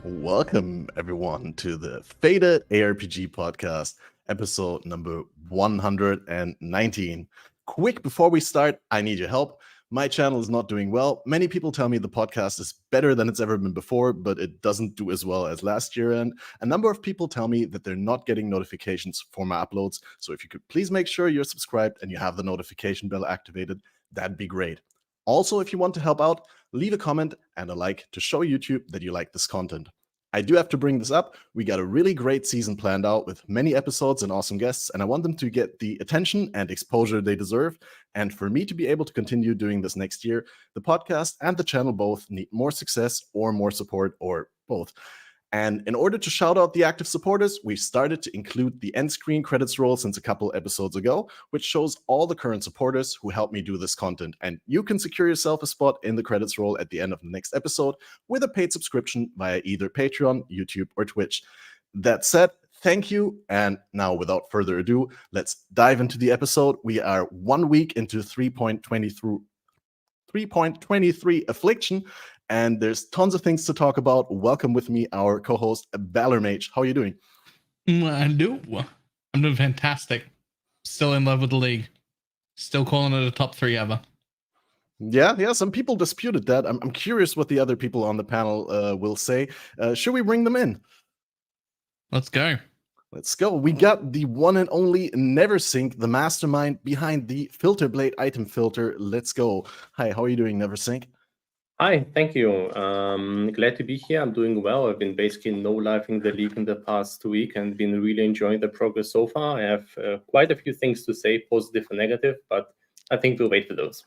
Welcome, everyone, to the FATED ARPG podcast, episode number 119. Quick, before we start, I need your help. My channel is not doing well. Many people tell me the podcast is better than it's ever been before, but it doesn't do as well as last year. And a number of people tell me that they're not getting notifications for my uploads. So if you could please make sure you're subscribed and you have the notification bell activated, that'd be great. Also, if you want to help out, leave a comment and a like to show YouTube that you like this content. I do have to bring this up. We got a really great season planned out with many episodes and awesome guests, and I want them to get the attention and exposure they deserve. And for me to be able to continue doing this next year, the podcast and the channel both need more success or more support or both. And in order to shout out the active supporters, we've started to include the end screen credits roll since a couple episodes ago, which shows all the current supporters who help me do this content. And you can secure yourself a spot in the credits roll at the end of the next episode with a paid subscription via either Patreon, YouTube, or Twitch. That said, thank you. And now, without further ado, let's dive into the episode. We are 1 week into 3.23 Affliction, and there's tons of things to talk about. Welcome with me, our co-host, Balor Mage. How are you doing? I'm doing fantastic. Still in love with the league. Still calling it a top 3 ever. Yeah. Some people disputed that. I'm curious what the other people on the panel will say. Should we bring them in? Let's go. Let's go. We got the one and only NeverSync, the mastermind behind the Filter Blade item filter. Let's go. Hi, how are you doing, NeverSync? Hi, thank you. Glad to be here. I'm doing well. I've been basically no-lifing the league in the past week and been really enjoying the progress so far. I have quite a few things to say, positive and negative, but I think we'll wait for those.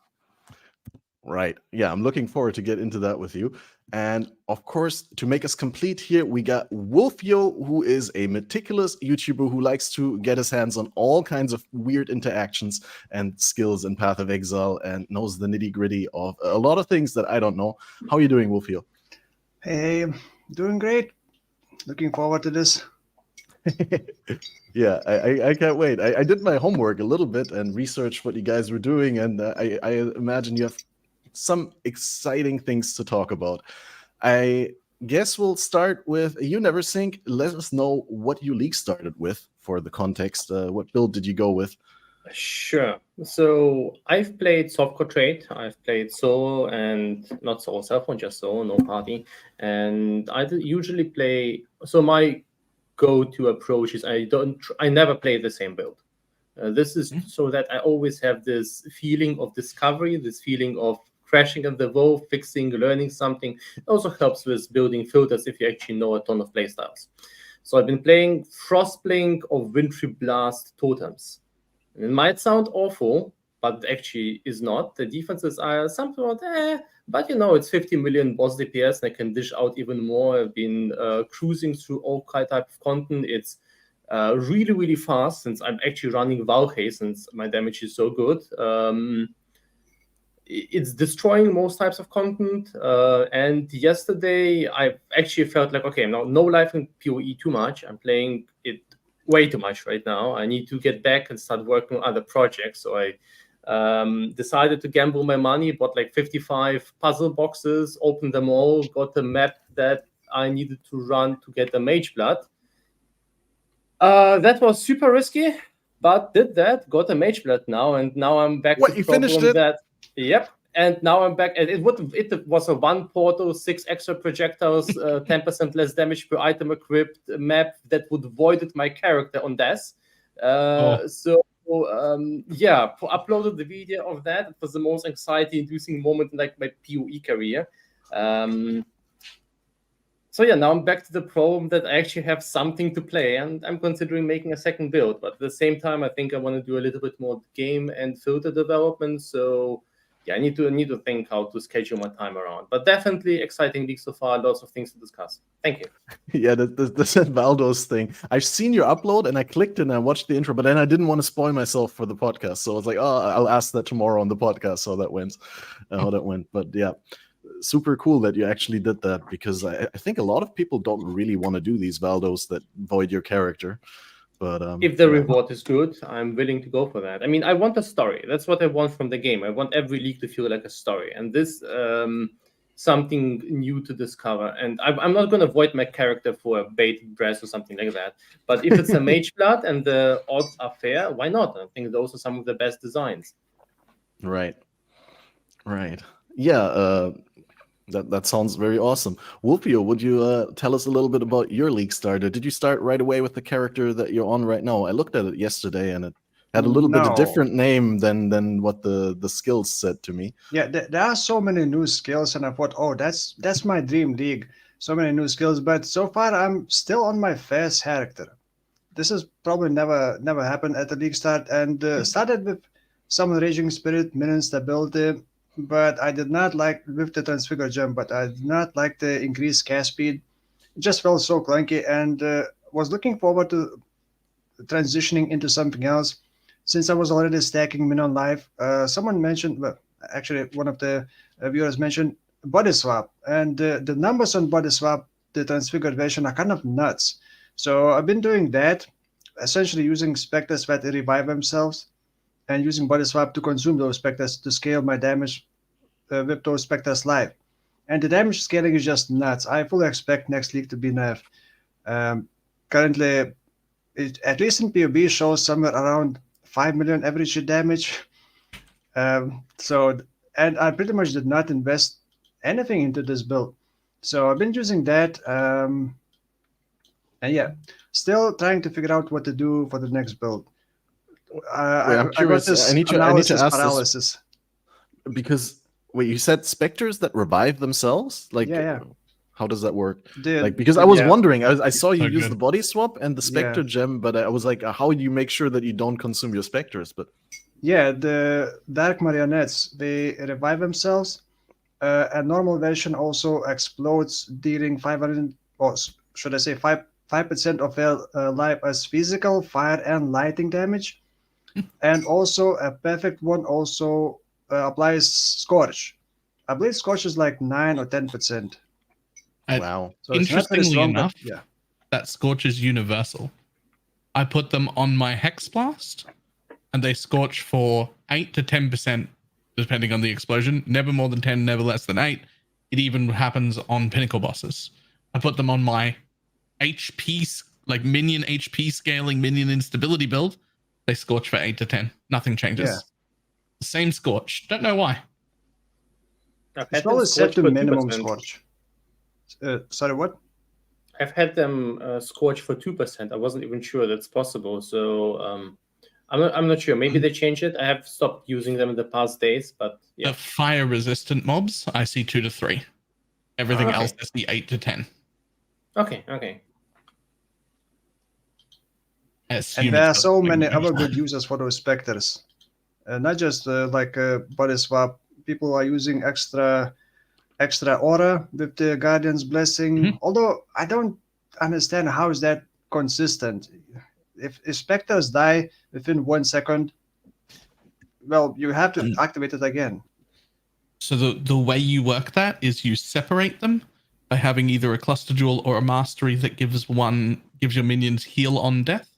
Right. Yeah, I'm looking forward to get into that with you. And of course, to make us complete here, we got Wolfo, who is a meticulous YouTuber who likes to get his hands on all kinds of weird interactions and skills in Path of Exile and knows the nitty-gritty of a lot of things that I don't know. How are you doing, Wolfo? Hey, doing great. Looking forward to this. Yeah, I can't wait. I did my homework a little bit and researched what you guys were doing, and I imagine you have some exciting things to talk about. I guess we'll start with you, NeverSync. Let us know what you league started with for the context. What build did you go with? Sure. So I've played softcore trade. I've played solo and not solo self-one, just solo, no party. And I usually play. So my go-to approach is I never play the same build. This is so that I always have this feeling of discovery, this feeling of crashing at the Vaal, fixing, learning something. It also helps with building filters if you actually know a ton of playstyles. So I've been playing Frostblink or Wintry Blast totems. And it might sound awful, but it actually is not. The defenses are somewhat but it's 50 million boss DPS and I can dish out even more. I've been cruising through all type of content. It's really, really fast since I'm actually running Vaal since my damage is so good. It's destroying most types of content. And yesterday, I actually felt like, okay, now no life in PoE too much. I'm playing it way too much right now. I need to get back and start working on other projects. So I decided to gamble my money, bought like 55 puzzle boxes, opened them all, got the map that I needed to run to get the Mage Blood. That was super risky, but did that, got a Mage Blood now, and now I'm back to the problem that... Yep, and now I'm back. It was a 1 portal, 6 extra projectiles, 10% less damage per item equipped map that would voided my character on death. So uploaded the video of that. It was the most anxiety-inducing moment in like my PoE career. So now I'm back to the problem that I actually have something to play, and I'm considering making a second build. But at the same time, I think I want to do a little bit more game and filter development. So I need to think how to schedule my time around. But definitely exciting week so far. Lots of things to discuss. Thank you. Yeah, the Vaaldo's thing. I've seen your upload and I clicked and I watched the intro, but then I didn't want to spoil myself for the podcast. So I was like, I'll ask that tomorrow on the podcast how that went. But yeah, super cool that you actually did that, because I think a lot of people don't really want to do these Vaaldos that void your character. But if the reward is good, I'm willing to go for that. I mean, I want a story. That's what I want from the game. I want every league to feel like a story. And this something new to discover. And I'm not going to void my character for a baited dress or something like that. But if it's a mage blood and the odds are fair, why not? I think those are some of the best designs. Right. Yeah, that sounds very awesome. Wolfo, would you tell us a little bit about your League starter? Did you start right away with the character that you're on right now? I looked at it yesterday, and it had a little bit of different name than what the skills said to me. Yeah, there are so many new skills, and I thought, oh, that's my dream league. So many new skills, but so far I'm still on my first character. This has probably never happened at the league start, and started with some Raging Spirit, minion stability, but I did not like with the Transfigured Gem, but I did not like the increased cast speed. It just felt so clunky, and was looking forward to transitioning into something else. Since I was already stacking minion life, someone mentioned, well, actually one of the viewers mentioned body swap, and the numbers on body swap, the Transfigured version, are kind of nuts. So I've been doing that, essentially using specters that revive themselves, and using body swap to consume those specters to scale my damage with those specters live. And the damage scaling is just nuts. I fully expect next league to be nerfed. Currently, at least in PoB, shows somewhere around 5 million average damage. And I pretty much did not invest anything into this build. So I've been using that. And yeah, still trying to figure out what to do for the next build. I'm curious. I need to ask paralysis. This because you said specters that revive themselves. Like, yeah. How does that work? Dude, because I was wondering, I saw you So use good. the body swap and the Spectre gem, but I was like, how do you make sure that you don't consume your specters? But yeah, the dark marionettes, they revive themselves. A normal version also explodes, dealing 500, or should I say 5% of their life as physical, fire, and lighting damage. And also a perfect one also applies Scorch. I believe Scorch is like 9 or 10%. Wow. So it's not very Interestingly strong, enough, yeah. that Scorch is universal. I put them on my Hex Blast, and they scorch for 8 to 10%, depending on the explosion. Never more than 10, never less than 8. It even happens on Pinnacle bosses. I put them on my HP, like minion HP scaling, minion instability build. They scorch for 8 to 10. Nothing changes. Yeah. Same scorch. Don't know why. It's probably set to minimum 2%. Scorch. Sorry, what? I've had them scorch for 2%. I wasn't even sure that's possible. So I'm not sure. Maybe they changed it. I have stopped using them in the past days, but yeah. The fire resistant mobs, I see 2 to 3. Everything else is the 8 to 10. Okay. And there are so many other good users for those specters. Not just like body swap. People are using extra aura with the Guardian's Blessing. Mm-hmm. Although I don't understand how is that consistent. If specters die within 1 second, well, you have to activate it again. So the way you work that is you separate them by having either a cluster jewel or a mastery that gives your minions heal on death,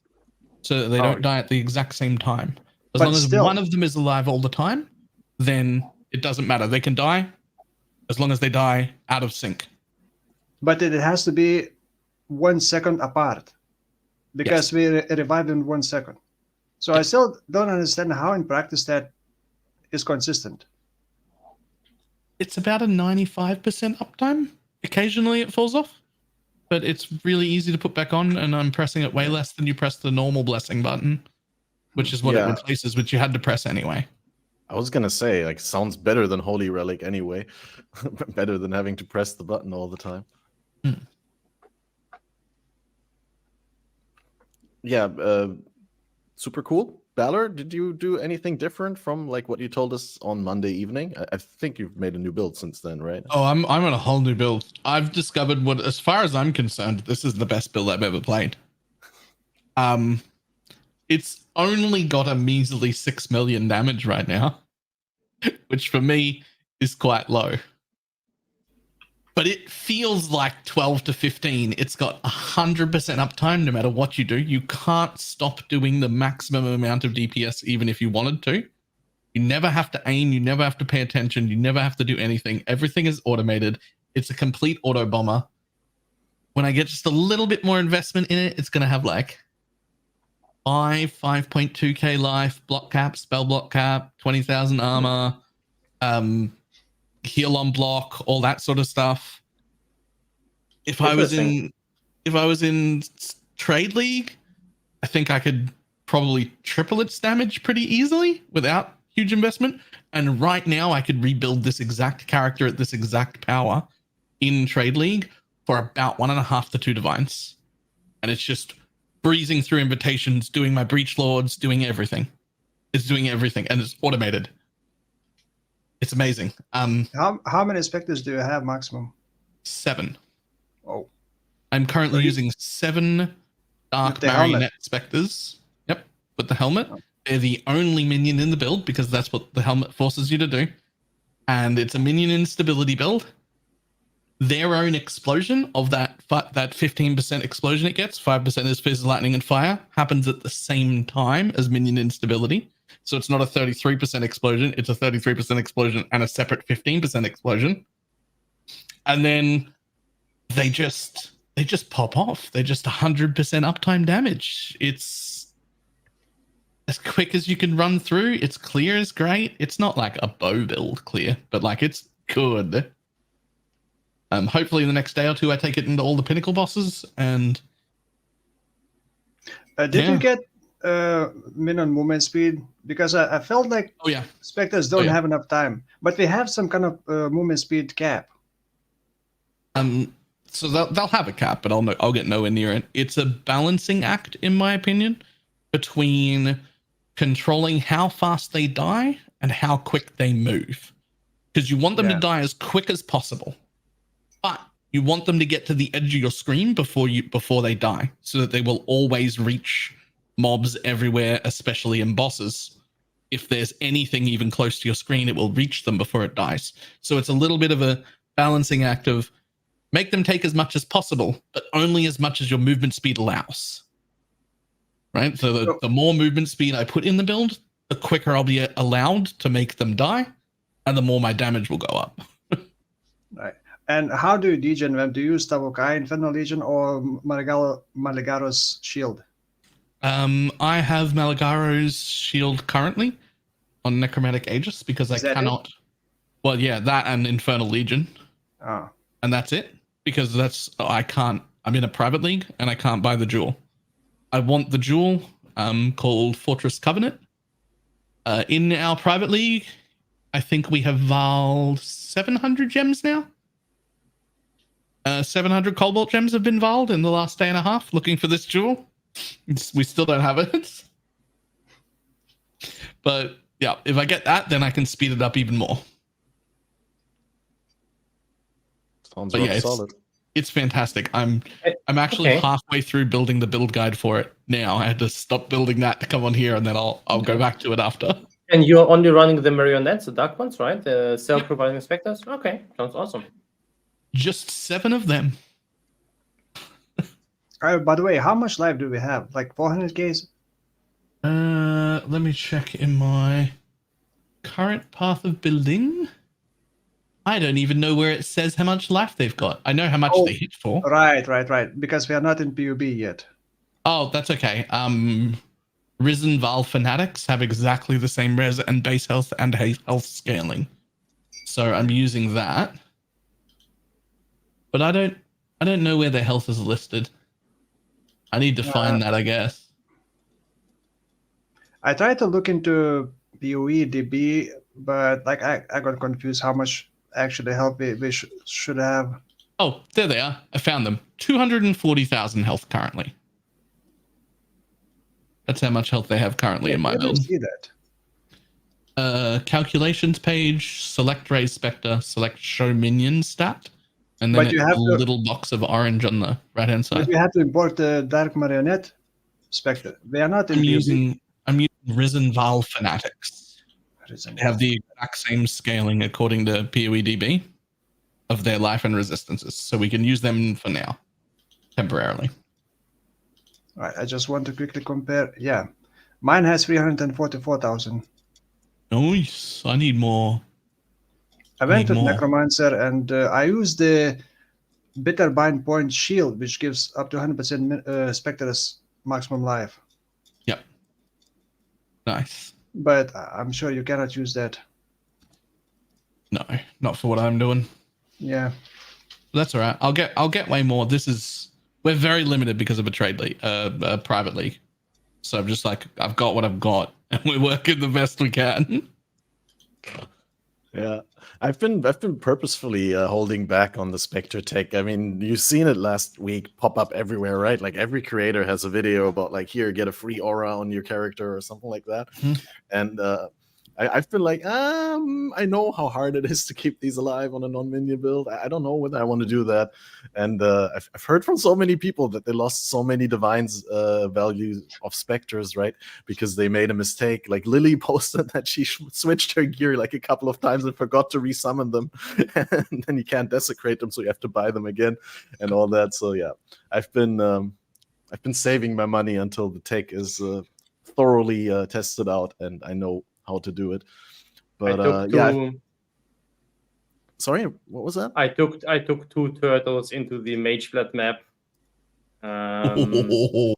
so that they don't die at the exact same time. As long as one of them is alive all the time, then it doesn't matter. They can die as long as they die out of sync. But it has to be 1 second apart, because we revive in 1 second. So I still don't understand how in practice that is consistent. It's about a 95% uptime. Occasionally it falls off, but it's really easy to put back on, and I'm pressing it way less than you press the normal blessing button, which is what it replaces, which you had to press anyway. I was gonna say, like, sounds better than Holy Relic anyway. Better than having to press the button all the time. Yeah, super cool. Balor, did you do anything different from like what you told us on Monday evening? I think you've made a new build since then, right? Oh, I'm on a whole new build. I've discovered what, as far as I'm concerned, this is the best build I've ever played. It's only got a measly 6 million damage right now, which for me is quite low. But it feels like 12 to 15. It's got 100% uptime no matter what you do. You can't stop doing the maximum amount of DPS even if you wanted to. You never have to aim. You never have to pay attention. You never have to do anything. Everything is automated. It's a complete auto bomber. When I get just a little bit more investment in it, it's going to have like 5.2k life, block cap, spell block cap, 20,000 armor, heal on block, all that sort of stuff. If I was in Trade League, I think I could probably triple its damage pretty easily without huge investment. And right now I could rebuild this exact character at this exact power in Trade League for about 1.5 to 2 divines. And it's just breezing through invitations, doing my breach lords, doing everything. It's doing everything, and it's automated. It's amazing. How many specters do you have maximum? 7. Oh, I'm currently using 7 Dark Marionette Spectres. Yep, with the helmet. They're the only minion in the build because that's what the helmet forces you to do. And it's a minion instability build. Their own explosion of that 15% explosion it gets, 5% is Fizz, Lightning, and Fire, happens at the same time as minion instability. So it's not a 33% explosion, it's a 33% explosion and a separate 15% explosion. And then they just pop off. They're just 100% uptime damage. It's as quick as you can run through. It's clear is great. It's not like a bow build clear, but like it's good. Hopefully the next day or two I take it into all the pinnacle bosses. And did you get minion movement speed? Because I felt like specters don't have enough time, but they have some kind of movement speed cap. So they'll have a cap, but I'll get nowhere near it. It's a balancing act, in my opinion, between controlling how fast they die and how quick they move. Because you want them to die as quick as possible, but you want them to get to the edge of your screen before they die, so that they will always reach mobs everywhere, especially in bosses. If there's anything even close to your screen, it will reach them before it dies. So it's a little bit of a balancing act of make them take as much as possible, but only as much as your movement speed allows. Right? So the more movement speed I put in the build, the quicker I'll be allowed to make them die, and the more my damage will go up. Right. And how do you degen them? Do you use Tavokai Infernal Legion or Maligaro's Shield? I have Maligaro's Shield currently on Necromantic Aegis because I cannot... Well, yeah, that and Infernal Legion. Oh. And that's it. Because I can't... I'm in a private league and I can't buy the jewel. I want the jewel called Fortress Covenant. In our private league, I think we have Vaal 700 gems now. 700 Cobalt gems have been Vaaled in the last day and a half looking for this jewel. We still don't have it. But yeah, if I get that, then I can speed it up even more. Sounds really solid. It's fantastic. I'm actually halfway through building the build guide for it now. I had to stop building that to come on here, and then I'll go back to it after. And you're only running the marionettes, the dark ones, right? The self-providing specters? Okay, sounds awesome. Just 7 of them. By the way, how much life do we have? Like 400k? Let me check in my current path of building. I don't even know where it says how much life they've got. I know how much they hit for. Right. Because we are not in PUB yet. Oh, that's okay. Risen Vaal fanatics have exactly the same res and base health and health scaling. So I'm using that. But I don't know where their health is listed. I need to find that, I guess. I tried to look into PoE DB, but like I got confused how much actually health we should have. Oh, there they are. I found them. 240,000 health currently. That's how much health they have currently in my build. See that. Calculations page, select Raise Spectre, select Show Minion stat, and then a little box of orange on the right-hand side. But you have to import the Dark Marionette Spectre. They are not in PUB. I'm using Risen Vaal fanatics. They have the exact same scaling according to PoEDB of their life and resistances, so we can use them for now, temporarily. All right, I just want to quickly compare. Yeah, mine has 344,000. Nice. I need more. I went need with more. Necromancer and I used the Bitter Bind Point Shield, which gives up to 100% Spectre's maximum life. Yep. Nice. But I'm sure you cannot use that. No, not for what I'm doing. Yeah. That's all right. I'll get way more. We're very limited because of a trade league, private league. So I'm just like, I've got what I've got, and we're working the best we can. Yeah, I've been purposefully holding back on the Spectre tech. I mean, you've seen it last week pop up everywhere, right? Like every creator has a video about like, here, get a free aura on your character or something like that. And I've been like, I know how hard it is to keep these alive on a non-minion build. I don't know whether I want to do that. And I've heard from so many people that they lost so many divines values of Spectres, right? Because they made a mistake. Like Lily posted that she switched her gear like a couple of times and forgot to resummon them. And then you can't desecrate them, so you have to buy them again and all that. So yeah, I've been saving my money until the tech is thoroughly tested out and I know how to do it. But sorry, what was that? I took 2 turtles into the Mageblood map. The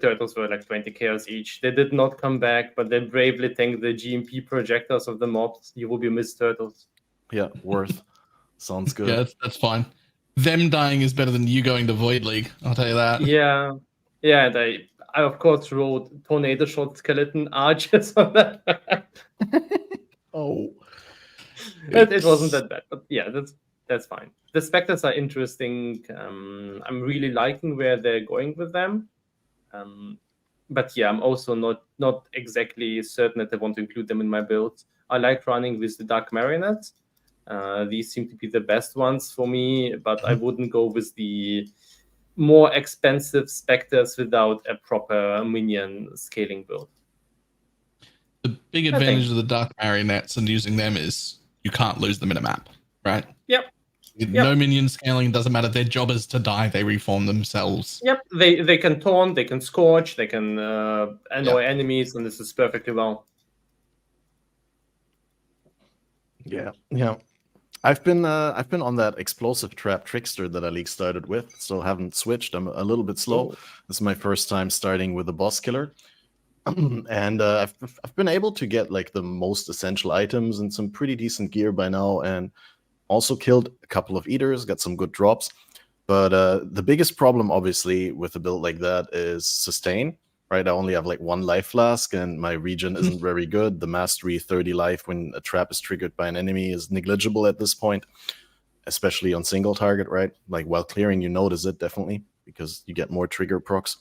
turtles were like 20 chaos each. They did not come back, but they bravely tanked the GMP projectors of the mobs. You will be missed turtles. Yeah, worth. Sounds good. Yeah, that's fine. Them dying is better than you going to Void League. I'll tell you that. Yeah. And I of course wrote tornado shot skeleton archers on that. Oh, it wasn't that bad, but yeah, that's fine. The Spectres are interesting. I'm really liking where they're going with them. But yeah, I'm also not exactly certain that I want to include them in my builds. I like running with the Dark Marionettes. These seem to be the best ones for me, but I wouldn't go with the more expensive Spectres without a proper minion scaling build. The big advantage of the Dark Marionettes and using them is you can't lose them in a map, right? Yep. No minion scaling, doesn't matter. Their job is to die. They reform themselves. Yep, they can taunt, they can scorch, they can annoy enemies, and this is perfectly well. Yeah. I've been on that explosive trap trickster that I league started with, so haven't switched. I'm a little bit slow. This is my first time starting with a boss killer. And I've been able to get like the most essential items and some pretty decent gear by now, and also killed a couple of eaters, got some good drops. But the biggest problem, obviously, with a build like that is sustain, right? I only have like 1 life flask, and my regen isn't very good. The mastery 30 life when a trap is triggered by an enemy is negligible at this point, especially on single target, right? Like while clearing, you notice it definitely because you get more trigger procs.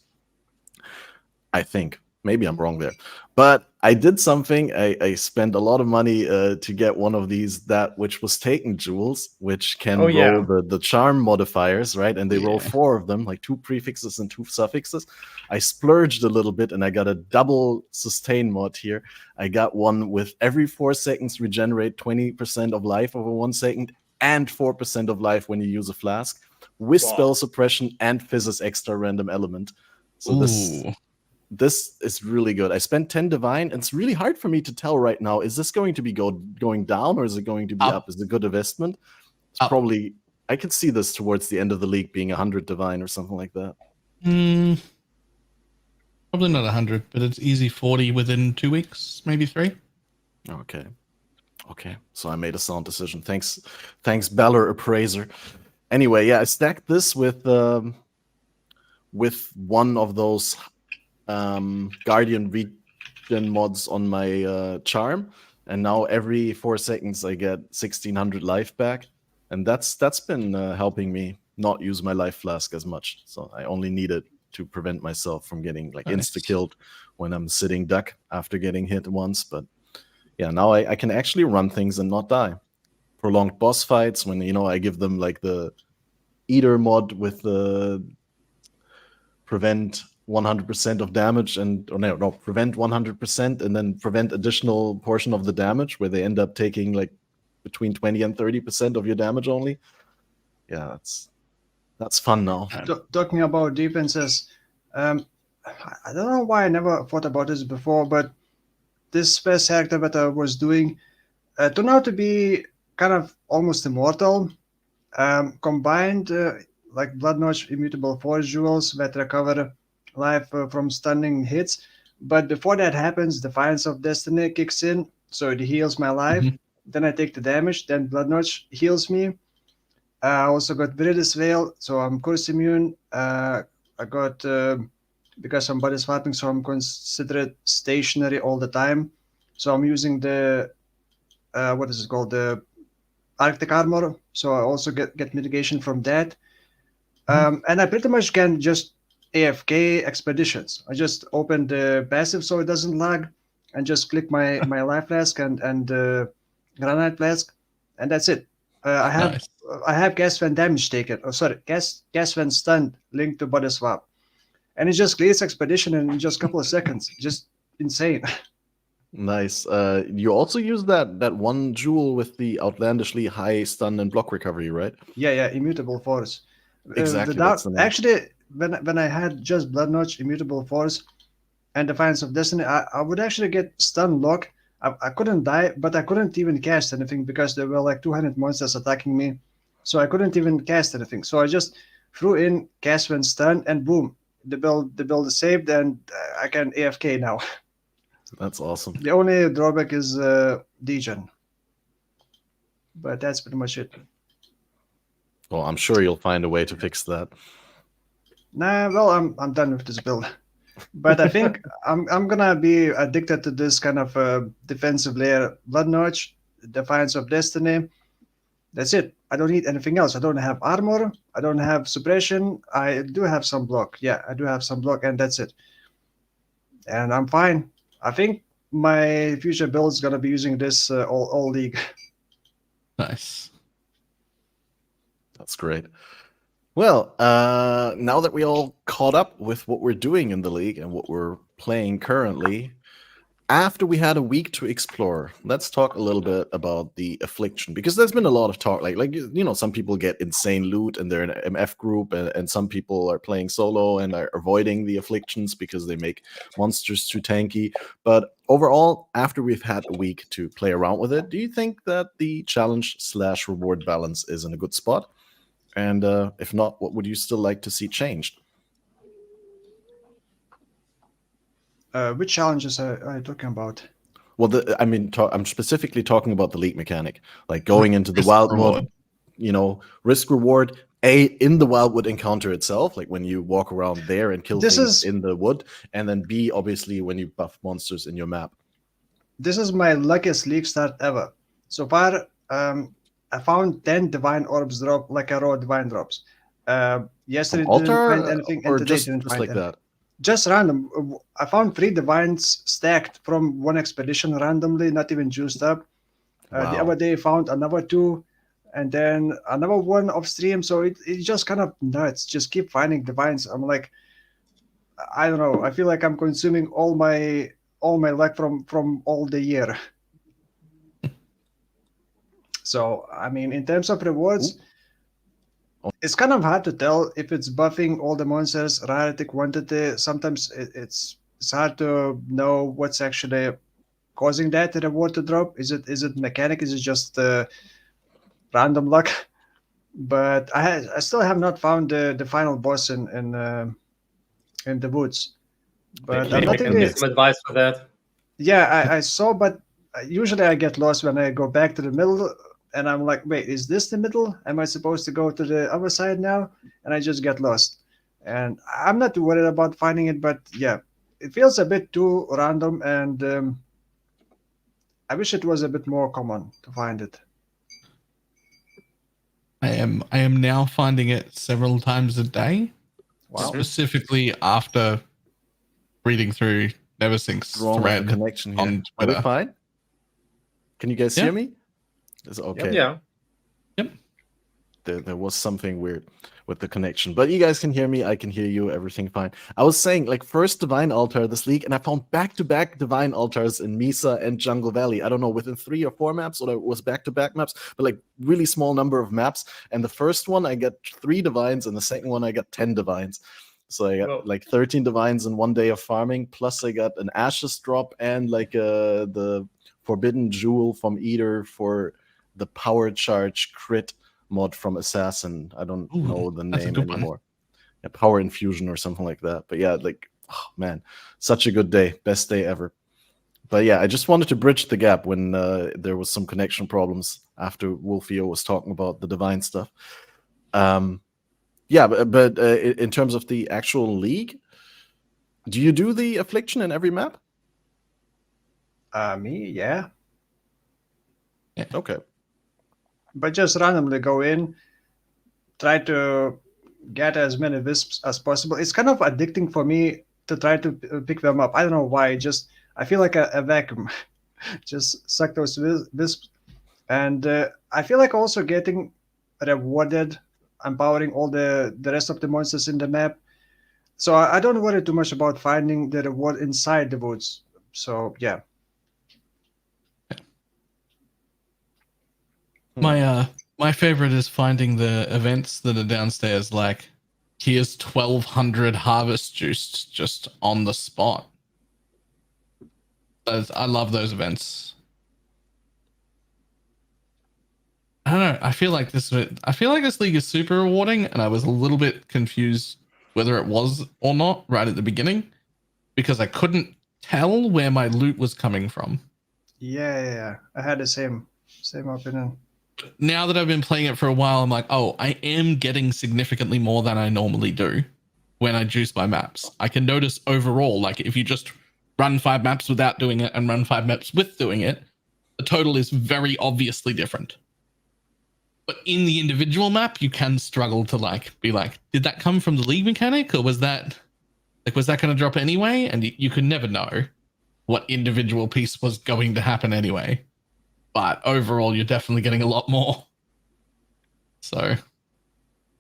I think. Maybe I'm wrong there. But I did something. I spent a lot of money to get one of these, that which was taken jewels, which can roll the charm modifiers, right? And they roll 4 of them, like 2 prefixes and 2 suffixes. I splurged a little bit and I got a double sustain mod here. I got one with every 4 seconds regenerate 20% of life over 1 second and 4% of life when you use a flask, with spell suppression and Fizz's extra random element. So this is really good. I spent 10 divine, and it's really hard for me to tell right now. Is this going to be going down, or is it going to be up? Is it a good investment? It's probably, I could see this towards the end of the league being 100 divine or something like that. Probably not 100, but it's easy 40 within 2 weeks, maybe 3. Okay. So I made a sound decision. Thanks, Balor Appraiser. Anyway, yeah, I stacked this with one of those Guardian regen mods on my charm, and now every 4 seconds I get 1600 life back, and that's been helping me not use my life flask as much. So I only need it to prevent myself from getting like insta killed when I'm sitting duck after getting hit once. But yeah, now I can actually run things and not die. Prolonged boss fights, when I give them like the eater mod with the prevent 100% of damage prevent 100% and then prevent additional portion of the damage, where they end up taking like between 20 and 30% of your damage only. Yeah, that's fun now. Talking about defenses, I don't know why I never thought about this before, but this first character that I was doing turned out to be kind of almost immortal. Combined like Blood Notch Immutable Force Jewels that recover life from stunning hits. But before that happens, Defiance of Destiny kicks in, so it heals my life. Then I take the damage, then Blood Notch heals me. I also got Viridis Veil, so I'm curse immune. I got, because I'm body swapping, so I'm considered stationary all the time. So I'm using the, what is it called? The Arctic Armor, so I also get mitigation from that. And I pretty much can just AFK expeditions. I just open the passive so it doesn't lag, and just click my life flask and granite flask, and that's it. I have gas when damage taken. Oh, sorry, gas when stunned linked to body swap, and it just clears expedition in just a couple of seconds. Just insane. Nice. You also use that one jewel with the outlandishly high stun and block recovery, right? Yeah, Immutable Force. Exactly. That's the name. Actually, when I had just Blood Notch, Immutable Force, and Defiance of Destiny, I would actually get stun lock. I couldn't die, but I couldn't even cast anything because there were like 200 monsters attacking me, so I couldn't even cast anything. So I just threw in cast when stunned, and boom, the build is saved, and I can AFK now. That's awesome. The only drawback is degen, but that's pretty much it. Well, I'm sure you'll find a way to fix that. Nah, well, I'm done with this build. But I think I'm gonna be addicted to this kind of defensive layer. Blood Notch, Defiance of Destiny. That's it. I don't need anything else. I don't have armor. I don't have suppression. I do have some block. Yeah, I do have some block, and that's it. And I'm fine. I think my future build is gonna be using this all league. Nice. That's great. Well, now that we all caught up with what we're doing in the league and what we're playing currently, after we had a week to explore, let's talk a little bit about the Affliction, because there's been a lot of talk. Like some people get insane loot and they're in an MF group, and some people are playing solo and are avoiding the Afflictions because they make monsters too tanky. But overall, after we've had a week to play around with it, do you think that the challenge/reward balance is in a good spot? And if not, what would you still like to see changed? Which challenges are you talking about? Well, I'm specifically talking about the league mechanic, like going into the Wildwood, risk reward. In the Wildwood encounter itself, like when you walk around there and kill things in the wood, and then B, obviously, when you buff monsters in your map. This is my luckiest league start ever. So far, I found 10 divine orbs drop, like a raw divine drops. Yesterday didn't find anything, and today didn't find anything. That. Just random. I found 3 divines stacked from one expedition randomly, not even juiced up. Wow. The other day I found another 2, and then another one off stream. So it's just kind of nuts. Just keep finding divines. I'm like, I don't know. I feel like I'm consuming all my luck from all the year. So, I mean, in terms of rewards, it's kind of hard to tell if it's buffing all the monsters, rarity, quantity. Sometimes it's hard to know what's actually causing that reward to drop. Is it mechanic? Is it just random luck? But I still have not found the final boss in the woods. But I can give some advice for that. Yeah, I saw, but usually I get lost when I go back to the middle. And I'm like, wait, is this the middle? Am I supposed to go to the other side now? And I just get lost. And I'm not too worried about finding it, but yeah, it feels a bit too random, and I wish it was a bit more common to find it. I am now finding it several times a day. Wow. Specifically after reading through NeverSync's thread connection here. On Twitter. Are we fine? Can you guys hear me? Is it okay? Yeah. Yep. There was something weird with the connection, but you guys can hear me. I can hear you. Everything fine. I was saying, like, first divine altar this league, and I found back-to-back divine altars in Mesa and Jungle Valley. I don't know, within 3 or 4 maps, or it was back-to-back maps, but like really small number of maps. And the first one I get 3 divines, and the second one I got 10 divines. So I got Well- like 13 divines in 1 day of farming. Plus I got an ashes drop and like the forbidden jewel from Eater for the power charge crit mod from Assassin. I don't Ooh, know the that's a name good one. anymore. Yeah, power infusion or something like that. But yeah, like, oh man, such a good day. Best day ever. But yeah, I just wanted to bridge the gap when there was some connection problems after Wolfio was talking about the divine stuff. Yeah, but in terms of the actual league, do you do the affliction in every map? Me, yeah. Okay. But just randomly go in, try to get as many wisps as possible. It's kind of addicting for me to try to pick them up. I don't know why. Just I feel like a vacuum. Just suck those wisps, and I feel like also getting rewarded, empowering all the rest of the monsters in the map. So I don't worry too much about finding the reward inside the woods. So yeah. My favorite is finding the events that are downstairs, like here's 1200 harvest juice just on the spot. I love those events. I don't know. I feel like this league is super rewarding, and I was a little bit confused whether it was or not right at the beginning because I couldn't tell where my loot was coming from. Yeah. I had the same opinion. Now that I've been playing it for a while, I'm like, oh, I am getting significantly more than I normally do when I juice my maps. I can notice overall, like if you just run 5 maps without doing it and run 5 maps with doing it, the total is very obviously different. But in the individual map, you can struggle to be like, did that come from the league mechanic, or was that going to drop anyway? And you could never know what individual piece was going to happen anyway. But overall, you're definitely getting a lot more. So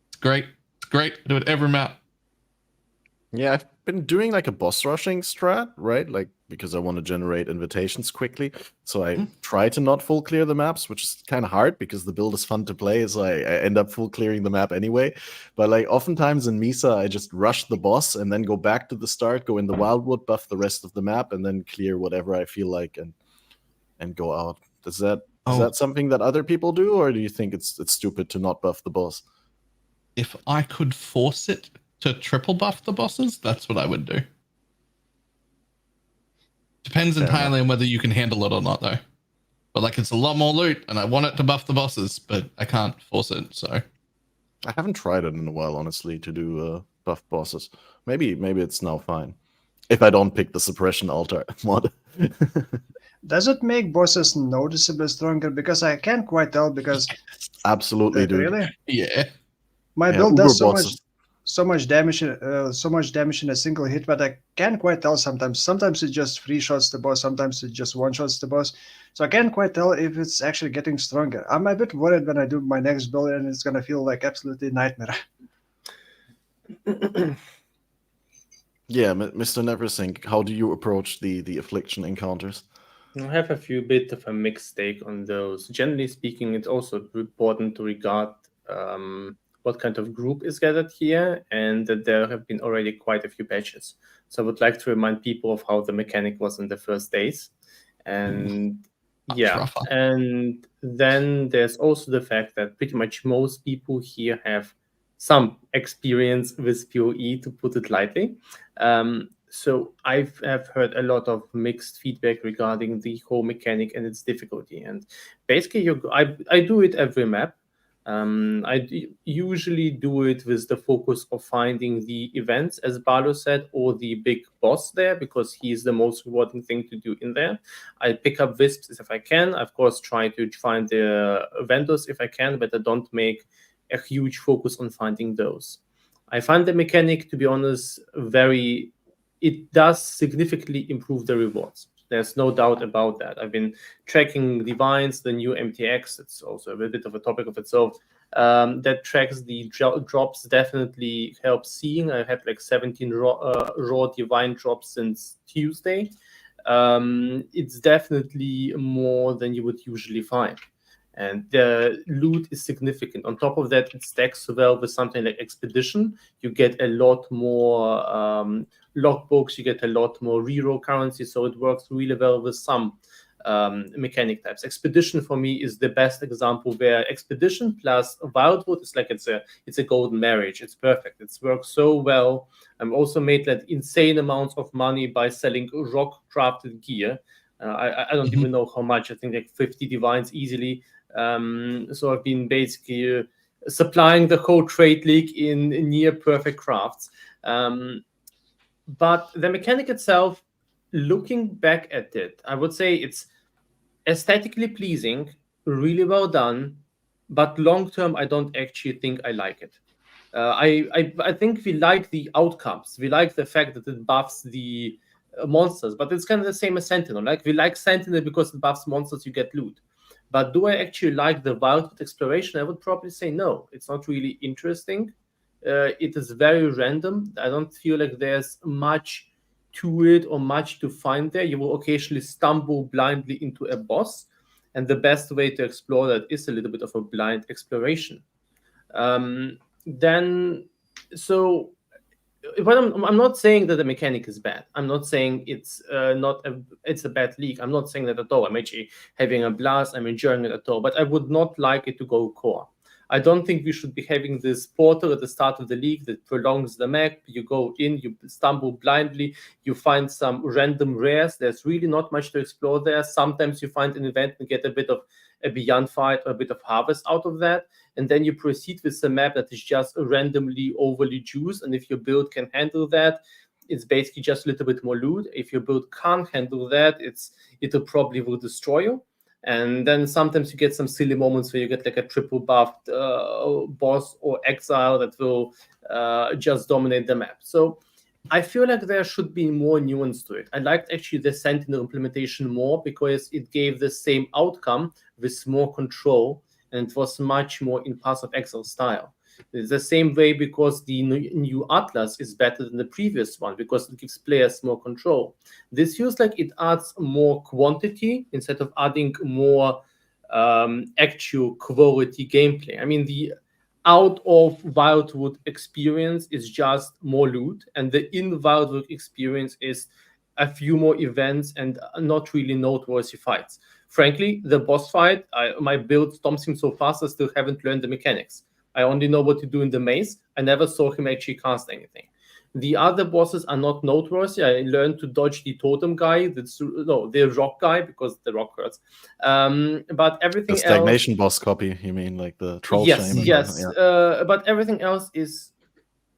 it's great. It's great. Do it every map. Yeah, I've been doing like a boss rushing strat, right? Like because I want to generate invitations quickly. So I try to not full clear the maps, which is kind of hard because the build is fun to play. So I end up full clearing the map anyway. But like oftentimes in Misa, I just rush the boss and then go back to the start, go in the Wildwood, buff the rest of the map, and then clear whatever I feel like and go out. Is that something that other people do, or do you think it's stupid to not buff the boss? If I could force it to triple buff the bosses, that's what I would do. Depends entirely on whether you can handle it or not, though. But like, it's a lot more loot, and I want it to buff the bosses, but I can't force it. So I haven't tried it in a while, honestly, to do buff bosses. Maybe it's now fine if I don't pick the suppression altar mod. Does it make bosses noticeably stronger? Because I can't quite tell. Because Absolutely, dude. Really? yeah, My build does Uber so much damage in a single hit, but I can't quite tell sometimes. Sometimes it just 3-shots the boss, sometimes it just 1-shots the boss. So I can't quite tell if it's actually getting stronger. I'm a bit worried when I do my next build and it's gonna feel like absolutely nightmare. Yeah, Mr. NeverSync, how do you approach the affliction encounters? I have a few bit of a mixed take on those. Generally speaking, it's also important to regard what kind of group is gathered here, and that there have been already quite a few patches. So I would like to remind people of how the mechanic was in the first days. And and then there's also the fact that pretty much most people here have some experience with PoE, to put it lightly. So I've heard a lot of mixed feedback regarding the whole mechanic and its difficulty. And basically, I do it every map. Usually do it with the focus of finding the events, as Balor said, or the big boss there, because he's the most rewarding thing to do in there. I pick up wisps if I can. Of course, try to find the vendors if I can, but I don't make a huge focus on finding those. I find the mechanic, to be honest, it does significantly improve the rewards. There's no doubt about that. I've been tracking Divines, the new MTX. It's also a bit of a topic of itself. That tracks the drops, definitely helps seeing. I had like 17 raw Divine drops since Tuesday. It's definitely more than you would usually find. And the loot is significant. On top of that, it stacks well with something like Expedition. You get a lot more logbooks, you get a lot more reroll currency, so it works really well with some mechanic types. Expedition for me is the best example, where Expedition plus Wildwood is like it's a golden marriage. It's perfect. It's worked so well. I'm also made like insane amounts of money by selling rock crafted gear. I don't even know how much. I think like 50 divines easily. So I've been basically supplying the whole trade league in near perfect crafts. But the mechanic itself, looking back at it, I would say it's aesthetically pleasing, really well done, but long term, I don't actually think I like it. I think we like the outcomes. We like the fact that it buffs the monsters, but it's kind of the same as Sentinel. Like, we like Sentinel because it buffs monsters, you get loot. But do I actually like the Wildwood exploration? I would probably say no. It's not really interesting. It is very random. I don't feel like there's much to it or much to find there. You will occasionally stumble blindly into a boss, and the best way to explore that is a little bit of a blind exploration. But I'm not saying that the mechanic is bad. I'm not saying it's a bad league. I'm not saying that at all. I'm actually having a blast. I'm enjoying it at all. But I would not like it to go core. I don't think we should be having this portal at the start of the league that prolongs the map. You go in, you stumble blindly, you find some random rares. There's really not much to explore there. Sometimes you find an event and get a bit of a Beyond Fight or a bit of harvest out of that. And then you proceed with a map that is just randomly overly juiced. And if your build can handle that, it's basically just a little bit more loot. If your build can't handle that, it'll probably will destroy you. And then sometimes you get some silly moments where you get like a triple buffed boss or exile that will just dominate the map. So I feel like there should be more nuance to it. I liked actually the Sentinel implementation more because it gave the same outcome with more control, and it was much more in Path of Exile style. It's the same way because the new Atlas is better than the previous one because it gives players more control. This feels like it adds more quantity instead of adding more actual quality gameplay. I mean, the out of Wildwood experience is just more loot, and the in Wildwood experience is a few more events and not really noteworthy fights. Frankly, the boss fight, my build stomps him so fast I still haven't learned the mechanics. I only know what to do in the maze. I never saw him actually cast anything. The other bosses are not noteworthy. I learned to dodge the totem guy, the rock guy, because the rock hurts. But everything the stagnation boss copy, you mean, like the troll shaman? Yes. Yeah. But everything else is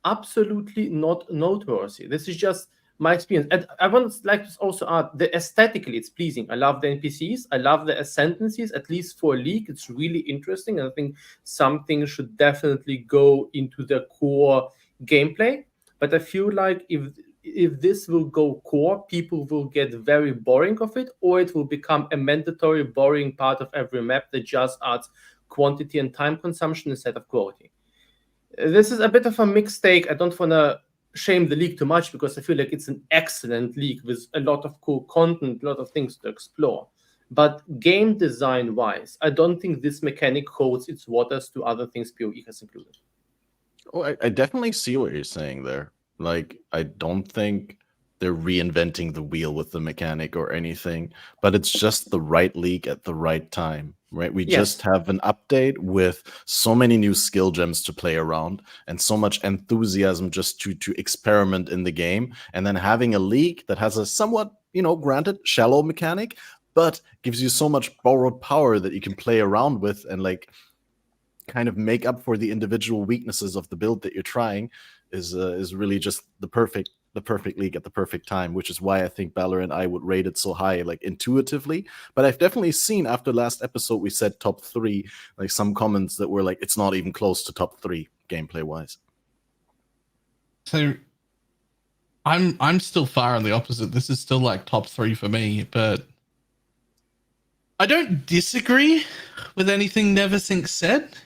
absolutely not noteworthy. This is just my experience. And I would like to also add, the aesthetically, it's pleasing. I love the NPCs. I love the Ascendancies, at least for a league. It's really interesting. And I think something should definitely go into the core gameplay. But I feel like if this will go core, people will get very boring of it, or it will become a mandatory boring part of every map that just adds quantity and time consumption instead of quality. This is a bit of a mixed take. I don't want to shame the league too much because I feel like it's an excellent league with a lot of cool content, a lot of things to explore. But game design wise, I don't think this mechanic holds its waters to other things PoE has included. Oh, I definitely see what you're saying there. Like, I don't think they're reinventing the wheel with the mechanic or anything, but it's just the right league at the right time, right? We just have an update with so many new skill gems to play around and so much enthusiasm just to experiment in the game. And then having a league that has a somewhat, granted, shallow mechanic, but gives you so much borrowed power that you can play around with and like kind of make up for the individual weaknesses of the build that you're trying is really just the perfect league at the perfect time, which is why I think Balor and I would rate it so high, like intuitively. But I've definitely seen after last episode we said top 3, like some comments that were like, it's not even close to top 3 gameplay wise. So I'm still far on the opposite. This is still like top 3 for me, but I don't disagree with anything NeverSync said.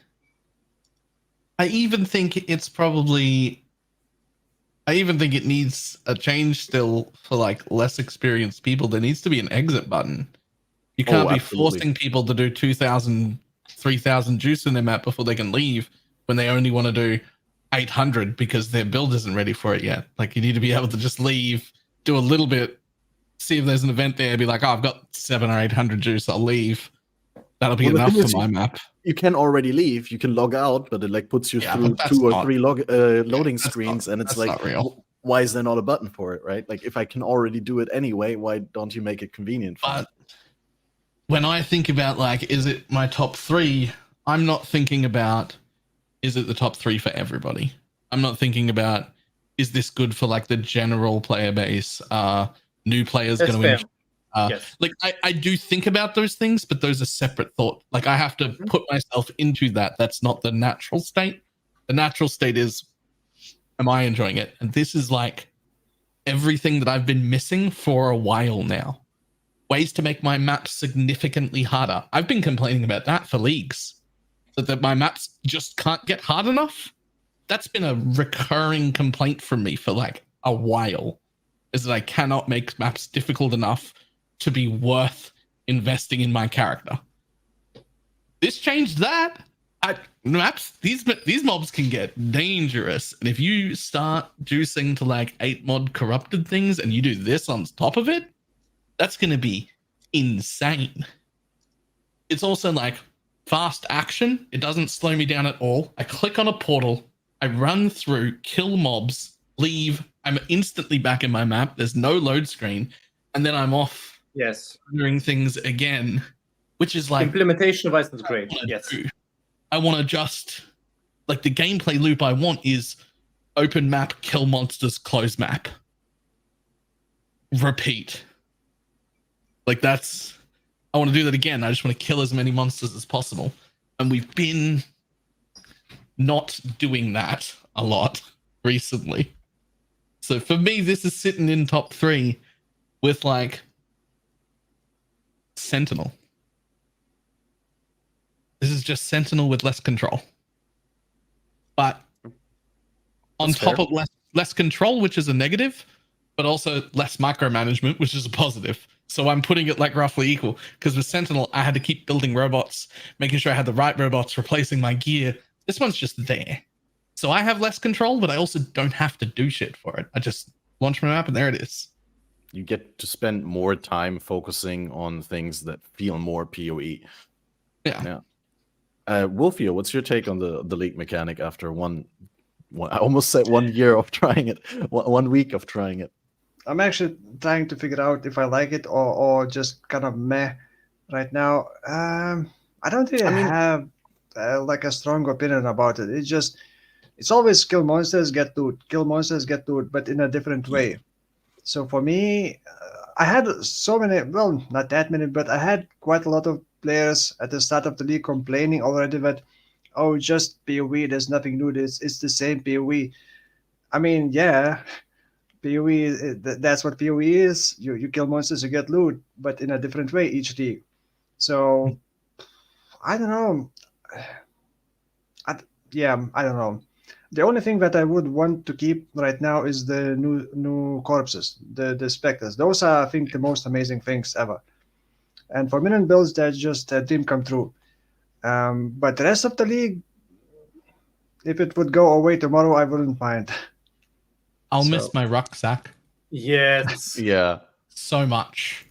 I even think it needs a change still for like less experienced people. There needs to be an exit button. You can't be forcing people to do 2,000 3,000 juice in their map before they can leave when they only want to do 800 because their build isn't ready for it yet. Like you need to be able to just leave, do a little bit, see if there's an event there, be like, oh, I've got 700 or 800 juice, I'll leave. That'll be enough for my map. You can already leave. You can log out, but it like puts you through 2 or 3 loading screens, and it's like, not real. Why is there not a button for it, right? Like if I can already do it anyway, why don't you make it convenient for me? When I think about like, is it my top 3? I'm not thinking about, is it the top 3 for everybody? I'm not thinking about, is this good for like the general player base? New players going to yes. Like I do think about those things, but those are separate thought. Like I have to put myself into that. That's not the natural state. The natural state is, am I enjoying it? And this is like everything that I've been missing for a while now. Ways to make my map significantly harder. I've been complaining about that for leagues. That my maps just can't get hard enough. That's been a recurring complaint from me for like a while. Is that I cannot make maps difficult enough to be worth investing in my character. This changed that. Maps, these mobs can get dangerous, and if you start juicing to like 8 mod corrupted things and you do this on top of it, that's going to be insane. It's also like fast action. It doesn't slow me down at all. I click on a portal, I run through, kill mobs, leave. I'm instantly back in my map. There's no load screen, and then I'm off. Yes, doing things again, which is like implementation wise is great. Yes, I want to just like the gameplay loop I want is open map, kill monsters, close map, repeat. Like that's, I want to do that again. I just want to kill as many monsters as possible, and we've been not doing that a lot recently. So for me, this is sitting in top 3 with like Sentinel. This is just Sentinel with less control. But on top of less control, which is a negative, but also less micromanagement, which is a positive. So I'm putting it like roughly equal, because with Sentinel, I had to keep building robots, making sure I had the right robots, replacing my gear. This one's just there. So I have less control, but I also don't have to do shit for it. I just launch my map and there it is. You get to spend more time focusing on things that feel more PoE. Yeah. Wolfo, what's your take on the league mechanic after one I almost said 1 year of trying it, 1 week of trying it? I'm actually trying to figure out if I like it or just kind of meh right now. I don't really have like a strong opinion about it. It's always kill monsters, get loot, kill monsters, get loot, but in a different way. So for me, I had so many, well, not that many, but I had quite a lot of players at the start of the league complaining already that, oh, just PoE, there's nothing new, it's the same PoE. I mean, yeah, PoE, that's what PoE is. You kill monsters, you get loot, but in a different way each league. So, I don't know. I don't know. The only thing that I would want to keep right now is the new corpses, the Spectres. Those are, I think, the most amazing things ever. And for minion builds, that's just a dream come true. But the rest of the league, if it would go away tomorrow, I wouldn't mind. I'll miss my rucksack. Yes. Yeah. So much.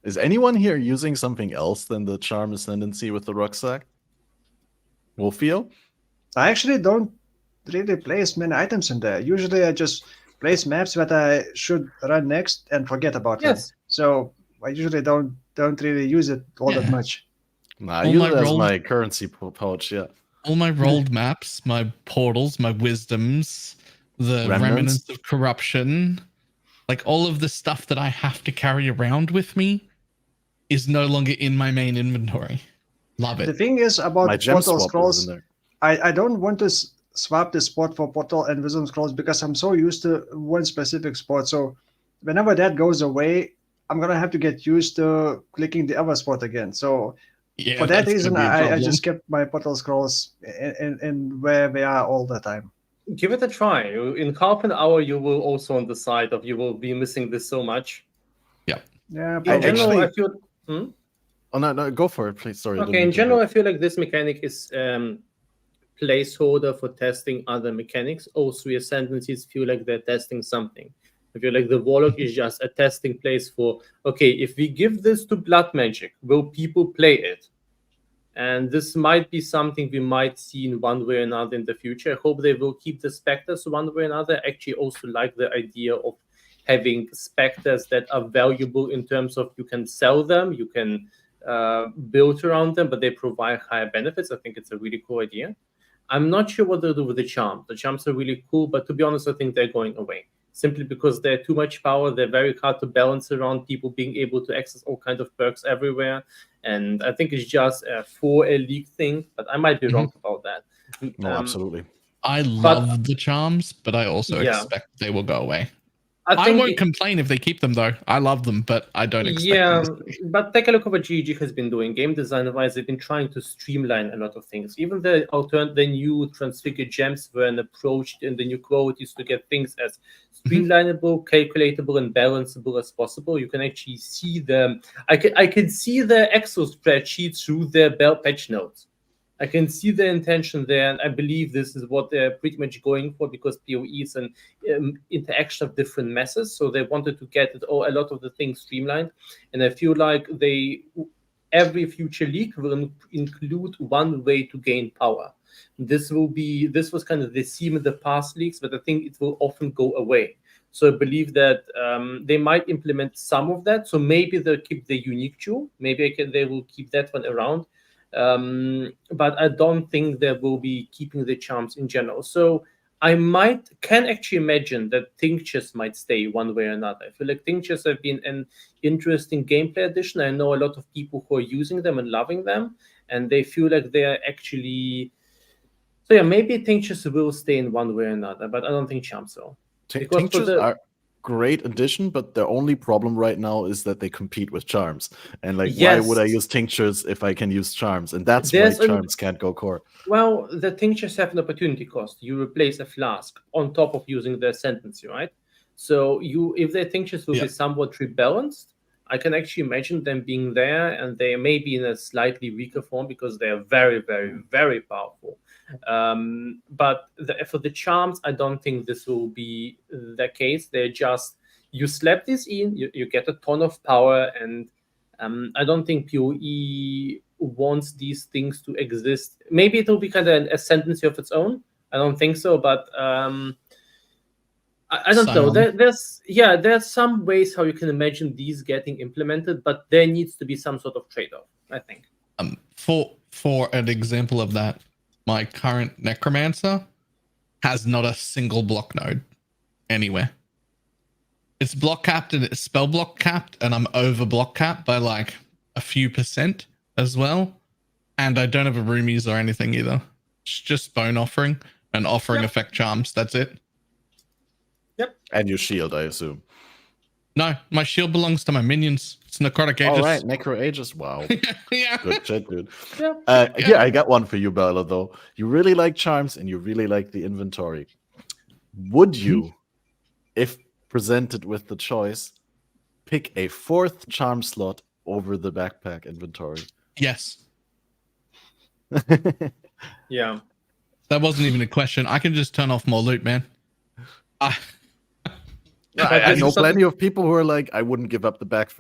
Is anyone here using something else than the Charm Ascendancy with the rucksack? Wolfo? I actually don't really place many items in there. Usually I just place maps that I should run next and forget about them. So I usually don't really use it all that much. Nah, I use it as my currency pouch, yeah. All my rolled maps, my portals, my wisdoms, the remnants of corruption, like all of the stuff that I have to carry around with me is no longer in my main inventory. Love it. The thing is about portal scrolls, I don't want to swap the spot for portal and wisdom scrolls because I'm so used to one specific spot. So whenever that goes away, I'm gonna have to get used to clicking the other spot again. So for that reason, I just kept my portal scrolls in where they are all the time. Give it a try. In half an hour, you will also on the side of you will be missing this so much. Yeah. Yeah. In general, I feel. Oh no, go for it, please. Sorry. I didn't Okay, mean in to general, I interrupt. feel like this mechanic is placeholder for testing other mechanics. All three ascendancies feel like they're testing something. I feel like the Warlock is just a testing place for, okay, if we give this to Blood Magic, will people play it? And this might be something we might see in one way or another in the future. I hope they will keep the Spectres one way or another. I actually also like the idea of having Spectres that are valuable in terms of you can sell them, you can build around them, but they provide higher benefits. I think it's a really cool idea. I'm not sure what they'll do with the charms. The charms are really cool, but to be honest, I think they're going away. Simply because they're too much power, they're very hard to balance around people being able to access all kinds of perks everywhere. And I think it's just for a league thing, but I might be wrong about that. No, absolutely. I love the charms, but I also Yeah. expect they will go away. I I think won't complain if they keep them, though. I love them, but I don't expect them to stay. but take a look at what GG has been doing. Game design-wise, they've been trying to streamline a lot of things. Even the new Transfigured Gems were an approach in the new qualities to get things as streamlinable, calculatable, and balanceable as possible. You can actually see them. I can see the Excel spreadsheets through their patch notes. I can see the intention there, and I believe this is what they're pretty much going for, because PoE is an interaction of different messes, so they wanted to get a lot of the things streamlined, and I feel like every future league will include one way to gain power. This was kind of the theme of the past leagues, but I think it will often go away. So I believe that they might implement some of that. So maybe they'll keep the unique jewel. Maybe they will keep that one around. But I don't think they will be keeping the charms in general. So I can actually imagine that tinctures might stay one way or another. I feel like tinctures have been an interesting gameplay addition. I know a lot of people who are using them and loving them, and they feel like they are actually. So yeah, maybe tinctures will stay in one way or another, but I don't think charms will. Tinctures are great addition, but their only problem right now is that they compete with charms. And why would I use tinctures if I can use charms? And that's why charms can't go core. Well, the tinctures have an opportunity cost. You replace a flask on top of using the Ascendancy, right? So if the tinctures will be somewhat rebalanced, I can actually imagine them being there, and they may be in a slightly weaker form because they are very, very, very powerful. But for the charms, I don't think this will be the case. They're just, you slap this in, you get a ton of power, and I don't think PoE wants these things to exist. Maybe it will be kind of an ascendancy of its own. I don't think so, but I don't know. There's some ways how you can imagine these getting implemented, but there needs to be some sort of trade-off, I think. For an example of that, my current Necromancer has not a single block node anywhere. It's block capped and it's spell block capped, and I'm over block capped by like a few % as well. And I don't have a roomies or anything either. It's just bone offering and offering effect charms. That's it. Yep. And your shield, I assume. No, my shield belongs to my minions. It's Necrotic Aegis. All right, Necro Aegis. Wow. Yeah. Good shit, dude. Yeah. Here, I got one for you, Balor, though. You really like charms and you really like the inventory. Would you, if presented with the choice, pick a 4th charm slot over the backpack inventory? Yes. Yeah. That wasn't even a question. I can just turn off more loot, man. I know plenty of people who are like, I wouldn't give up the backpack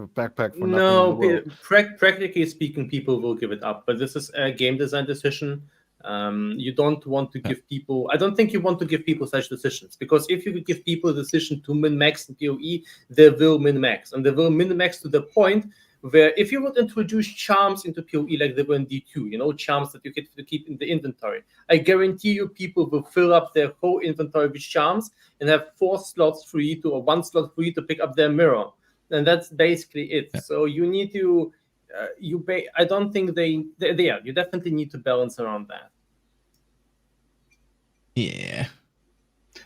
for nothing. No, practically speaking, people will give it up. But this is a game design decision. You don't want to give people. I don't think you want to give people such decisions, because if you give people a decision to min max in PoE, they will min max, and they will min max to the point where if you would introduce charms into PoE like they were in D2, charms that you get to keep in the inventory, I guarantee you people will fill up their whole inventory with charms and have 4 slots free or 1 slot free to pick up their mirror. And that's basically it. Yeah. So you need to, I don't think you definitely need to balance around that. Yeah.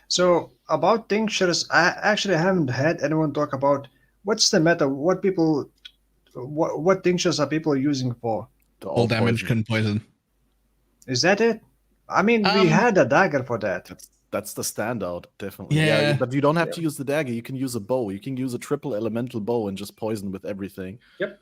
So about tinctures, I actually haven't had anyone talk about what's the meta, what tinctures are people using for? All damage can poison. Is that it? I mean, we had a dagger for that. That's the standout, definitely. Yeah. But you don't have to use the dagger. You can use a bow. You can use a triple elemental bow and just poison with everything. Yep.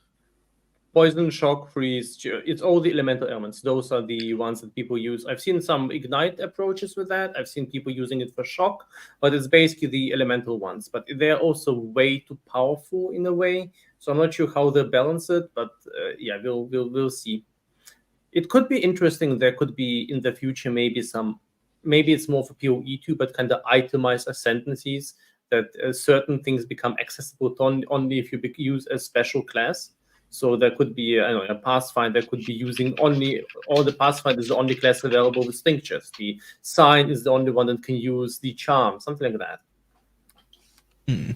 poison, shock, freeze. It's all the elemental elements. Those are the ones that people use. I've seen some ignite approaches with that. I've seen people using it for shock, but it's basically the elemental ones. But they're also way too powerful in a way. So I'm not sure how they balance it, but yeah, we'll see. It could be interesting. There could be in the future maybe it's more for PoE too, but kind of itemized ascendancies that certain things become accessible to only if you use a special class. So there could be a Pathfinder could be using only, or the Pathfinder is the only class available with Tinctures. The Sign is the only one that can use the Charm, something like that.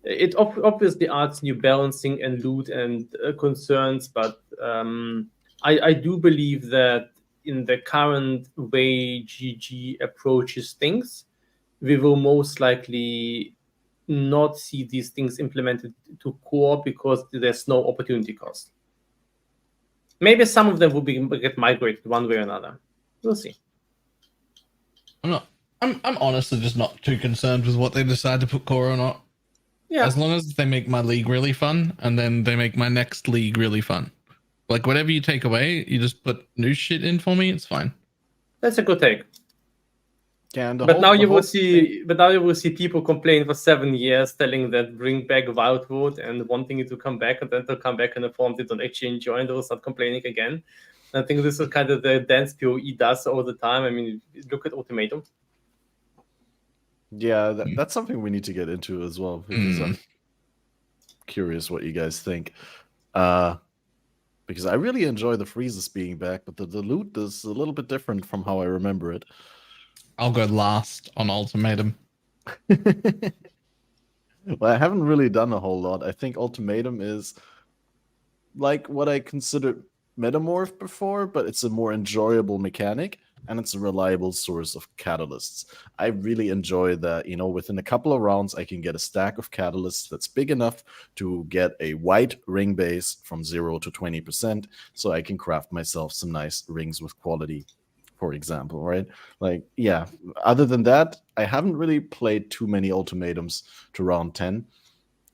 It obviously adds new balancing and loot and concerns, but I do believe that in the current way GG approaches things, we will most likely not see these things implemented to core because there's no opportunity cost. Maybe some of them will get migrated one way or another. We'll see. I'm honestly just not too concerned with what they decide to put core or not. Yeah. As long as they make my league really fun and then they make my next league really fun. Like whatever you take away, you just put new shit in for me, it's fine. That's a good take. Yeah, and But now you will see people complain for 7 years, telling that bring back Wildwood and wanting it to come back, and then to come back in a form they don't actually enjoy, and they'll start complaining again. And I think this is kind of the dance PoE does all the time. I mean, look at Ultimatum. Yeah, that's something we need to get into as well, because I'm curious what you guys think. Because I really enjoy the freezes being back, but the loot is a little bit different from how I remember it. I'll go last on Ultimatum. Well, I haven't really done a whole lot. I think Ultimatum is like what I considered Metamorph before, but it's a more enjoyable mechanic, and it's a reliable source of catalysts. I really enjoy that, within a couple of rounds, I can get a stack of catalysts that's big enough to get a white ring base from 0 to 20%, so I can craft myself some nice rings with quality, for example, right? Like, yeah, other than that, I haven't really played too many Ultimatums to round 10.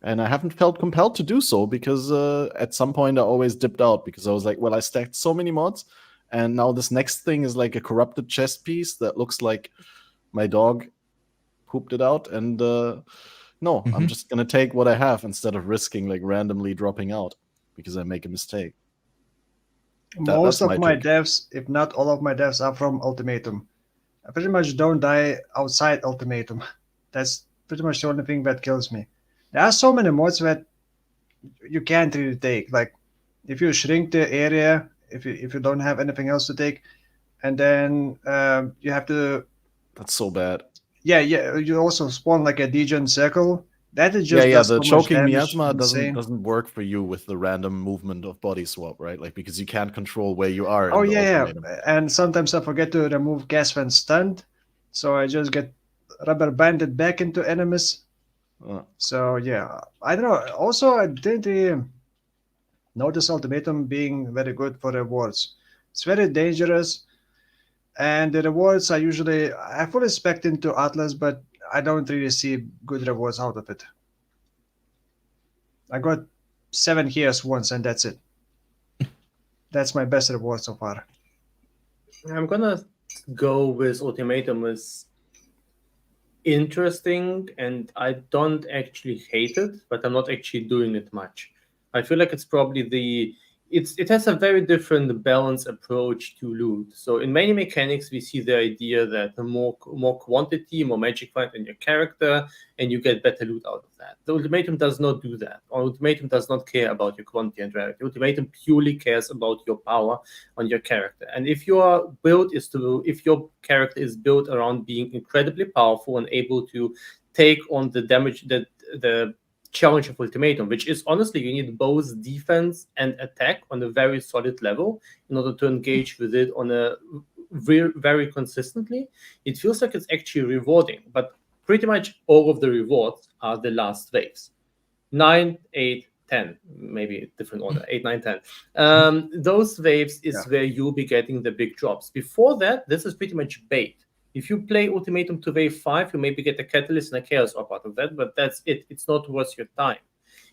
And I haven't felt compelled to do so because at some point I always dipped out because I was like, well, I stacked so many mods, and now this next thing is like a corrupted chest piece that looks like my dog pooped it out. And no, I'm just going to take what I have instead of risking like randomly dropping out because I make a mistake. Most of my devs, if not all of my devs, are from Ultimatum. I pretty much don't die outside Ultimatum. That's pretty much the only thing that kills me. There are so many mods that you can't really take. Like, if you shrink the area, if you don't have anything else to take, and then you have to... That's so bad. Yeah, you also spawn like a degen circle. That is just... the choking miasma doesn't work for you with the random movement of body swap, right? Like, because you can't control where you are. Oh, yeah. And sometimes I forget to remove gas when stunned, so I just get rubber banded back into enemies. So yeah, I don't know. Also, I didn't really notice Ultimatum being very good for rewards. It's very dangerous, and the rewards are usually... I fully spec into Atlas, but I don't really see good rewards out of it. I got 7 heals once, and that's it. That's my best reward so far. I'm gonna go with Ultimatum as interesting, and I don't actually hate it, but I'm not actually doing it much. I feel like it's probably it has a very different balanced approach to loot. So in many mechanics, we see the idea that the more quantity, more magic find in your character, and you get better loot out of that. The Ultimatum does not do that. Ultimatum does not care about your quantity and rarity. Ultimatum purely cares about your power on your character. And if your character is built around being incredibly powerful and able to take on the damage that the challenge of Ultimatum, which is honestly you need both defense and attack on a very solid level in order to engage with it on a very consistently, it feels like it's actually rewarding. But pretty much all of the rewards are the last waves. 9, 8, 10, maybe different order, 8, 9, 10. Those waves is where you'll be getting the big drops. Before that, this is pretty much bait. If you play Ultimatum to wave 5, you maybe get a Catalyst and a Chaos Orb out of that, but that's it. It's not worth your time.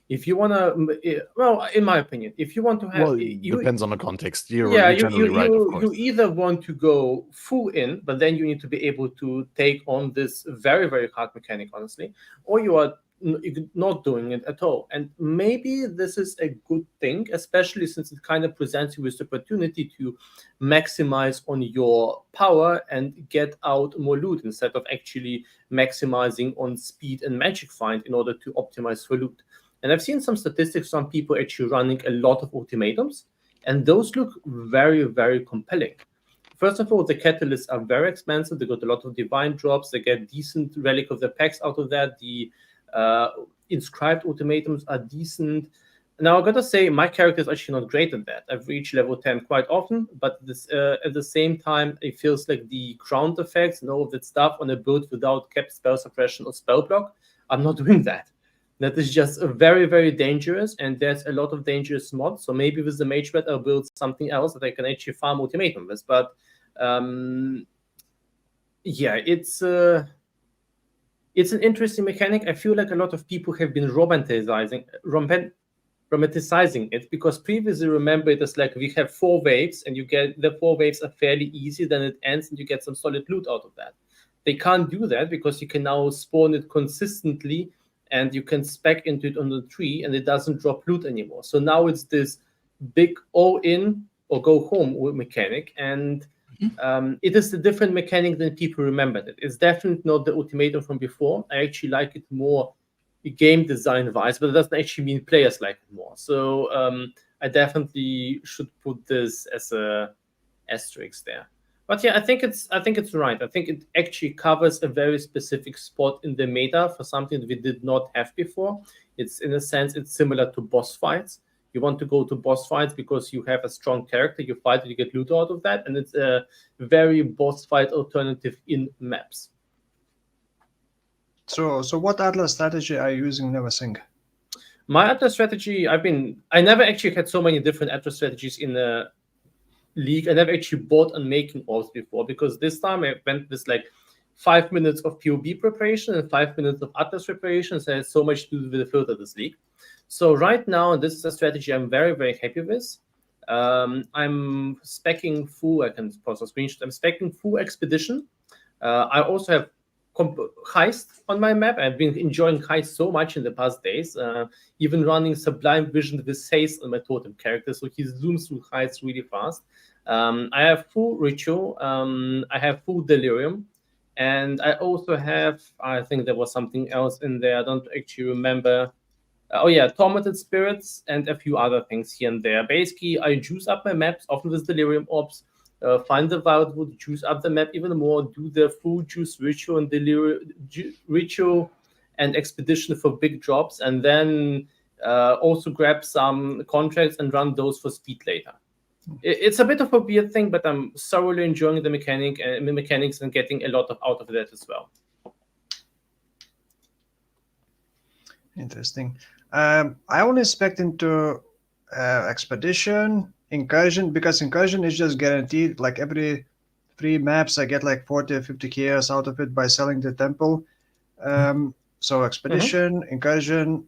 If you want to, well, in my opinion, if you want to have, Well, it depends on the context. You're yeah, generally right, of course. you either want to go full in, but then you need to be able to take on this very, very hard mechanic, honestly, or you are not doing it at all. And maybe this is a good thing, especially since it kind of presents you with the opportunity to maximize on your power and get out more loot instead of actually maximizing on speed and magic find in order to optimize for loot. And I've seen some statistics on people actually running a lot of ultimatums, and those look very, very compelling. First of all, the catalysts are very expensive. They got a lot of divine drops. They get decent relic of the packs out of that. The inscribed ultimatums are decent. Now, I gotta say, my character is actually not great at that. I've reached level 10 quite often, but this, at the same time, it feels like the ground effects and all of that stuff on a build without kept spell suppression or spell block, I'm not doing that. That is just very, very dangerous, and there's a lot of dangerous mods. So maybe with the mage bet, I'll build something else that I can actually farm ultimatum with. But yeah, it's an interesting mechanic. I feel like a lot of people have been romanticizing it, because previously, remember, it was like we have 4 waves, and you get the 4 waves are fairly easy. Then it ends, and you get some solid loot out of that. They can't do that because you can now spawn it consistently, and you can spec into it on the tree, and it doesn't drop loot anymore. So now it's this big all-in or go-home mechanic, and it is a different mechanic than people remembered it. It's definitely not the ultimatum from before. I actually like it more game design-wise, but it doesn't actually mean players like it more. So I definitely should put this as a asterisk there. But yeah, I think it's right. I think it actually covers a very specific spot in the meta for something that we did not have before. It's, in a sense, it's similar to boss fights. You want to go to boss fights because you have a strong character, you fight it, you get loot out of that, and it's a very boss fight alternative in maps. So what Atlas strategy are you using, NeverSync? My Atlas strategy, I never actually had so many different Atlas strategies in the League. I never actually bought on making orbs before, because this time I went with like 5 minutes of POB preparation and 5 minutes of Atlas preparation. So I had so much to do with the filter this league. So right now, this is a strategy I'm very, very happy with. I'm specking full, I can post a screenshot, I'm specking full expedition. I also have Heist on my map. I've been enjoying Heist so much in the past days, even running Sublime Vision with Haste on my totem character, so he zooms through Heist really fast. I have full Ritual, I have full Delirium, and I also have, I think there was something else in there, I don't actually remember. Oh yeah, Tormented Spirits and a few other things here and there. Basically, I juice up my maps, often with Delirium Orbs, find the Wildwood, juice up the map even more, do the full juice Ritual and Ritual and Expedition for big drops, and then also grab some contracts and run those for speed later. It's a bit of a weird thing, but I'm thoroughly enjoying the mechanics and getting a lot out of that as well. Interesting. I only spec into Expedition, Incursion, because Incursion is just guaranteed. Like every 3 maps, I get like 40 or 50 KS out of it by selling the temple. So Expedition, Incursion.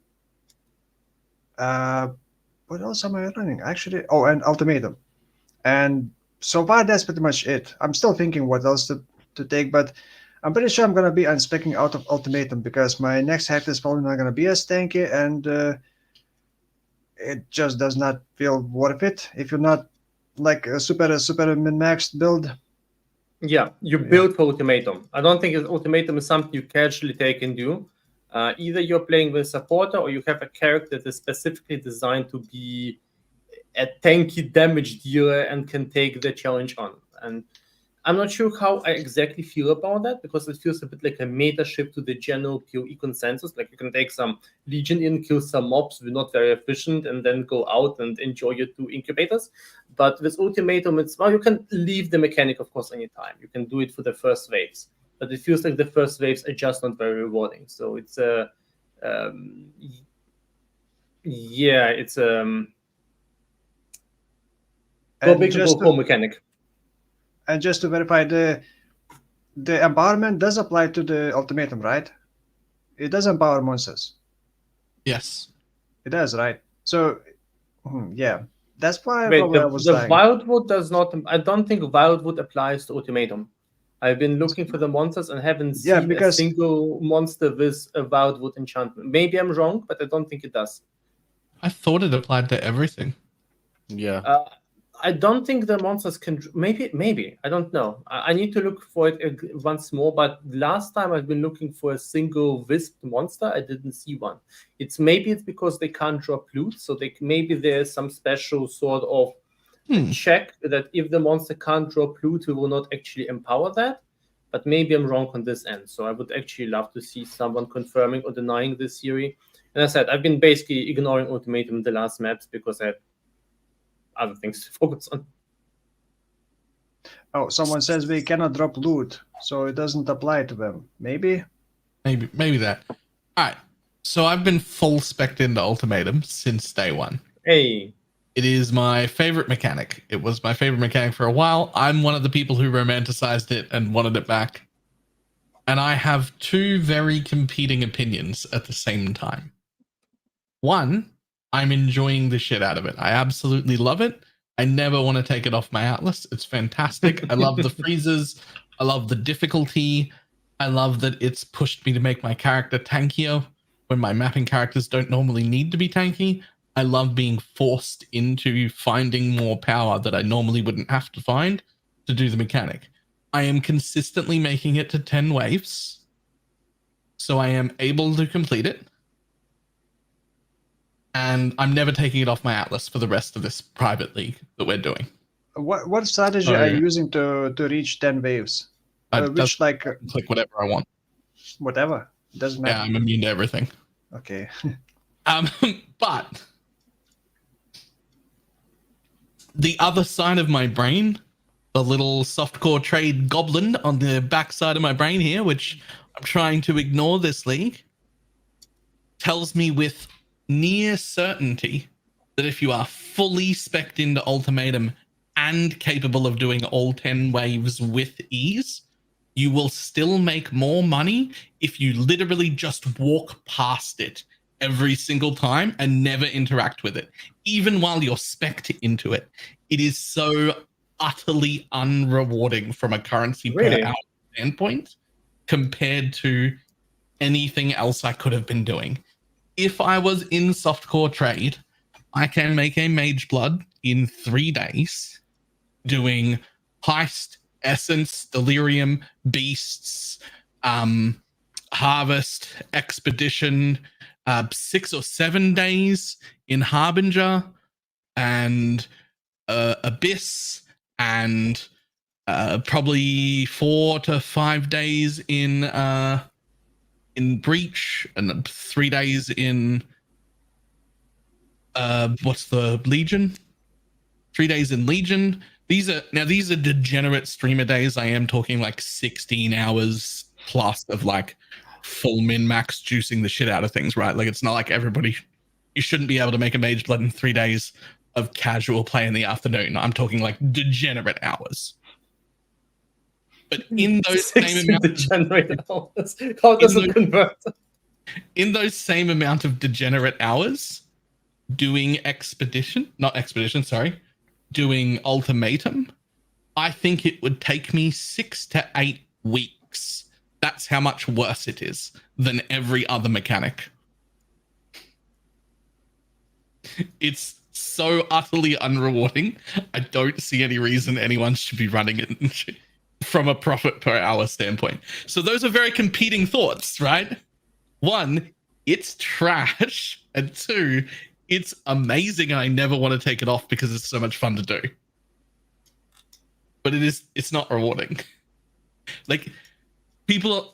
What else am I running? Actually, and Ultimatum. And so far, that's pretty much it. I'm still thinking what else to take, but I'm pretty sure I'm going to be unspecking out of Ultimatum, because my next hack is probably not going to be as tanky, and it just does not feel worth it if you're not like a super min-maxed build. Yeah, you build for Ultimatum. I don't think Ultimatum is something you casually take and do. Either you're playing with a supporter, or you have a character that is specifically designed to be a tanky damage dealer and can take the challenge on. And I'm not sure how I exactly feel about that, because it feels a bit like a meta shift to the general PoE consensus. Like you can take some Legion in, kill some mobs, we're not very efficient, and then go out and enjoy your 2 incubators. But with Ultimatum, it's, well, you can leave the mechanic, of course, anytime. You can do it for the first waves. But it feels like the first waves are just not very rewarding. So it's a, it's a big home mechanic. And just to verify, the empowerment does apply to the Ultimatum, right? It does empower monsters. Yes. It does, right? So, yeah, that's why Wait, probably I the, was the dying. Wildwood does not. I don't think Wildwood applies to Ultimatum. I've been looking for the monsters and haven't Yeah, seen a because single monster with a Wildwood enchantment. Maybe I'm wrong, but I don't think it does. I thought it applied to everything. Yeah. I don't think the monsters can. Maybe I don't know. I need to look for it once more. But last time I've been looking for a single wisp monster, I didn't see one. It's because they can't drop loot, so maybe there's some special sort of check that if the monster can't drop loot, we will not actually empower that. But maybe I'm wrong on this end. So I would actually love to see someone confirming or denying this theory. And as I said, I've been basically ignoring Ultimatum the last maps because I had other things to focus on. oh, someone says we cannot drop loot, so it doesn't apply to them. Maybe. Maybe that. All right. So I've been full spec'd into Ultimatum since day one. Hey, It is my favorite mechanic. It was my favorite mechanic for a while. I'm one of the people who romanticized it and wanted it back. And I have two very competing opinions at the same time. One, I'm enjoying the shit out of it. I absolutely love it. I never want to take it off my Atlas. It's fantastic. I love the freezes. I love the difficulty. I love that it's pushed me to make my character tankier when my mapping characters don't normally need to be tanky. I love being forced into finding more power that I normally wouldn't have to find to do the mechanic. I am consistently making it to 10 waves, so I am able to complete it. And I'm never taking it off my Atlas for the rest of this private league that we're doing. What strategy are you using to reach 10 waves? Which, like, click whatever I want. Whatever. It doesn't matter. Yeah, I'm immune to everything. Okay. But the other side of my brain, the little softcore trade goblin on the back side of my brain here, which I'm trying to ignore this league, tells me with near certainty that if you are fully spec'd into Ultimatum and capable of doing all 10 waves with ease, you will still make more money if you literally just walk past it every single time and never interact with it, even while you're spec'd into it. It is so utterly unrewarding from a currency per hour standpoint compared to anything else I could have been doing. If I was in softcore trade, I can make a mage blood in 3 days doing Heist, Essence, Delirium, Beasts, Harvest, Expedition, 6 or 7 days in Harbinger, and Abyss, and probably 4 to 5 days in Breach, and 3 days in what's the Legion? 3 days in Legion. These are degenerate streamer days. I am talking like 16 hours plus of like full min max juicing the shit out of things, right? Like it's not like everybody. You shouldn't be able to make a mage blood in 3 days of casual play in the afternoon. I'm talking like degenerate hours. But in those same amount of degenerate hours, how does it convert? In those same amount of degenerate hours, doing doing Ultimatum, I think it would take me 6 to 8 weeks. That's how much worse it is than every other mechanic. It's so utterly unrewarding. I don't see any reason anyone should be running it from a profit per hour standpoint. So those are very competing thoughts, right? One, it's trash. And two, it's amazing and I never want to take it off because it's so much fun to do. But it's not rewarding. Like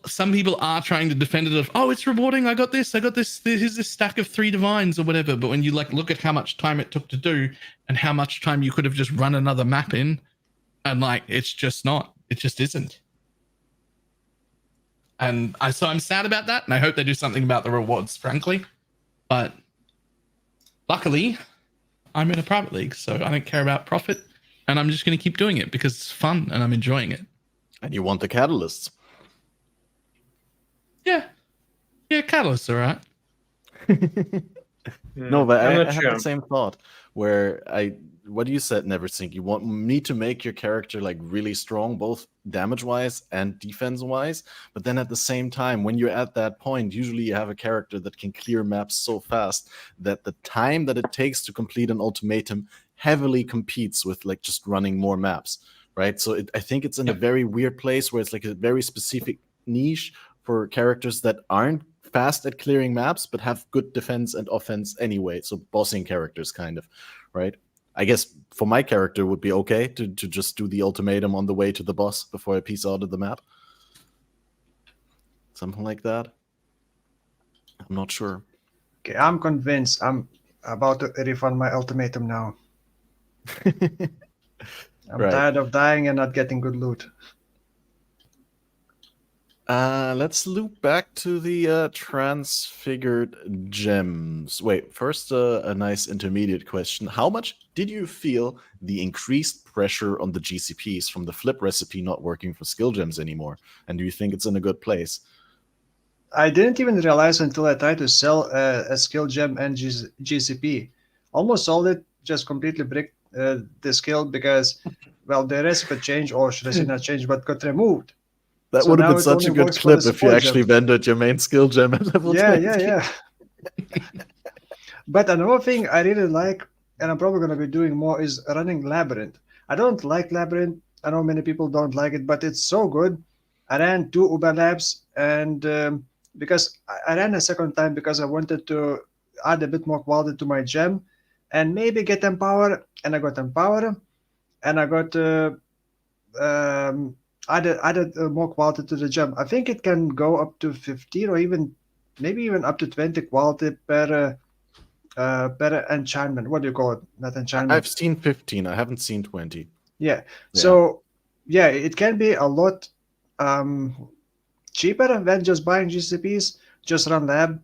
some people are trying to defend it of, oh, it's rewarding. I got this. Here's this stack of 3 divines or whatever. But when you like look at how much time it took to do and how much time you could have just run another map in, and like, it's just not, it just isn't. And so I'm sad about that. And I hope they do something about the rewards, frankly. But luckily, I'm in a private league, so I don't care about profit. And I'm just going to keep doing it because it's fun and I'm enjoying it. And you want the catalysts. Yeah, catalysts are right. No, but I'm I not have sure. the same thought where what you said, NeverSync, you want me to make your character like really strong, both damage wise and defense wise. But then at the same time, when you're at that point, usually you have a character that can clear maps so fast that the time that it takes to complete an ultimatum heavily competes with like just running more maps, right? So I think it's in a very weird place where it's like a very specific niche for characters that aren't fast at clearing maps but have good defense and offense anyway, so bossing characters kind of, right? I guess for my character would be okay to just do the ultimatum on the way to the boss before I piece out of the map, something like that. I'm not sure. Okay, I'm convinced. I'm about to refund my ultimatum now. I'm Right. tired of dying and not getting good loot. Let's loop back to the Transfigured Gems. Wait, first a nice intermediate question. How much did you feel the increased pressure on the GCPs from the flip recipe not working for skill gems anymore? And do you think it's in a good place? I didn't even realize until I tried to sell a skill gem and GCP. Almost sold it, just completely bricked the skill because, well, the recipe changed, or should I say not changed, but got removed. That So would have now been it such a only good works for clip the if you support actually gems. vended your main skill gem at level 20. Yeah. But another thing I really like, and I'm probably going to be doing more, is running Labyrinth. I don't like Labyrinth. I know many people don't like it, but it's so good. I ran 2 Uber Labs, and because I ran a second time because I wanted to add a bit more quality to my gem and maybe get Empower, and I got Empower, and I got added more quality to the gem. I think it can go up to 15 or maybe even up to 20 quality per enchantment. What do you call it? Not enchantment. I've seen 15. I haven't seen 20. Yeah. So yeah, it can be a lot cheaper than just buying GCPs. Just run lab.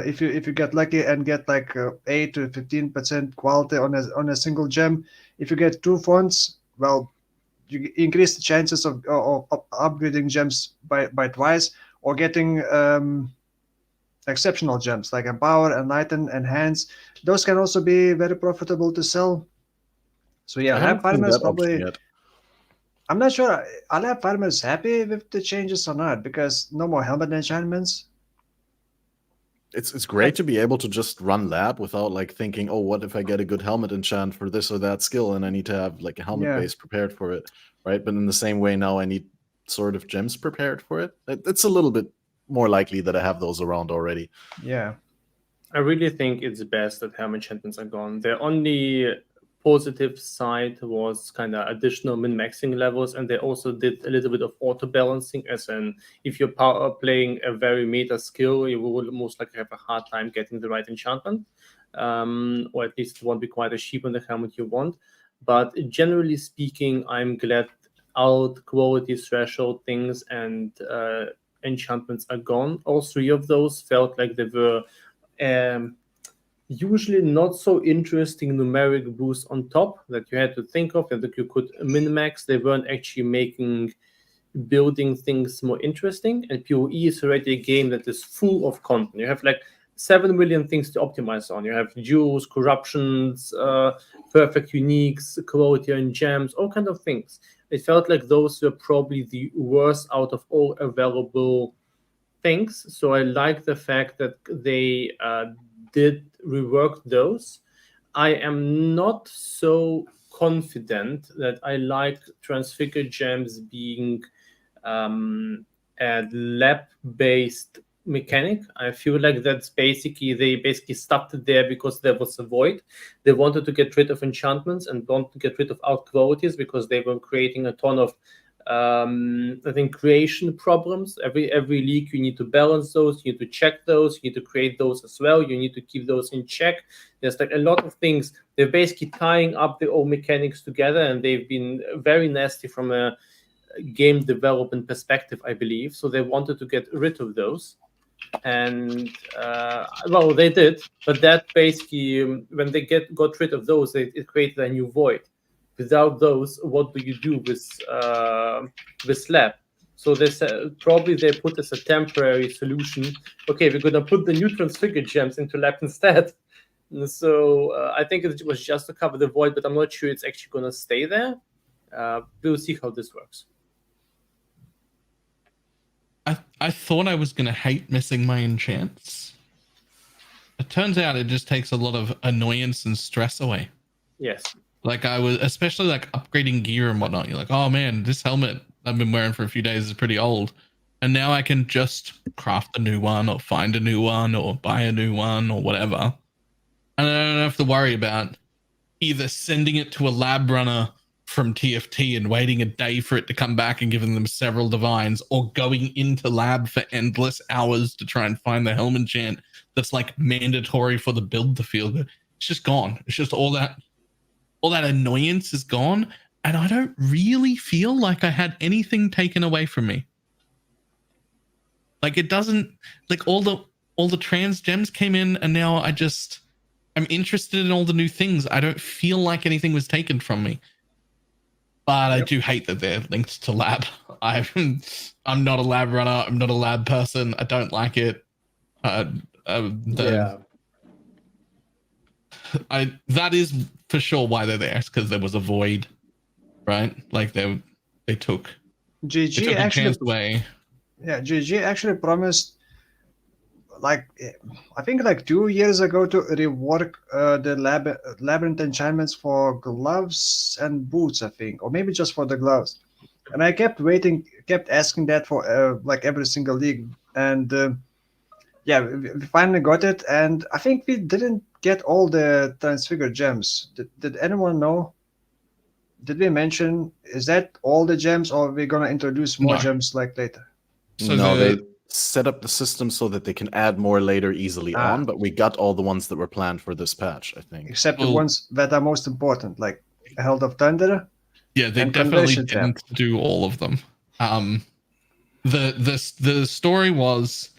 If you get lucky and get like 8 to 15% quality on a single gem, if you get 2 fonts, well, you increase the chances of upgrading gems by twice, or getting exceptional gems like Empower, Enlighten, Enhance. Those can also be very profitable to sell. So yeah, I lab haven't seen farmers that option probably. yet. I'm not sure. Are lab farmers happy with the changes or not? Because no more helmet enchantments. It's great to be able to just run lab without like thinking, oh, what if I get a good helmet enchant for this or that skill and I need to have like a helmet base prepared for it, right? But in the same way now I need sort of gems prepared for it. It's a little bit more likely that I have those around already. Yeah. I really think it's best that helmet enchantments are gone. The only positive side was kind of additional min-maxing levels, and they also did a little bit of auto balancing, as in if you're playing a very meta skill, you will most likely have a hard time getting the right enchantment, or at least it won't be quite as cheap on the helmet you want. But generally speaking, I'm glad out quality threshold things and enchantments are gone. All 3 of those felt like they were usually not so interesting numeric boosts on top that you had to think of and that you could min-max. They weren't actually making building things more interesting. And PoE is already a game that is full of content. You have like 7 million things to optimize on. You have duels, corruptions, perfect uniques, quality and gems, all kinds of things. It felt like those were probably the worst out of all available things. So I like the fact that they did rework those. I am not so confident that I like Transfigured Gems being a lab-based mechanic. I feel like they basically stopped it there because there was a void. They wanted to get rid of enchantments and wanted to get rid of out qualities because they were creating a ton of I think creation problems. Every league you need to balance those, you need to check those, you need to create those as well, you need to keep those in check. There's like a lot of things. They're basically tying up the old mechanics together, and they've been very nasty from a game development perspective, I believe. So they wanted to get rid of those, and well, they did. But that basically, when they got rid of those, it created a new void. Without those, what do you do with lab? So they said, probably they put as a temporary solution, okay, we're going to put the new Transfigured Gems into lab instead. So I think it was just to cover the void, but I'm not sure it's actually going to stay there. We'll see how this works. I thought I was going to hate missing my enchants. It turns out it just takes a lot of annoyance and stress away. Yes. Like I was, especially like upgrading gear and whatnot. You're like, oh man, this helmet I've been wearing for a few days is pretty old. And now I can just craft a new one or find a new one or buy a new one or whatever. And I don't have to worry about either sending it to a lab runner from TFT and waiting a day for it to come back and giving them several divines, or going into lab for endless hours to try and find the helm enchant that's like mandatory for the build to feel good. It's just gone. It's just all that annoyance is gone. And I don't really feel like I had anything taken away from me. Like it doesn't, like all the trans gems came in, and now I'm interested in all the new things. I don't feel like anything was taken from me. But I do hate that they're linked to lab. I'm not a lab runner. I'm not a lab person. I don't like it. That is for sure why they're there. It's because there was a void, right? Like they took GG a actually chance away. Yeah, GG actually promised, like I think like 2 years ago, to rework the Labyrinth enchantments for gloves and boots, I think, or maybe just for the gloves. And I kept asking that for like every single league, and we finally got it. And I think we didn't get all the Transfigured Gems. Did anyone know? Did we mention, is that all the gems, or are we gonna introduce more gems like later? So no, they set up the system so that they can add more later easily on, but we got all the ones that were planned for this patch, I think. Except the ones that are most important, like Herald of Thunder. Yeah, they definitely didn't do all of them. The story was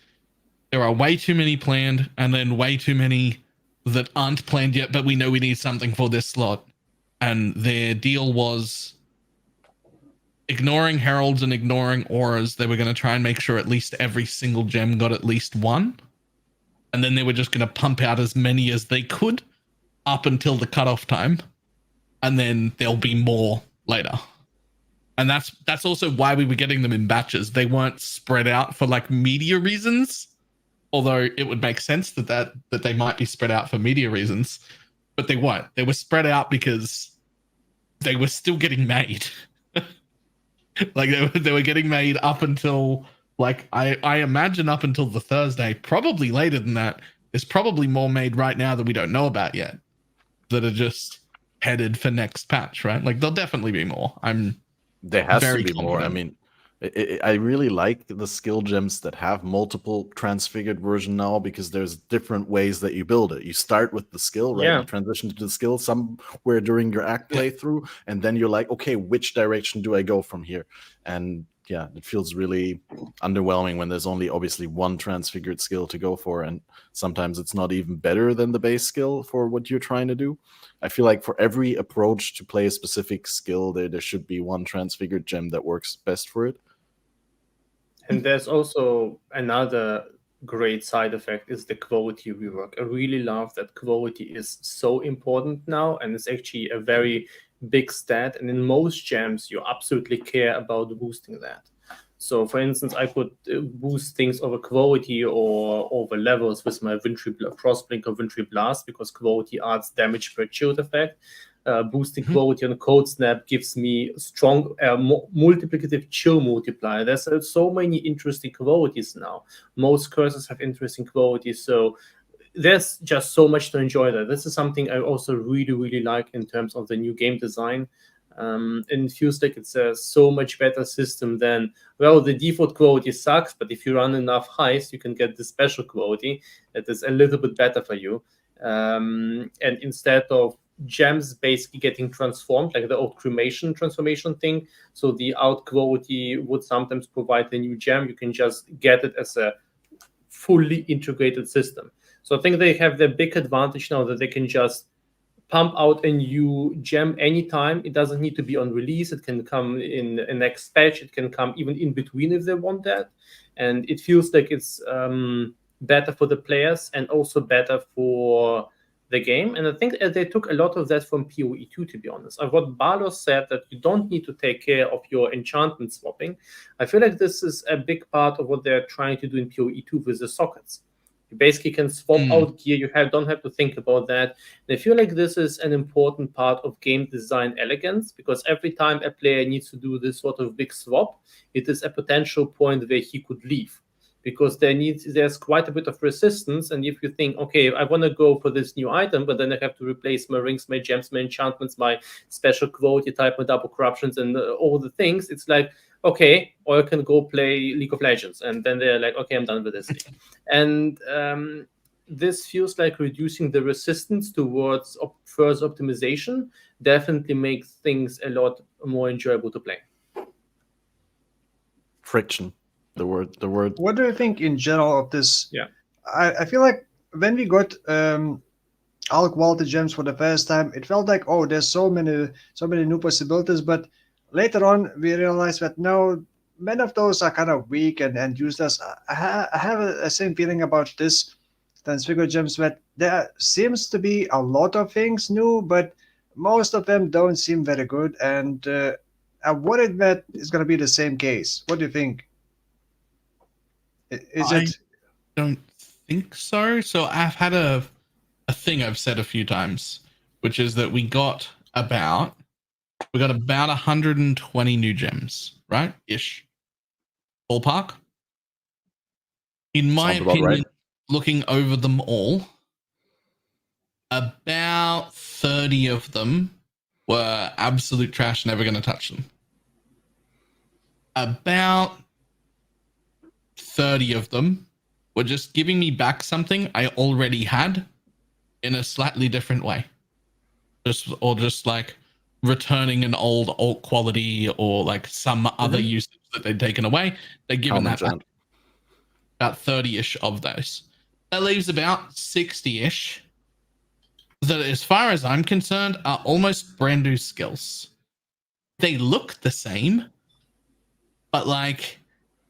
there are way too many planned, and then way too many that aren't planned yet, but we know we need something for this slot. And their deal was ignoring heralds and ignoring auras. They were going to try and make sure at least every single gem got at least one. And then they were just going to pump out as many as they could up until the cutoff time. And then there'll be more later. And that's also why we were getting them in batches. They weren't spread out for like media reasons, although it would make sense that they might be spread out for media reasons, but they weren't. They were spread out because they were still getting made. Like they were getting made up until, like, I imagine up until the Thursday, probably later than that. There's probably more made right now that we don't know about yet, that are just headed for next patch, right? Like there'll definitely be more. There has to very be more. I confident. mean, I really like the skill gems that have multiple transfigured version now, because there's different ways that you build it. You start with the skill, right? Yeah. You transition to the skill somewhere during your act playthrough, and then you're like, okay, which direction do I go from here? And yeah, it feels really underwhelming when there's only obviously one transfigured skill to go for, and sometimes it's not even better than the base skill for what you're trying to do. I feel like for every approach to play a specific skill, there should be one transfigured gem that works best for it. And there's also another great side effect, is the quality rework. I really love that quality is so important now, and it's actually a very big stat. And in most gems, you absolutely care about boosting that. So, for instance, I could boost things over quality or over levels with my Wintry Frostblink or Wintry Blast, because quality adds damage per shield effect. Boosting quality on Cold Snap gives me strong multiplicative chill multiplier. There's so many interesting qualities now. Most curses have interesting qualities, so there's just so much to enjoy there. This is something I also really, really like in terms of the new game design. And it feels like it's a so much better system than, well, the default quality sucks, but if you run enough Heist, you can get the special quality that is a little bit better for you. And instead of gems basically getting transformed, like the old cremation transformation thing, so the out quality would sometimes provide a new gem, you can just get it as a fully integrated system. So I think they have the big advantage now that they can just pump out a new gem anytime. It doesn't need to be on release. It can come in a next patch. It can come even in between if they want that. And it feels like it's better for the players and also better for the game. And I think they took a lot of that from PoE2, to be honest. And what Balor said, that you don't need to take care of your enchantment swapping. I feel like this is a big part of what they're trying to do in PoE2 with the sockets. You basically can swap out gear. You don't have to think about that. And I feel like this is an important part of game design elegance, because every time a player needs to do this sort of big swap, it is a potential point where he could leave, because there's quite a bit of resistance. And if you think, okay, I want to go for this new item, but then I have to replace my rings, my gems, my enchantments, my special quality type, my double corruptions, and all the things, it's like, okay, or I can go play League of Legends. And then they're like, okay, I'm done with this league. And this feels like reducing the resistance towards further optimization definitely makes things a lot more enjoyable to play. Friction, the word. What do you think in general of this? Yeah. I feel like when we got all quality gems for the first time, it felt like, oh, there's so many new possibilities, but later on, we realized that no, many of those are kind of weak and useless. I have a same feeling about this Transfigured Gems, that there seems to be a lot of things new, but most of them don't seem very good. And I'm worried that it's going to be the same case. What do you think? I don't think so. So I've had a thing I've said a few times, which is that we got about 120 new gems, right? Ish. Ballpark. In my Sounds about opinion, right. looking over them all, about 30 of them were absolute trash, never going to touch them. About 30 of them were just giving me back something I already had in a slightly different way. Just like returning an old alt quality or like some other usage that they'd taken away. They're given that back. About 30-ish of those. That leaves about 60-ish that, as far as I'm concerned, are almost brand new skills. They look the same, but like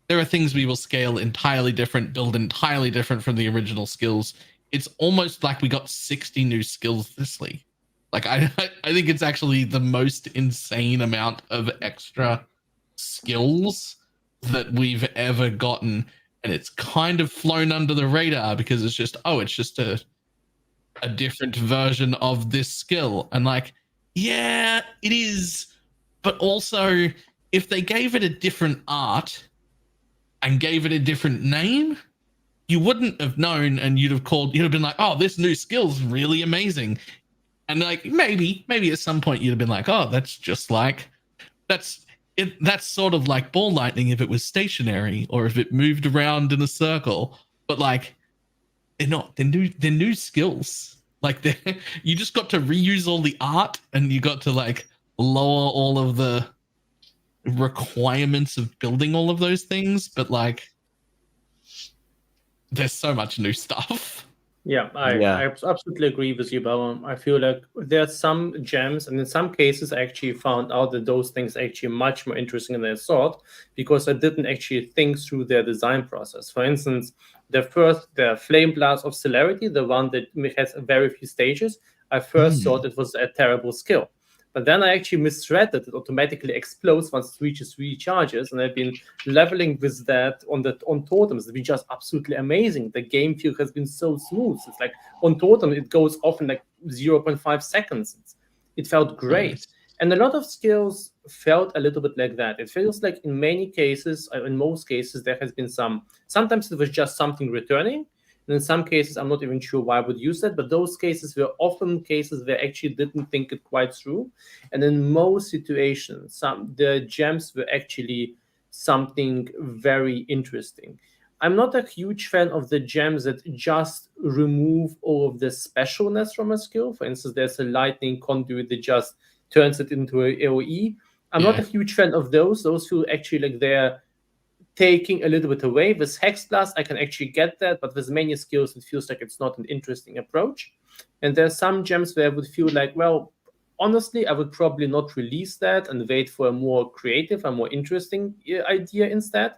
there are things we will scale entirely different, build entirely different from the original skills. It's almost like we got 60 new skills this league. Like I think it's actually the most insane amount of extra skills that we've ever gotten, and it's kind of flown under the radar because it's just a different version of this skill. And like, yeah, it is, but also if they gave it a different art and gave it a different name, you wouldn't have known, and you'd have been like, oh, this new skill's really amazing. And like maybe at some point you'd have been like, oh, that's sort of like ball lightning if it was stationary or if it moved around in a circle. But like they're not. They're new skills. Like you just got to reuse all the art, and you got to like lower all of the requirements of building all of those things. But like there's so much new stuff. Yeah, I absolutely agree with you, Balor. I feel like there are some gems, and in some cases, I actually found out that those things are actually much more interesting than I thought, because I didn't actually think through their design process. For instance, the Flame Blast of Celerity, the one that has very few stages, I first thought it was a terrible skill. But then I actually misread that it automatically explodes once it reaches 3 charges, and I've been leveling with that on totems. It's been just absolutely amazing. The game feel has been so smooth. It's like on totem, it goes off in like 0.5 seconds. It felt great. Nice. And a lot of skills felt a little bit like that. It feels like in most cases, there has been sometimes it was just something returning. And in some cases, I'm not even sure why I would use that, but those cases were often cases where I actually didn't think it quite through. And in most situations, the gems were actually something very interesting. I'm not a huge fan of the gems that just remove all of the specialness from a skill. For instance, there's a lightning conduit that just turns it into an AoE. I'm not a huge fan of those. Those feel actually like they're taking a little bit away. With Hex Blast, I can actually get that, but with many skills, it feels like it's not an interesting approach. And there's some gems where I would feel like, well, honestly, I would probably not release that and wait for a more creative, a more interesting idea instead.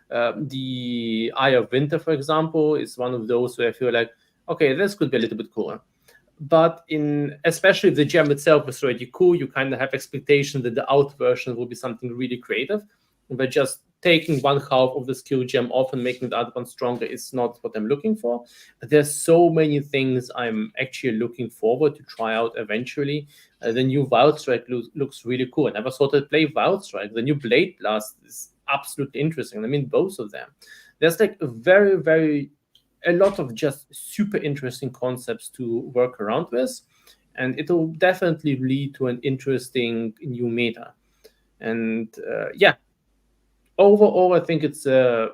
The Eye of Winter, for example, is one of those where I feel like, okay, this could be a little bit cooler. But especially if the gem itself is already cool, you kind of have expectation that the out version will be something really creative. But just taking one half of the skill gem off and making the other one stronger is not what I'm looking for. But there's so many things I'm actually looking forward to try out eventually. The new Wild Strike looks really cool. I never thought I'd play Wild Strike. The new Blade Blast is absolutely interesting. I mean, both of them. There's like a lot of just super interesting concepts to work around with, and it will definitely lead to an interesting new meta. And overall, I think it's a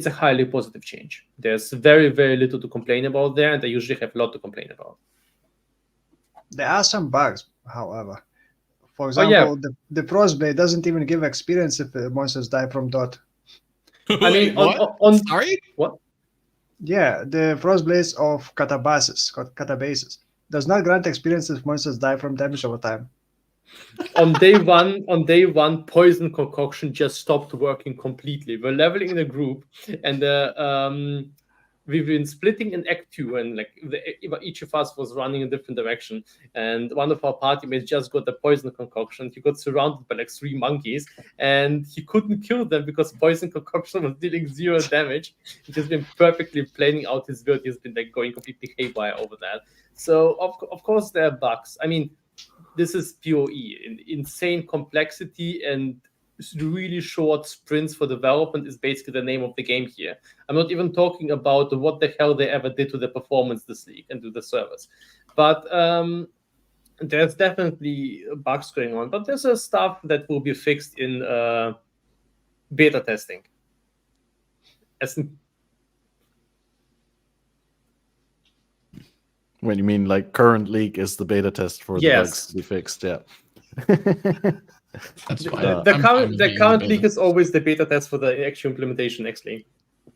highly positive change. There's very, very little to complain about there, and I usually have a lot to complain about. There are some bugs, however. For example, the Frostblade doesn't even give experience if the monsters die from dot. I mean, sorry? What? Yeah, the Frostblades of Catabases does not grant experience if monsters die from damage over time. On day one, Poison Concoction just stopped working completely. We're leveling in a group, and we've been splitting in Act 2, and like each of us was running in a different direction. And one of our party mates just got the Poison Concoction. He got surrounded by like 3 monkeys, and he couldn't kill them because Poison Concoction was dealing 0 damage. He's just been perfectly planning out his build. He's been like going completely haywire over that. So of course there are bugs. I mean, this is PoE, insane complexity, and really short sprints for development is basically the name of the game here. I'm not even talking about what the hell they ever did to the performance this league and to the servers. But there's definitely bugs going on. But there's stuff that will be fixed in beta testing. When you mean like current league is the beta test for the bugs to be fixed, yeah. That's fine. The current league is always the beta test for the actual implementation next league.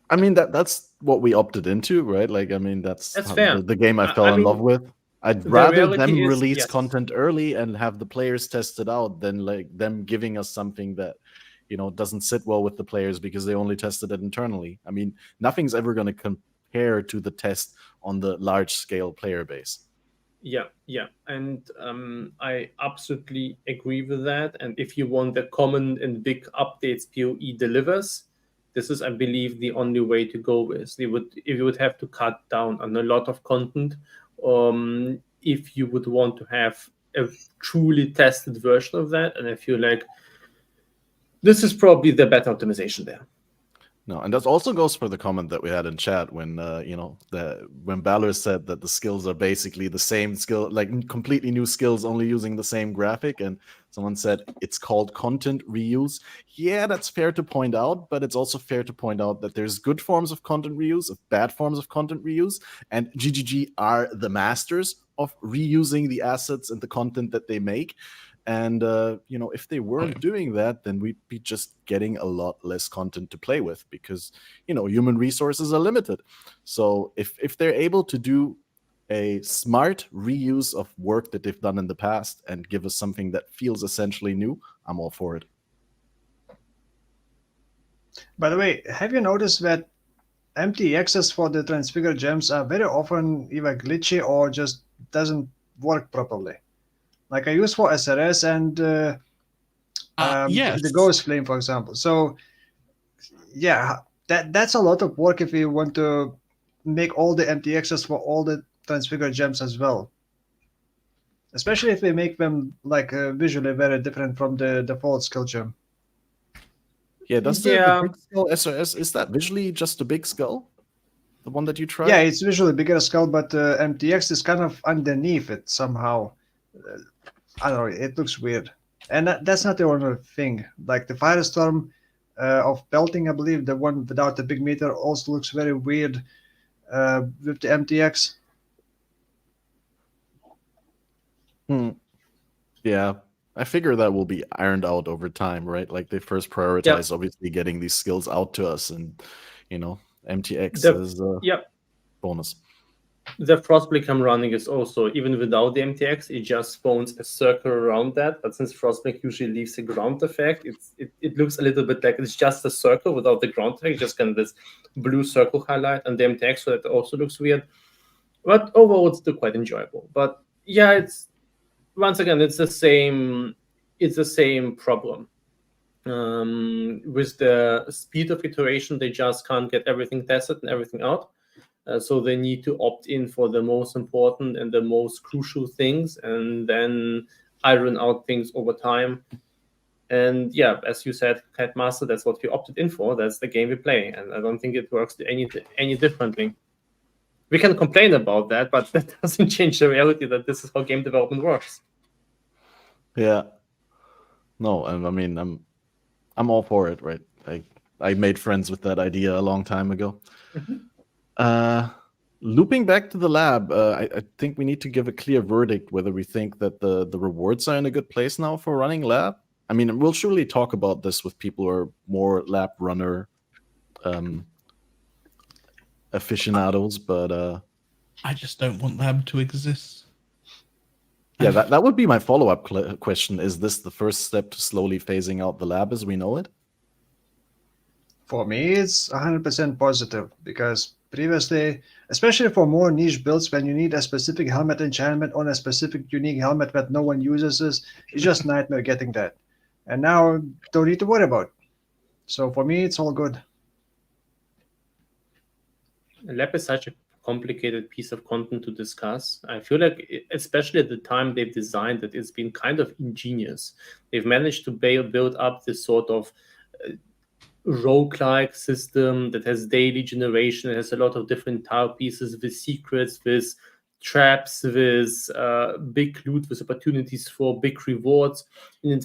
I mean, that's what we opted into, right? Like, I mean, that's fair. The game I fell in love with. I'd rather them release content early and have the players test it out than like them giving us something that, you know, doesn't sit well with the players because they only tested it internally. I mean, nothing's ever going to compare to the test on the large scale player base. Yeah, and I absolutely agree with that. And if you want the common and big updates PoE delivers, this is, I believe, the only way to go with. If you would have to cut down on a lot of content, if you would want to have a truly tested version of that, and I feel like this is probably the better optimization there. No, and that also goes for the comment that we had in chat when when Balor said that the skills are basically the same skill, like completely new skills, only using the same graphic, and someone said it's called content reuse. Yeah, that's fair to point out, but it's also fair to point out that there's good forms of content reuse, of bad forms of content reuse, and GGG are the masters of reusing the assets and the content that they make. And, if they weren't doing that, then we'd be just getting a lot less content to play with because, human resources are limited. So if they're able to do a smart reuse of work that they've done in the past and give us something that feels essentially new, I'm all for it. By the way, have you noticed that empty access for the Transfigured Gems are very often either glitchy or just doesn't work properly? Like I use for SRS and yes. the Ghost Flame, for example. So, yeah, that's a lot of work if you want to make all the empty access for all the Transfigured Gems as well. Especially if we make them like visually very different from the default skill gem. Yeah, does the big skull SRS, is that visually just a big skull? The one that you tried? Yeah, it's visually bigger skull, but MTX is kind of underneath it somehow. I don't know, it looks weird. And that's not the only thing. Like the Firestorm of Belting, I believe, the one without the big meter also looks very weird with the MTX. Yeah, I figure that will be ironed out over time, right? Like they first prioritize obviously getting these skills out to us, and MTX is a bonus. the Frostblink I'm running is also, even without the MTX, it just spawns a circle around that. But since Frostblink usually leaves a ground effect, it looks a little bit like it's just a circle without the ground effect, just kind of this blue circle highlight on the MTX, so that also looks weird. But overall, it's still quite enjoyable. But yeah, it's once again, it's the same problem. With the speed of iteration, they just can't get everything tested and everything out. So they need to opt in for the most important and the most crucial things, and then iron out things over time. And yeah, as you said, Cat Master, that's what we opted in for. That's the game we play, and I don't think it works any differently. We can complain about that, but that doesn't change the reality that this is how game development works. Yeah. No, and I mean, I'm all for it, right? I made friends with that idea a long time ago. Looping back to the lab, I think we need to give a clear verdict whether we think that the rewards are in a good place now for running lab. I mean, we'll surely talk about this with people who are more lab runner aficionados, but I just don't want lab to exist. Yeah, that would be my follow-up question. Is this the first step to slowly phasing out the lab as we know it? For me, it's 100% positive, because previously, especially for more niche builds, when you need a specific helmet enchantment on a specific unique helmet that no one uses, it's just nightmare getting that. And now, don't need to worry about it. So for me, it's all good. Lab is such a complicated piece of content to discuss. I feel like, especially at the time they've designed it, it's been kind of ingenious. They've managed to build up this sort of roguelike system that has daily generation. It has a lot of different tile pieces with secrets, with traps, with big loot, with opportunities for big rewards. And it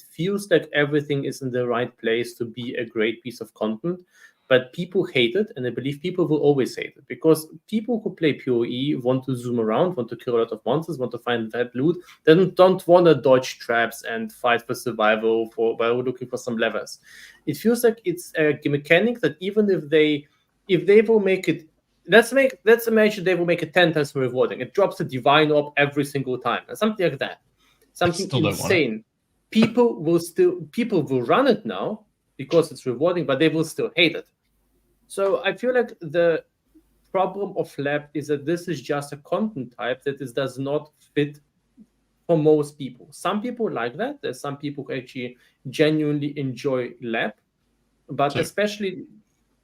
feels like everything is in the right place to be a great piece of content. But people hate it, and I believe people will always hate it, because people who play PoE want to zoom around, want to kill a lot of monsters, want to find that loot, then don't want to dodge traps and fight for survival while looking for some levers. It feels like it's a mechanic that even if they will make it, let's imagine they will make it 10 times more rewarding. It drops a divine orb every single time, something like that, something insane. People will run it now because it's rewarding, but they will still hate it. So I feel like the problem of lab is that this is just a content type that does not fit for most people. Some people like that. There's some people who actually genuinely enjoy lab, but especially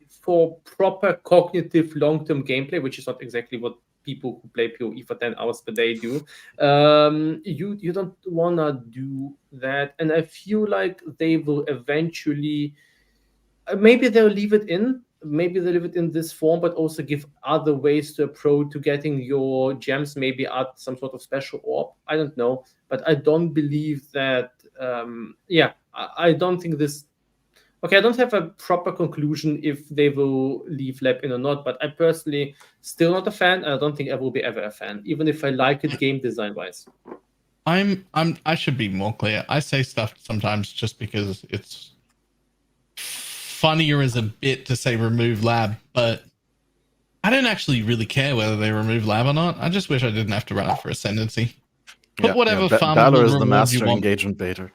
for proper cognitive long-term gameplay, which is not exactly what people who play PoE for 10 hours per day do, you don't want to do that. And I feel like they will eventually, maybe they'll leave it in. Maybe they leave it in this form, but also give other ways to approach to getting your gems, maybe add some sort of special orb. I don't know. But I don't believe that, I don't think this... Okay, I don't have a proper conclusion if they will leave lab in or not, but I personally still not a fan, and I don't think I will be ever a fan, even if I like it game design-wise. I should be more clear. I say stuff sometimes just because it's funnier as a bit to say remove lab, but I don't actually really care whether they remove lab or not. I just wish I didn't have to run it for Ascendancy. Put whatever farmable Balor is the reward master you want. engagement baiter.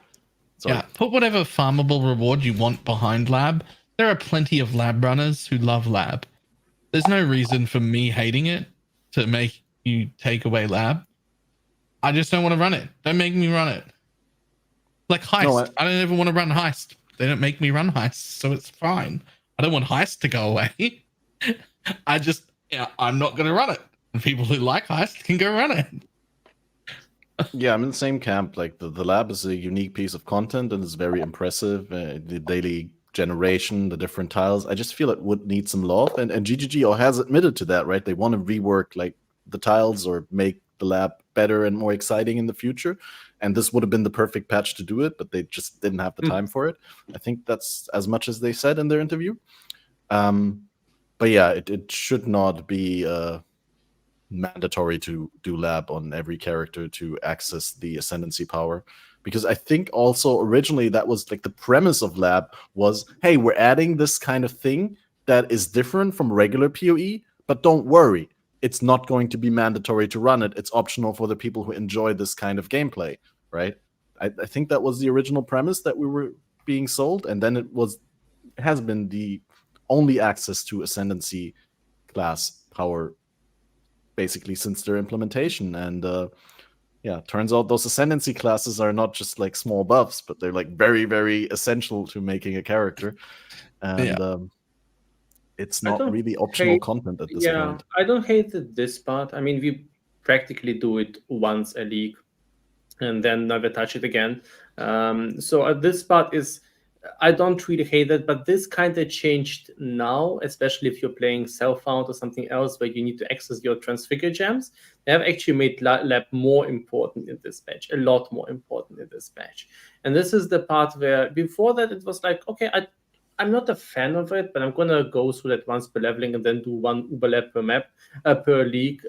Sorry. Yeah, put whatever farmable reward you want behind lab. There are plenty of lab runners who love lab. There's no reason for me hating it to make you take away lab. I just don't want to run it. Don't make me run it. Like Heist. No, I don't ever want to run Heist. They don't make me run Heist, so it's fine. I don't want Heist to go away. I'm not going to run it. And people who like Heist can go run it. Yeah, I'm in the same camp. Like the lab is a unique piece of content and it's very impressive. The daily generation, the different tiles. I just feel it would need some love. And GGG has admitted to that, right? They want to rework like the tiles or make the lab better and more exciting in the future. And this would have been the perfect patch to do it, but they just didn't have the time for it. I think that's as much as they said in their interview. But yeah, it should not be mandatory to do lab on every character to access the Ascendancy power. Because I think also originally that was like the premise of lab was, hey, we're adding this kind of thing that is different from regular PoE, but don't worry. it's not going to be mandatory to run it. It's optional for the people who enjoy this kind of gameplay, right? I think that was the original premise that we were being sold, and then it has been the only access to Ascendancy class power basically since their implementation. And yeah, turns out those Ascendancy classes are not just like small buffs, but they're like very, very essential to making a character. And it's not really optional content at this point. I don't hate this part. I mean, we practically do it once a league and then never touch it again. So this part is, I don't really hate it, but this kind of changed now, especially if you're playing self-found or something else where you need to access your Transfigured Gems. They have actually made lab more important in this patch, a lot more important in this patch. And this is the part where before that it was like, okay, I'm not a fan of it, but I'm going to go through that once per leveling and then do one Uber lab per map, per league.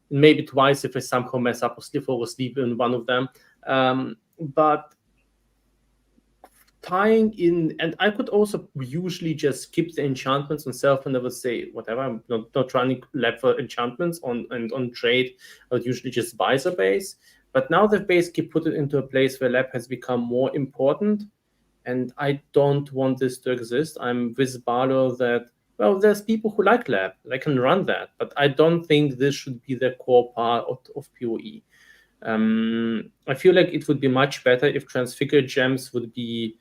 Maybe twice if I somehow mess up or fall asleep in one of them. But tying in, and I could also usually just skip the enchantments on self and I would say, whatever, I'm not running lab for enchantments on trade. I would usually just buy the base. But now they've basically put it into a place where lab has become more important. And I don't want this to exist. I'm with Balor that, well, there's people who like lab. They can run that. But I don't think this should be the core part of PoE. I feel like it would be much better if Transfigured Gems would be,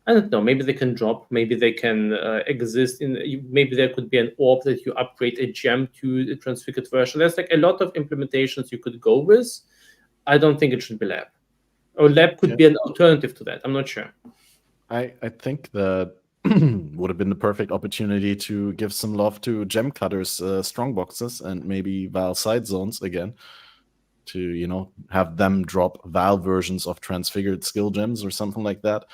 I don't know, maybe they can drop, maybe they can exist in, maybe there could be an orb that you upgrade a gem to the Transfigured version. There's like a lot of implementations you could go with. I don't think it should be lab. Or lab could be an alternative to that. I'm not sure. I think that would have been the perfect opportunity to give some love to gem cutters, strong boxes, and maybe Vaal side zones again, to, you know, have them drop Vaal versions of Transfigured Skill Gems or something like that.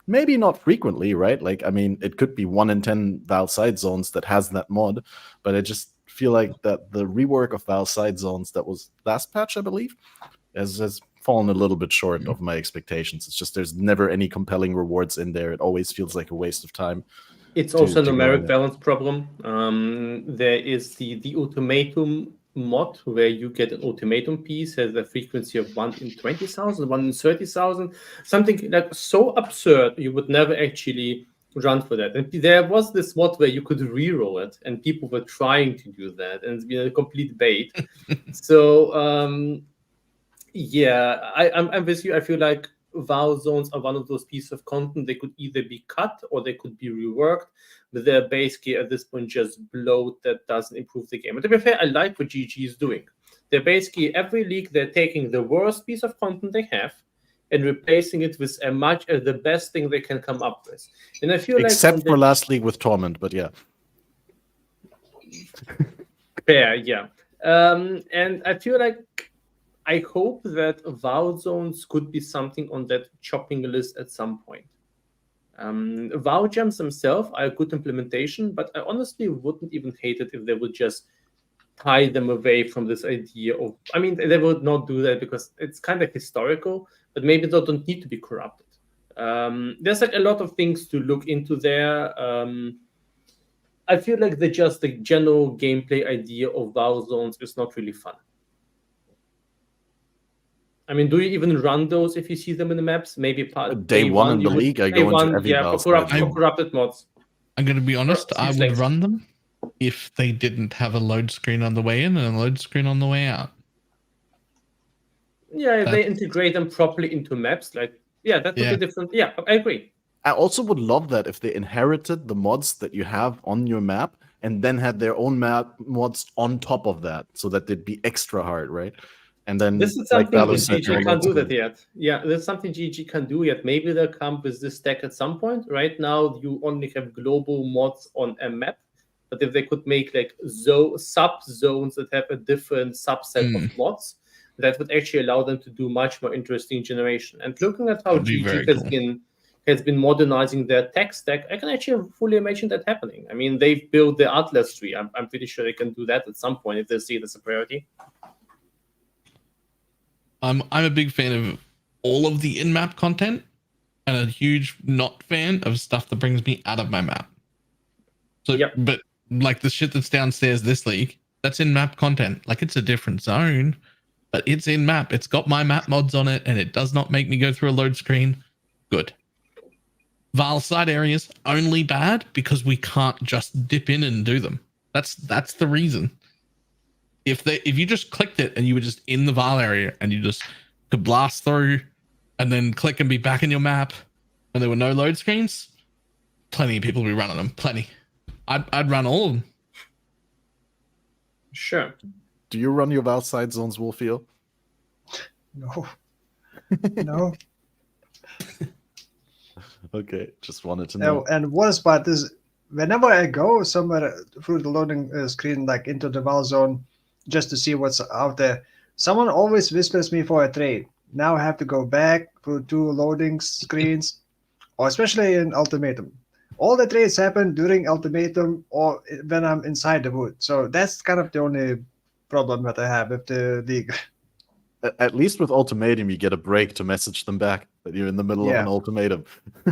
Maybe not frequently, right? Like, I mean, it could be 1 in 10 Vaal side zones that has that mod, but I just feel like that the rework of Vaal side zones that was last patch, I believe, has fallen a little bit short of my expectations. It's just there's never any compelling rewards in there. It always feels like a waste of time. It's also a numeric balance problem. There is the Ultimatum mod where you get an Ultimatum piece, has a frequency of 1 in 20,000, 1 in 30,000, something like so absurd you would never actually run for that. And there was this mod where you could reroll it, and people were trying to do that, and it's been a complete bait. So yeah, I'm with you. I feel like Vaal zones are one of those pieces of content. They could either be cut or they could be reworked, but they're basically at this point just bloat that doesn't improve the game. But to be fair, I like what GG is doing. They're basically, every league, they're taking the worst piece of content they have and replacing it with the best thing they can come up with. And I feel except for last league with Torment, but yeah. Fair, yeah. And I feel like I hope that Vaal zones could be something on that chopping list at some point. Vaal gems themselves are a good implementation, but I honestly wouldn't even hate it if they would just tie them away from this idea of, I mean, they would not do that because it's kind of historical, but maybe they don't need to be corrupted. There's like a lot of things to look into there. I feel like the general gameplay idea of Vaal zones is not really fun. I mean, do you even run those if you see them in the maps? Maybe day one in the league, I go into every Vaal for corrupted mods. I'm going to be honest, I would run them if they didn't have a load screen on the way in and a load screen on the way out. Yeah, if they integrate them properly into maps, like, yeah, that would be different. Yeah, I agree. I also would love that if they inherited the mods that you have on your map and then had their own map mods on top of that, so that they'd be extra hard, right? And then this is something GG can't do that yet. Yeah, there's something GG can do yet. Maybe they'll come with this tech at some point. Right now, you only have global mods on a map. But if they could make like sub-zones that have a different subset of mods, that would actually allow them to do much more interesting generation. And looking at how GG has been modernizing their tech stack, I can actually fully imagine that happening. I mean, they've built the Atlas tree. I'm pretty sure they can do that at some point if they see it as a priority. I'm a big fan of all of the in-map content and a huge not fan of stuff that brings me out of my map. So, but like the shit that's downstairs this league, That's in map content. Like, it's a different zone, but it's in map. It's got my map mods on it, and it does not make me go through a load screen. Good. Vaal side areas only bad because we can't just dip in and do them. That's the reason. If you just clicked it and you were just in the Vaal area and you just could blast through and then click and be back in your map and there were no load screens, plenty of people would be running them. Plenty. I'd run all of them. Sure. Do you run your Vaal side zones, Wolfo? No. No. Okay, just wanted to know. And worst part is, whenever I go somewhere through the loading screen, like into the Vaal zone, just to see what's out there, someone always whispers me for a trade. Now I have to go back through 2 loading screens, or especially in Ultimatum. All the trades happen during Ultimatum or when I'm inside the wood. So that's kind of the only problem that I have with the league. At least with Ultimatum, you get a break to message them back that you're in the middle of an ultimatum.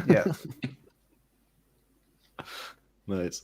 Yeah. Nice.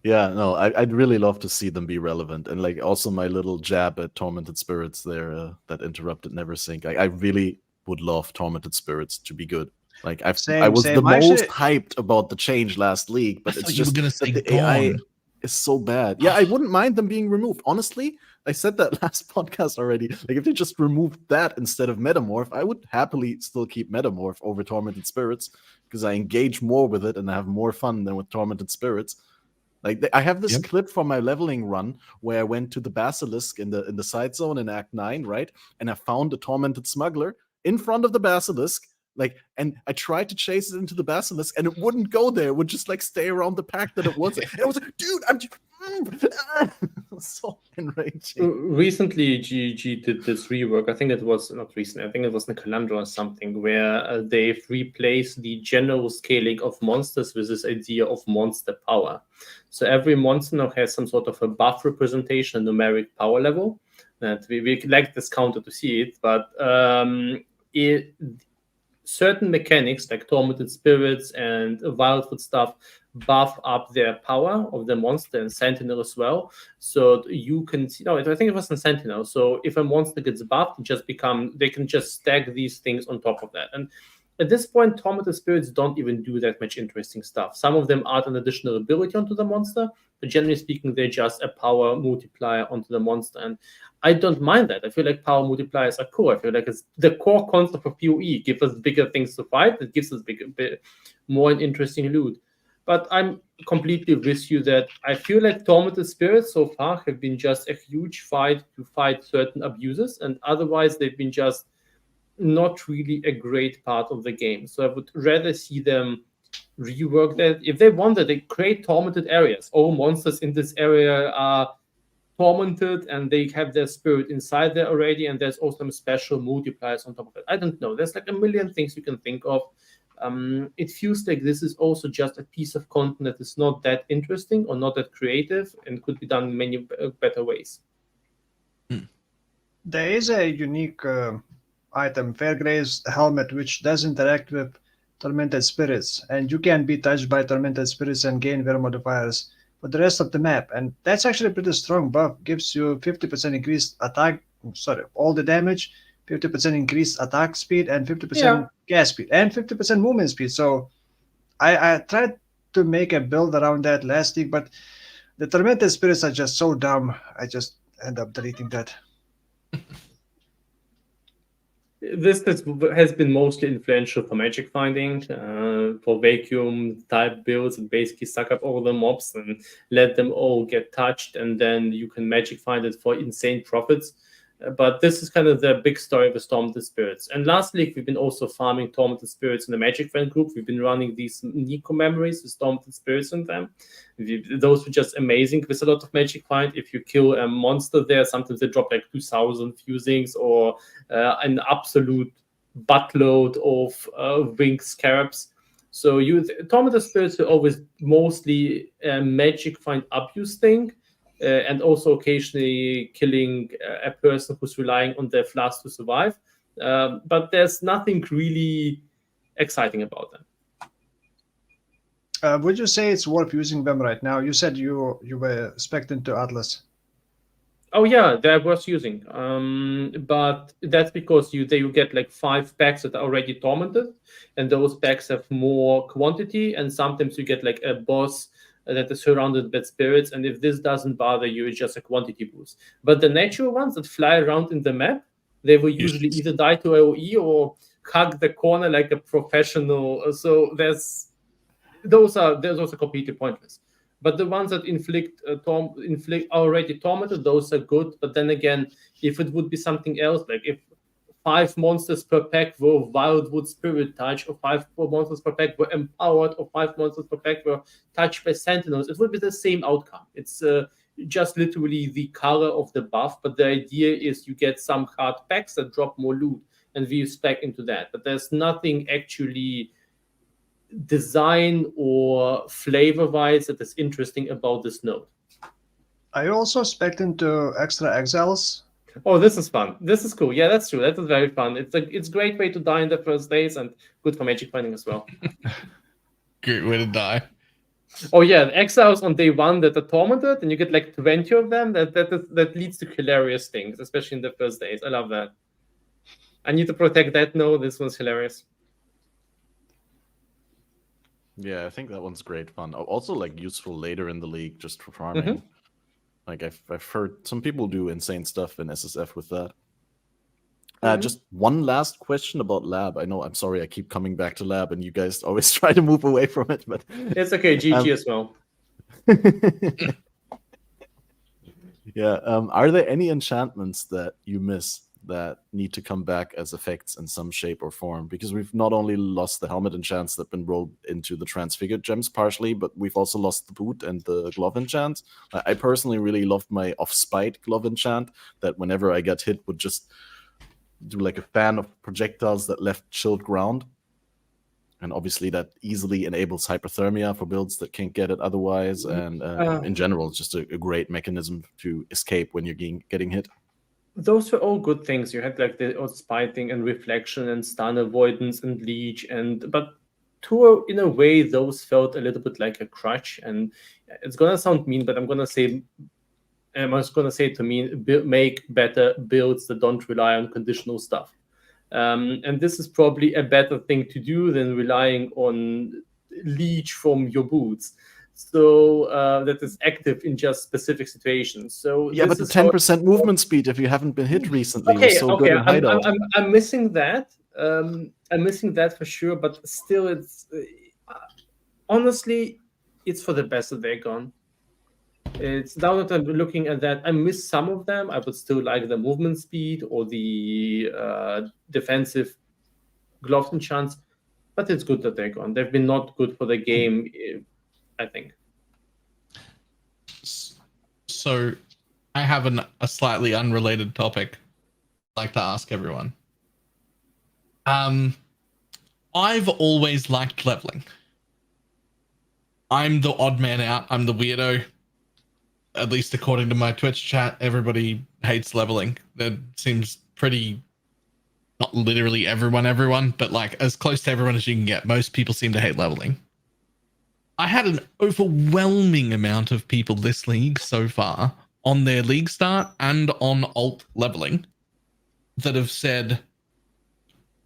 Yeah, no, I'd really love to see them be relevant. And like also my little jab at Tormented Spirits there that interrupted NeverSync. I really would love Tormented Spirits to be good. Like I was the most hyped about the change last league, but it's just that the AI is so bad. Yeah, I wouldn't mind them being removed. Honestly, I said that last podcast already. Like if they just removed that instead of Metamorph, I would happily still keep Metamorph over Tormented Spirits because I engage more with it and I have more fun than with Tormented Spirits. Like I have this clip from my leveling run where I went to the Basilisk in the side zone in Act 9, right? And I found a Tormented Smuggler in front of the Basilisk. Like, and I tried to chase it into the Basilisk, and it wouldn't go there. It would just like stay around the pack that it was. And I was like, dude, I'm just so enraging. Recently, GG did this rework. I think it was not recent. I think it was in the calendar or something, where they've replaced the general scaling of monsters with this idea of monster power. So every monster now has some sort of a buff representation, a numeric power level. And we like this counter to see it, but certain mechanics like Tormented Spirits and Wildwood stuff buff up their power of the monster, and Sentinel as well. So you can see, I think it was in Sentinel. So if a monster gets buffed, they can just stack these things on top of that. And at this point, Tormented Spirits don't even do that much interesting stuff. Some of them add an additional ability onto the monster, but generally speaking, they're just a power multiplier onto the monster. And I don't mind that. I feel like power multipliers are cool. I feel like it's the core concept of PoE. Give us bigger things to fight. It gives us more interesting loot. But I'm completely with you that I feel like Tormented Spirits so far have been just a huge fight to fight certain abuses, and otherwise they've been just not really a great part of the game. So I would rather see them rework that. If they want that, they create tormented areas. All monsters in this area are tormented and they have their spirit inside there already, and there's also some special multipliers on top of it. I don't know. There's like a million things you can think of. It feels like this is also just a piece of content that is not that interesting or not that creative and could be done in many better ways. There is a unique item, Fairgray's helmet, which does interact with Tormented Spirits, and you can be touched by Tormented Spirits and gain wear modifiers for the rest of the map. And that's actually a pretty strong buff. Gives you 50% increased all the damage, 50% increased attack speed, and 50% gas speed, and 50% movement speed. So I tried to make a build around that last week, but the Tormented Spirits are just so dumb. I just end up deleting that. This has been mostly influential for magic finding, for vacuum type builds, and basically suck up all the mobs and let them all get touched, and then you can magic find it for insane profits. But this is kind of the big story of the Tormented Spirits. And last week, we've been also farming Tormented Spirits in the Magic Friend group. We've been running these Nico memories with Tormented Spirits in them. Those were just amazing with a lot of magic find. If you kill a monster there, sometimes they drop like 2,000 fusings or an absolute buttload of winged scarabs. So Tormented Spirits are always mostly a magic find abuse thing. And also occasionally killing a person who's relying on their flask to survive. But there's nothing really exciting about them. Would you say it's worth using them right now? You said you were expecting to Atlas. Oh yeah, they're worth using. But that's because you get like 5 packs that are already tormented, and those packs have more quantity. And sometimes you get like a boss that is surrounded by spirits, and if this doesn't bother you, it's just a quantity boost. But the natural ones that fly around in the map, they will usually either die to AOE or hug the corner like a professional. So those are completely pointless. But the ones that inflict already tormented, those are good. But then again, if it would be something else, like if 5 monsters per pack were Wildwood Spirit Touch, or 5 monsters per pack were Empowered, or 5 monsters per pack were touched by Sentinels, it would be the same outcome. It's just literally the color of the buff, but the idea is you get some hard packs that drop more loot, and we spec into that. But there's nothing actually design or flavor-wise that is interesting about this node. Are you also spec'd into extra exiles? Oh, this is fun. This is cool. Yeah, that's true. That is very fun. It's a great way to die in the first days, and good for magic finding as well. Great way to die. Oh yeah, exiles on day 1 that are tormented, and you get like 20 of them. That leads to hilarious things, especially in the first days. I love that. I need to protect that node. This one's hilarious. Yeah, I think that one's great fun. Also, like useful later in the league, just for farming. Like I've heard some people do insane stuff in SSF with that. Just one last question about Lab. I'm sorry, I keep coming back to Lab, and you guys always try to move away from it, but it's okay. GG as well. Yeah. Are there any enchantments that you miss that need to come back as effects in some shape or form? Because we've not only lost the helmet enchants that have been rolled into the Transfigured Gems partially, but we've also lost the boot and the glove enchant. I personally really loved my off-spite glove enchant that whenever I got hit would just do like a fan of projectiles that left chilled ground. And obviously that easily enables hyperthermia for builds that can't get it otherwise. And in general, it's just a great mechanism to escape when you're getting hit. Those were all good things. You had like the spiting and reflection and stun avoidance and leech, but in a way those felt a little bit like a crutch. And it's gonna sound mean, but I'm just gonna say to mean make better builds that don't rely on conditional stuff. And this is probably a better thing to do than relying on leech from your boots. So that is active in just specific situations. So yeah, but the 10% movement speed if you haven't been hit recently was so good in hideout. I'm missing that. I'm missing that for sure. But still, it's honestly, it's for the best that they're gone. It's now that I'm looking at that, I miss some of them. I would still like the movement speed or the defensive glove enchants, but it's good that they're gone. They've been not good for the game, I think. So I have a slightly unrelated topic I'd like to ask everyone. I've always liked leveling. I'm the odd man out. I'm the weirdo. At least according to my Twitch chat, everybody hates leveling. That seems pretty, not literally everyone, but like as close to everyone as you can get. Most people seem to hate leveling. I had an overwhelming amount of people this league so far on their league start and on alt leveling that have said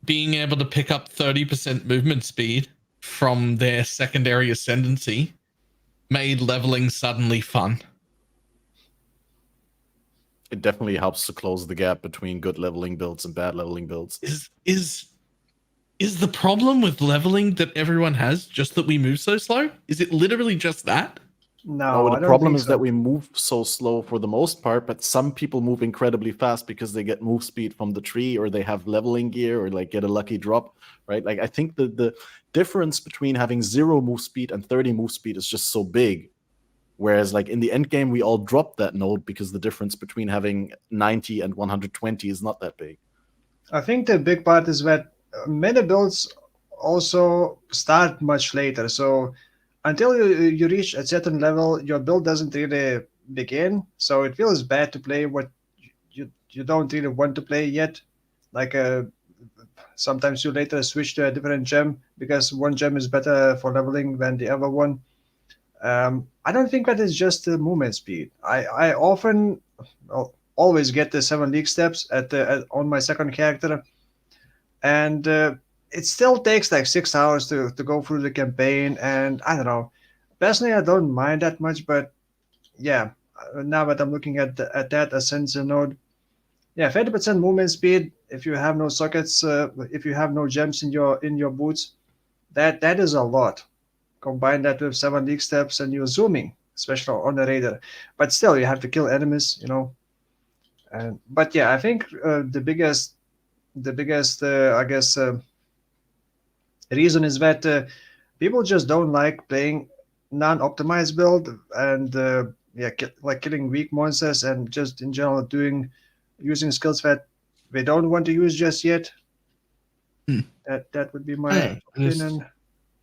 being able to pick up 30% movement speed from their secondary ascendancy made leveling suddenly fun. It definitely helps to close the gap between good leveling builds and bad leveling builds. Is the problem with leveling that everyone has just that we move so slow? Is it literally just that? No, the problem is that we move so slow for the most part, but some people move incredibly fast because they get move speed from the tree, or they have leveling gear, or like get a lucky drop, right? Like I think the difference between having 0 move speed and 30 move speed is just so big. Whereas like in the end game, we all drop that node because the difference between having 90 and 120 is not that big. I think the big part is that many builds also start much later. So until you reach a certain level, your build doesn't really begin. So it feels bad to play what you don't really want to play yet. Like sometimes you later switch to a different gem because one gem is better for leveling than the other one. I don't think that is just the movement speed. I often always get the 7 league steps on my second character, and it still takes like 6 hours to go through the campaign. And I don't know, personally, I don't mind that much, but yeah, now that I'm looking at that Ascendancy node, yeah, 30% movement speed. If you have no sockets, if you have no gems in your boots, that is a lot. Combine that with 7 league steps, and you're zooming, especially on the raider. But still, you have to kill enemies, but yeah, I think the biggest, I guess, reason is that people just don't like playing non-optimized build, and like killing weak monsters, and just in general using skills that they don't want to use just yet. That would be my opinion.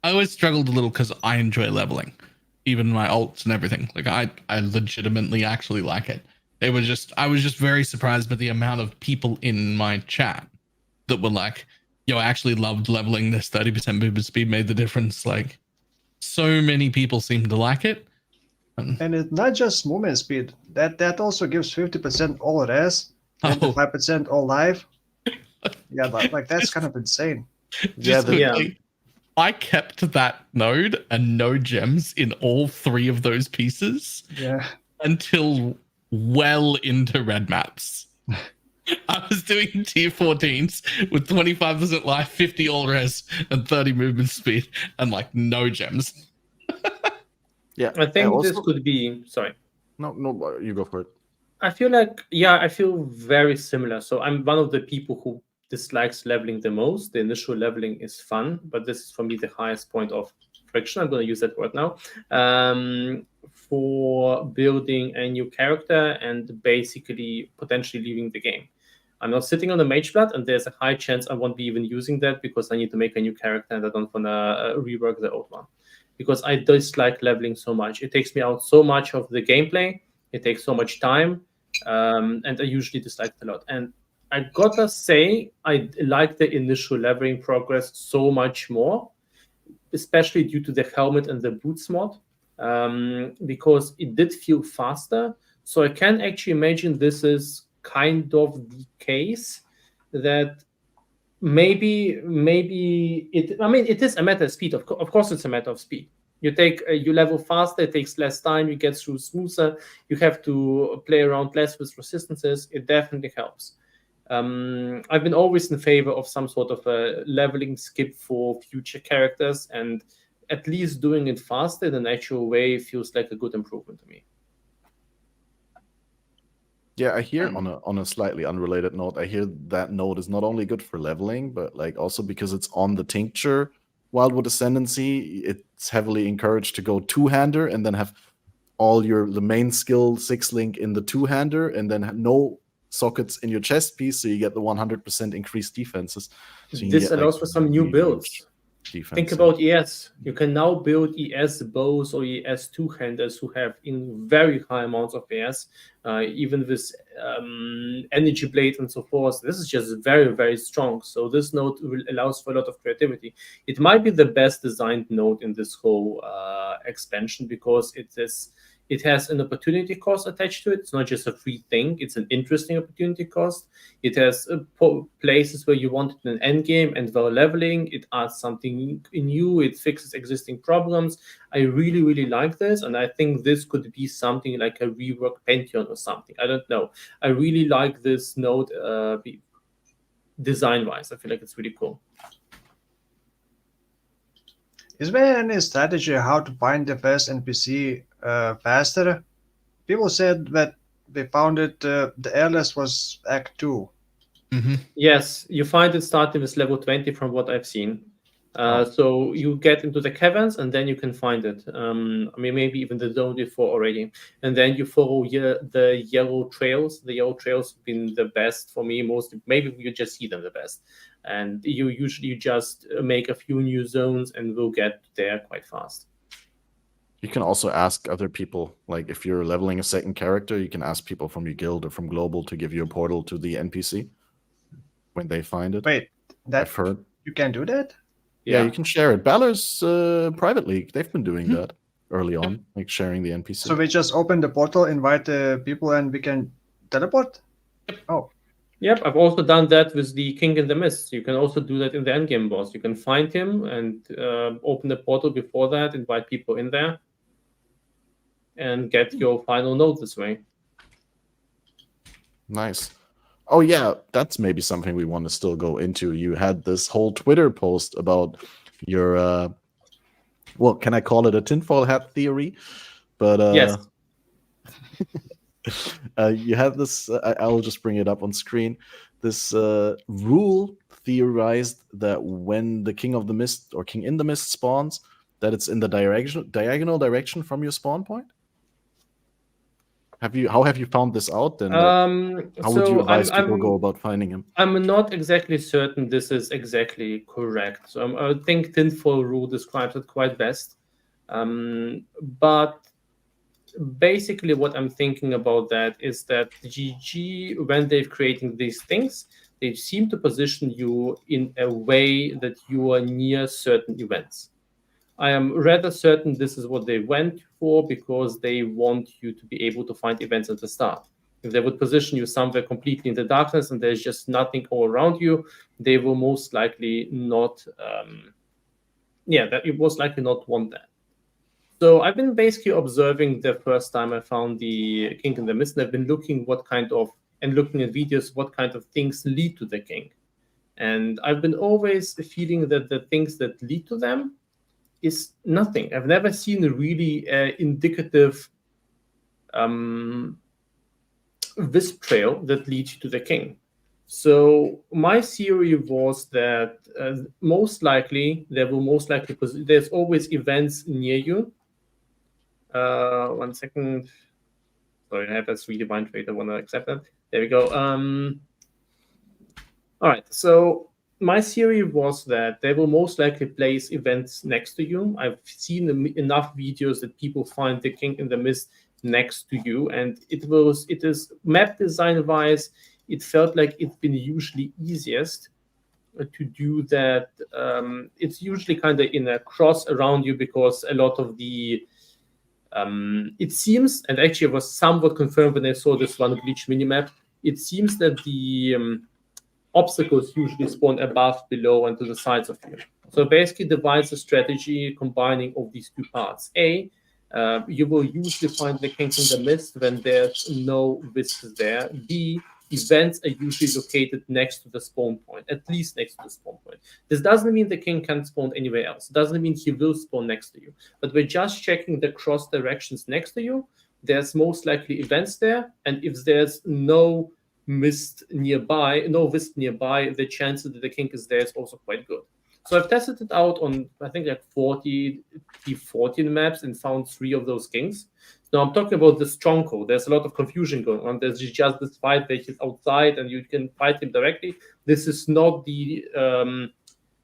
I always struggled a little because I enjoy leveling, even my ults and everything. Like I legitimately actually like it. I was just very surprised by the amount of people in my chat that were like, yo, I actually loved leveling. This 30% movement speed made the difference. Like, so many people seem to like it. And it's not just movement speed. That also gives 50% all res, 25% all life. Yeah, like that's kind of insane. Like, I kept that node and no gems in all 3 of those pieces. Yeah. Until well into red maps. I was doing tier 14s with 25% life, 50 all res, and 30 movement speed, and like no gems. Yeah, I think this could be. Sorry. No, you go for it. I feel like, I feel very similar. So I'm one of the people who dislikes leveling the most. The initial leveling is fun, but this is for me the highest point of friction. I'm going to use that word now. For building a new character and basically potentially leaving the game. I'm not sitting on the mage blood, and there's a high chance I won't be even using that because I need to make a new character and I don't want to rework the old one. Because I dislike leveling so much. It takes me out so much of the gameplay. It takes so much time. And I usually dislike it a lot. And I gotta say, I like the initial leveling progress so much more, especially due to the helmet and the boots mod, because it did feel faster. So I can actually imagine this is kind of the case that maybe it. I mean, it is a matter of speed. Of course, it's a matter of speed. You level faster, it takes less time, you get through smoother, you have to play around less with resistances. It definitely helps. I've been always in favor of some sort of a leveling skip for future characters, and at least doing it faster in an actual way feels like a good improvement to me. Yeah, I hear on a slightly unrelated note, I hear that node is not only good for leveling, but like also because it's on the Tincture Wildwood Ascendancy, it's heavily encouraged to go 2-hander and then have all the main skill 6-link in the 2-hander, and then no sockets in your chest piece, so you get the 100% increased defenses. So this allows for some new builds. Defense, think about ES. You can now build ES bows or ES 2-handers who have in very high amounts of ES, even with energy blade and so forth. This is just very, very strong. So this node allows for a lot of creativity. It might be the best designed node in this whole expansion because it has an opportunity cost attached to it. It's not just a free thing. It's an interesting opportunity cost. It has places where you want it in an end game and while leveling, it adds something new. It fixes existing problems. I really, really like this. And I think this could be something like a rework Pantheon or something. I don't know. I really like this node design-wise. I feel like it's really cool. Is there any strategy how to find the best NPC faster? People said that they found it, the earliest was Act 2. Mm-hmm. Yes, you find it starting with level 20 from what I've seen. So you get into the caverns and then you can find it. I mean, maybe even the zone before already. And then you follow the yellow trails. The yellow trails have been the best for me. Maybe you just see them the best. And you usually just make a few new zones and will get there quite fast. You can also ask other people, like if you're leveling a second character, you can ask people from your guild or from Global to give you a portal to the NPC when they find it. Wait, I've heard. You can do that? Yeah, you can share it. Balor's private league, they've been doing that early on, like sharing the NPC. So we just open the portal, invite the people, and we can Teleport? Oh, Yep, I've also done that with the King in the Mist. You can also do that in the endgame boss. You can find him and open the portal before that, invite people in there, and get your final node this way. Nice. Oh yeah, that's maybe something we want to still go into. You had this whole Twitter post about your well, can I call it a tinfoil hat theory? But Yes. you have this. I'll just bring it up on screen. This rule theorized that when the King of the Mist or King in the Mist spawns, that it's in the diagonal direction from your spawn point. How have you found this out? And how would you advise people go about finding him? I'm not exactly certain this is exactly correct. So I think tinfoil rule describes it quite best. But basically what I'm thinking about that is that GG, when they're creating these things, they seem to position you in a way that you are near certain events. I am rather certain this is what they went for because they want you to be able to find events at the start. If they would position you somewhere completely in the darkness and there's just nothing all around you, they will most likely not, that you most likely not want that. So I've been basically observing the first time I found the King in the Mist, and I've been looking looking at videos, what kind of things lead to the King. And I've been always feeling that the things that lead to them is nothing. I've never seen a really indicative wisp trail that leads you to the King. So my theory was that most likely there's always events near you. 1 second. Sorry, I have a 3 divine trait. I want to accept that. There we go. All right. So my theory was that they will most likely place events next to you. I've seen enough videos that people find the King in the Mist next to you, and it is map design wise, it felt like it's been usually easiest to do that. It's usually kind of in a cross around you because a lot of the it seems, and actually it was somewhat confirmed when I saw this one glitch minimap, it seems that the obstacles usually spawn above, below, and to the sides of you. So basically devise a strategy combining of these two parts. You will usually find the King in the Mist when there's no wisps there. B, events are usually located next to the spawn point, at least next to the spawn point. This doesn't mean the King can't spawn anywhere else. It doesn't mean he will spawn next to you. But we're just checking the cross directions next to you. There's most likely events there. And if there's no wisp nearby, the chances that the King is there is also quite good. So I've tested it out on, I think, like 14 maps and found 3 of those Kings. Now I'm talking about the stronghold. There's a lot of confusion going on. There's just this fight where he's outside and you can fight him directly. This is not the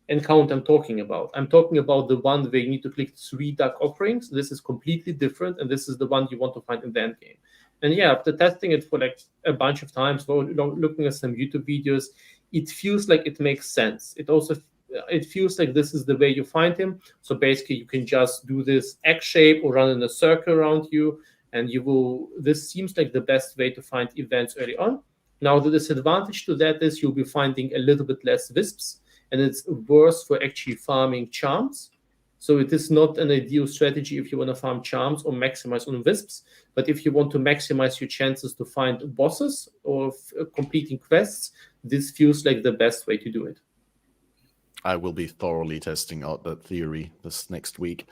encounter I'm talking about. I'm talking about the one where you need to click 3 dark offerings. This is completely different, and this is the one you want to find in the end game. And yeah, after testing it for like a bunch of times, looking at some YouTube videos, it feels like it makes sense. It feels like this is the way you find him. So basically you can just do this X shape or run in a circle around you, and this seems like the best way to find events early on. Now the disadvantage to that is you'll be finding a little bit less wisps, and it's worse for actually farming charms. So it is not an ideal strategy if you want to farm charms or maximize on wisps. But if you want to maximize your chances to find bosses or completing quests, this feels like the best way to do it. I will be thoroughly testing out that theory this next week.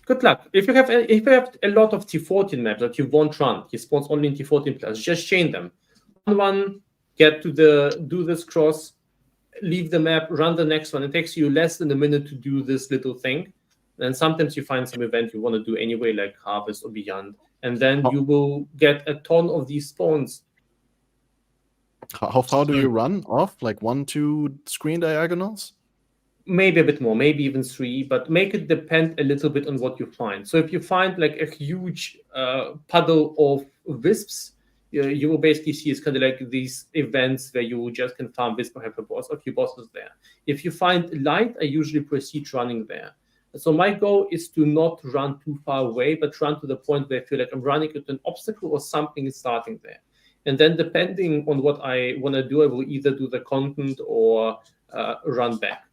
Good luck. If you have a lot of T14 maps that you won't run, he spawns only in T14 plus, just chain them. One, get to do this cross, leave the map, run the next one. It takes you less than a minute to do this little thing. And sometimes you find some event you want to do anyway, like Harvest or Beyond. And then you will get a ton of these spawns. How far do you run off? Like 1-2 screen diagonals? Maybe a bit more, maybe even 3, but make it depend a little bit on what you find. So if you find like a huge puddle of wisps, you will basically see it's kind of like these events where you just can farm wisp or have a few bosses there. If you find light, I usually proceed running there. So my goal is to not run too far away, but run to the point where I feel like I'm running into an obstacle or something is starting there. And then depending on what I want to do, I will either do the content or run back.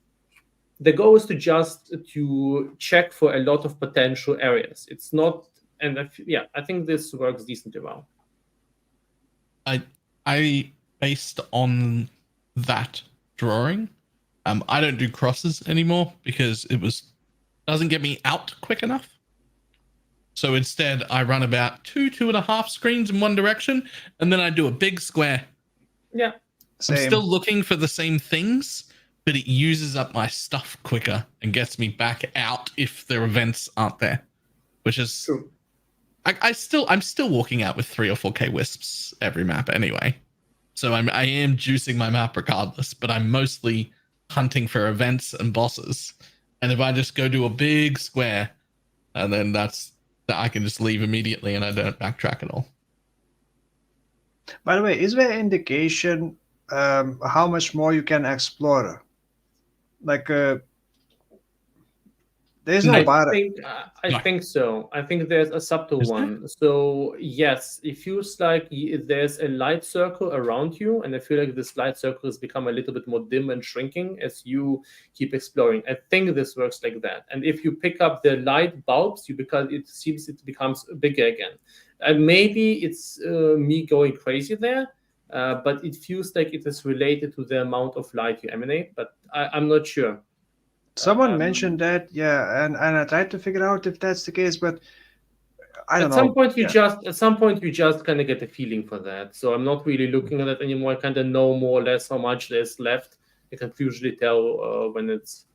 The goal is to check for a lot of potential areas. It's not, and I think this works decently well. I based on that drawing, I don't do crosses anymore because it doesn't get me out quick enough. So instead, I run about 2.5 screens in one direction, and then I do a big square. Yeah. Same. I'm still looking for the same things, but it uses up my stuff quicker and gets me back out if their events aren't there, which is True. I'm still walking out with 3 or 4k wisps every map anyway. So I am juicing my map regardless, but I'm mostly hunting for events and bosses. And if I just go do a big square, and then that I can just leave immediately and I don't backtrack at all. By the way, is there indication how much more you can explore? Like, there's no bar. I think so. I think there's a subtle one. So yes, it feels like there's a light circle around you, and I feel like this light circle has become a little bit more dim and shrinking as you keep exploring. I think this works like that. And if you pick up the light bulbs, it becomes bigger again. Maybe it's me going crazy there, but it feels like it is related to the amount of light you emanate. But I'm not sure. Someone mentioned that, yeah, and I tried to figure out if that's the case, but I don't know. At some point you just kind of get a feeling for that. So I'm not really looking at it anymore. I kind of know more or less how much there's left. I can usually tell when it's.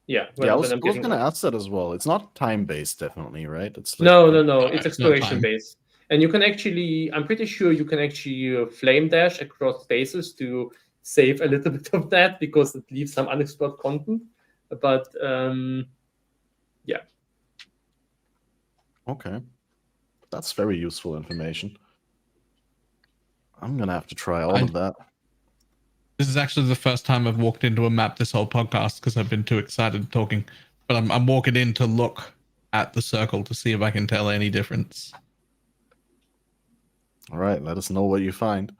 I was going to ask that as well. It's not time based, definitely, right? It's like, no. It's exploration based, and you can actually. I'm pretty sure you can actually flame dash across spaces to save a little bit of that because it leaves some unexplored content. But yeah. Okay. That's very useful information. I'm going to have to try all of that. This is actually the first time I've walked into a map this whole podcast because I've been too excited talking. But I'm walking in to look at the circle to see if I can tell any difference. All right, let us know what you find.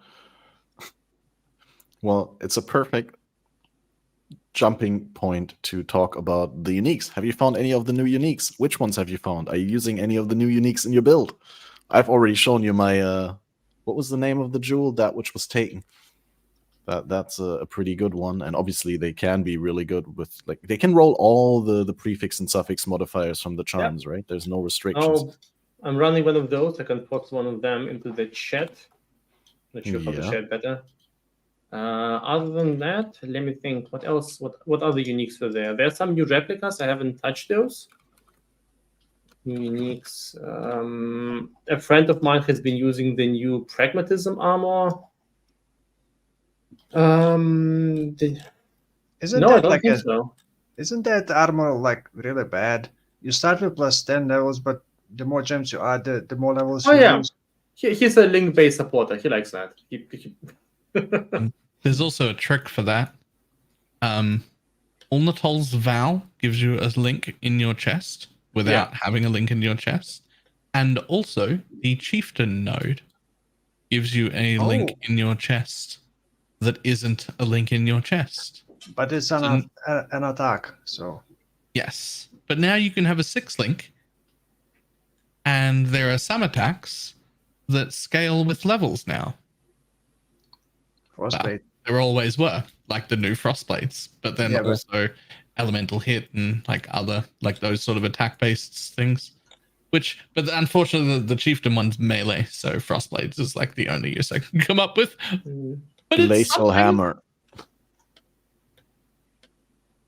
Well, it's a perfect jumping point to talk about the uniques. Have you found any of the new uniques? Which ones have you found? Are you using any of the new uniques in your build? I've already shown you my, what was the name of the jewel? That which was taken. That's a pretty good one. And obviously they can be really good with, like, they can roll all the prefix and suffix modifiers from the charms, right? There's no restrictions. Oh, I'm running one of those. I can post one of them into the chat. Not sure how to share it better. Other than that, let me think. What else? What other uniques were there? There are some new replicas. I haven't touched those. New uniques. A friend of mine has been using the new pragmatism armor. Isn't that armor like really bad? You start with plus 10 levels, but the more gems you add, the more levels you use. He's a link-based supporter. He likes that. There's also a trick for that. Ulnatol's Vaal gives you a link in your chest without having a link in your chest. And also, the Chieftain node gives you a link in your chest that isn't a link in your chest. But it's an attack, so... Yes. But now you can have a 6 link, and there are some attacks that scale with levels now. Frostblade. There always were, like the new Frostblades, but then also elemental hit and like other, like those sort of attack-based things. But unfortunately, the Chieftain one's melee, so Frostblades is like the only use I can come up with. But Glacial Hammer.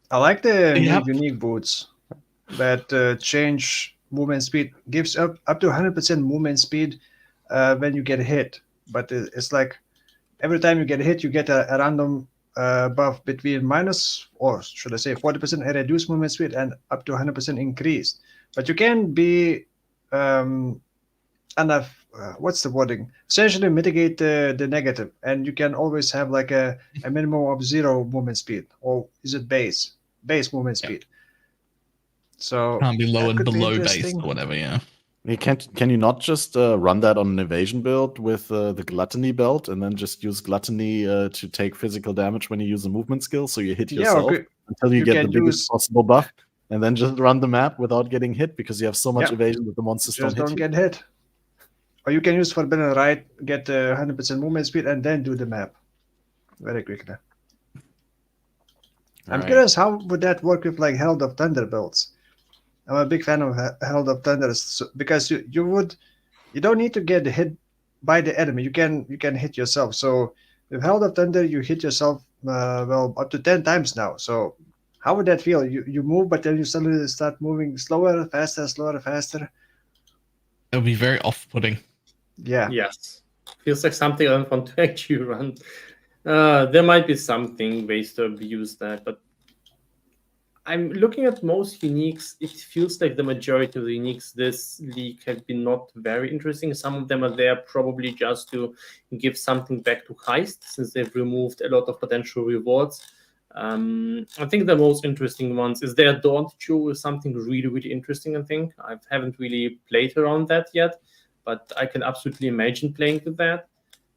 I like the unique boots that change movement speed, gives up to 100% movement speed when you get hit. But it's like every time you get hit, you get a random buff between minus, or should I say 40% reduced movement speed and up to 100% increased. But you can be enough, what's the wording? Essentially mitigate the negative, and you can always have like a minimum of 0 movement speed, or is it base movement speed? So can't be lowered below base or whatever, Can you not just run that on an evasion build with the gluttony belt and then just use gluttony to take physical damage when you use a movement skill, so you hit yourself until you get the biggest possible buff, and then just run the map without getting hit because you have so much evasion that the monsters don't get hit. Or you can use Forbidden Rite, get 100% movement speed, and then do the map very quickly. I'm curious, how would that work with like Herald of Thunder builds? I'm a big fan of Herald of Thunder because you don't need to get hit by the enemy. You can hit yourself. So with Herald of Thunder, you hit yourself up to 10 times now. So how would that feel? You move, but then you suddenly start moving slower, faster. It'll be very off-putting. Yeah. Yes. Feels like something I don't want to actually run. There might be something ways to abuse that, but I'm looking at most uniques. It feels like the majority of the uniques this league have been not very interesting. Some of them are there probably just to give something back to Heist, since they've removed a lot of potential rewards. I think the most interesting ones is their Daunt Jewel is something really, really interesting, I think. I haven't really played around that yet, but I can absolutely imagine playing with that.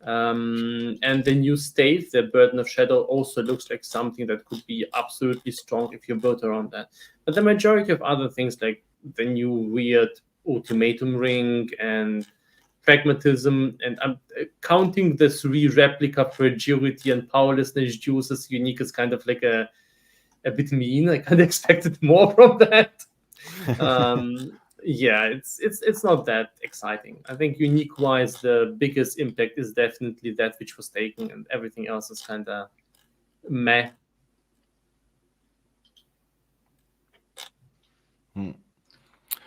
And the new Stave, the Burden of Shadow, also looks like something that could be absolutely strong if you build around that. But the majority of other things, like the new weird Ultimatum ring and Pragmatism, and I'm counting the 3 replica fragility and powerlessness juices unique is kind of like a bit mean. I kind of expected more from that. Yeah, it's not that exciting. I think unique-wise, the biggest impact is definitely that which was taken, and everything else is kind of meh.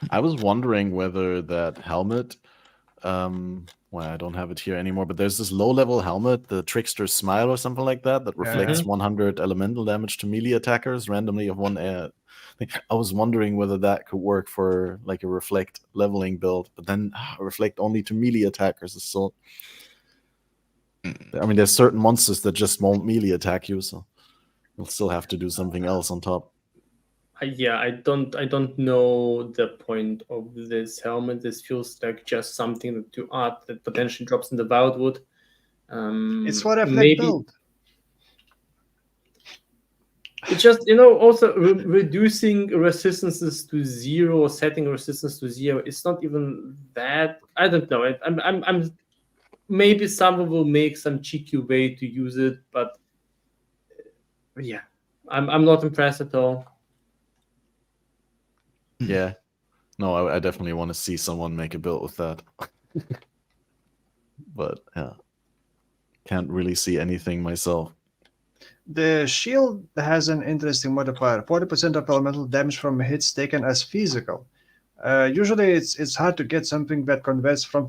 I was wondering whether that helmet, well, I don't have it here anymore, but there's this low-level helmet, the Trickster's Smile or something like that, that reflects 100 elemental damage to melee attackers randomly of one air. I was wondering whether that could work for like a reflect leveling build, but then reflect only to melee attackers is so. I mean, there's certain monsters that just won't melee attack you, so you'll still have to do something else on top. Yeah, I don't know the point of this helmet. This feels like just something that you add that potentially drops in the Wildwood. It's for reflect build. It's just, also reducing resistances to 0 or setting resistance to 0. It's not even that. I don't know. I'm maybe someone will make some cheeky way to use it, but yeah, I'm not impressed at all. Yeah, no, I definitely want to see someone make a build with that, but yeah, can't really see anything myself. The shield has an interesting modifier: 40% of elemental damage from hits taken as physical. Usually, it's hard to get something that converts from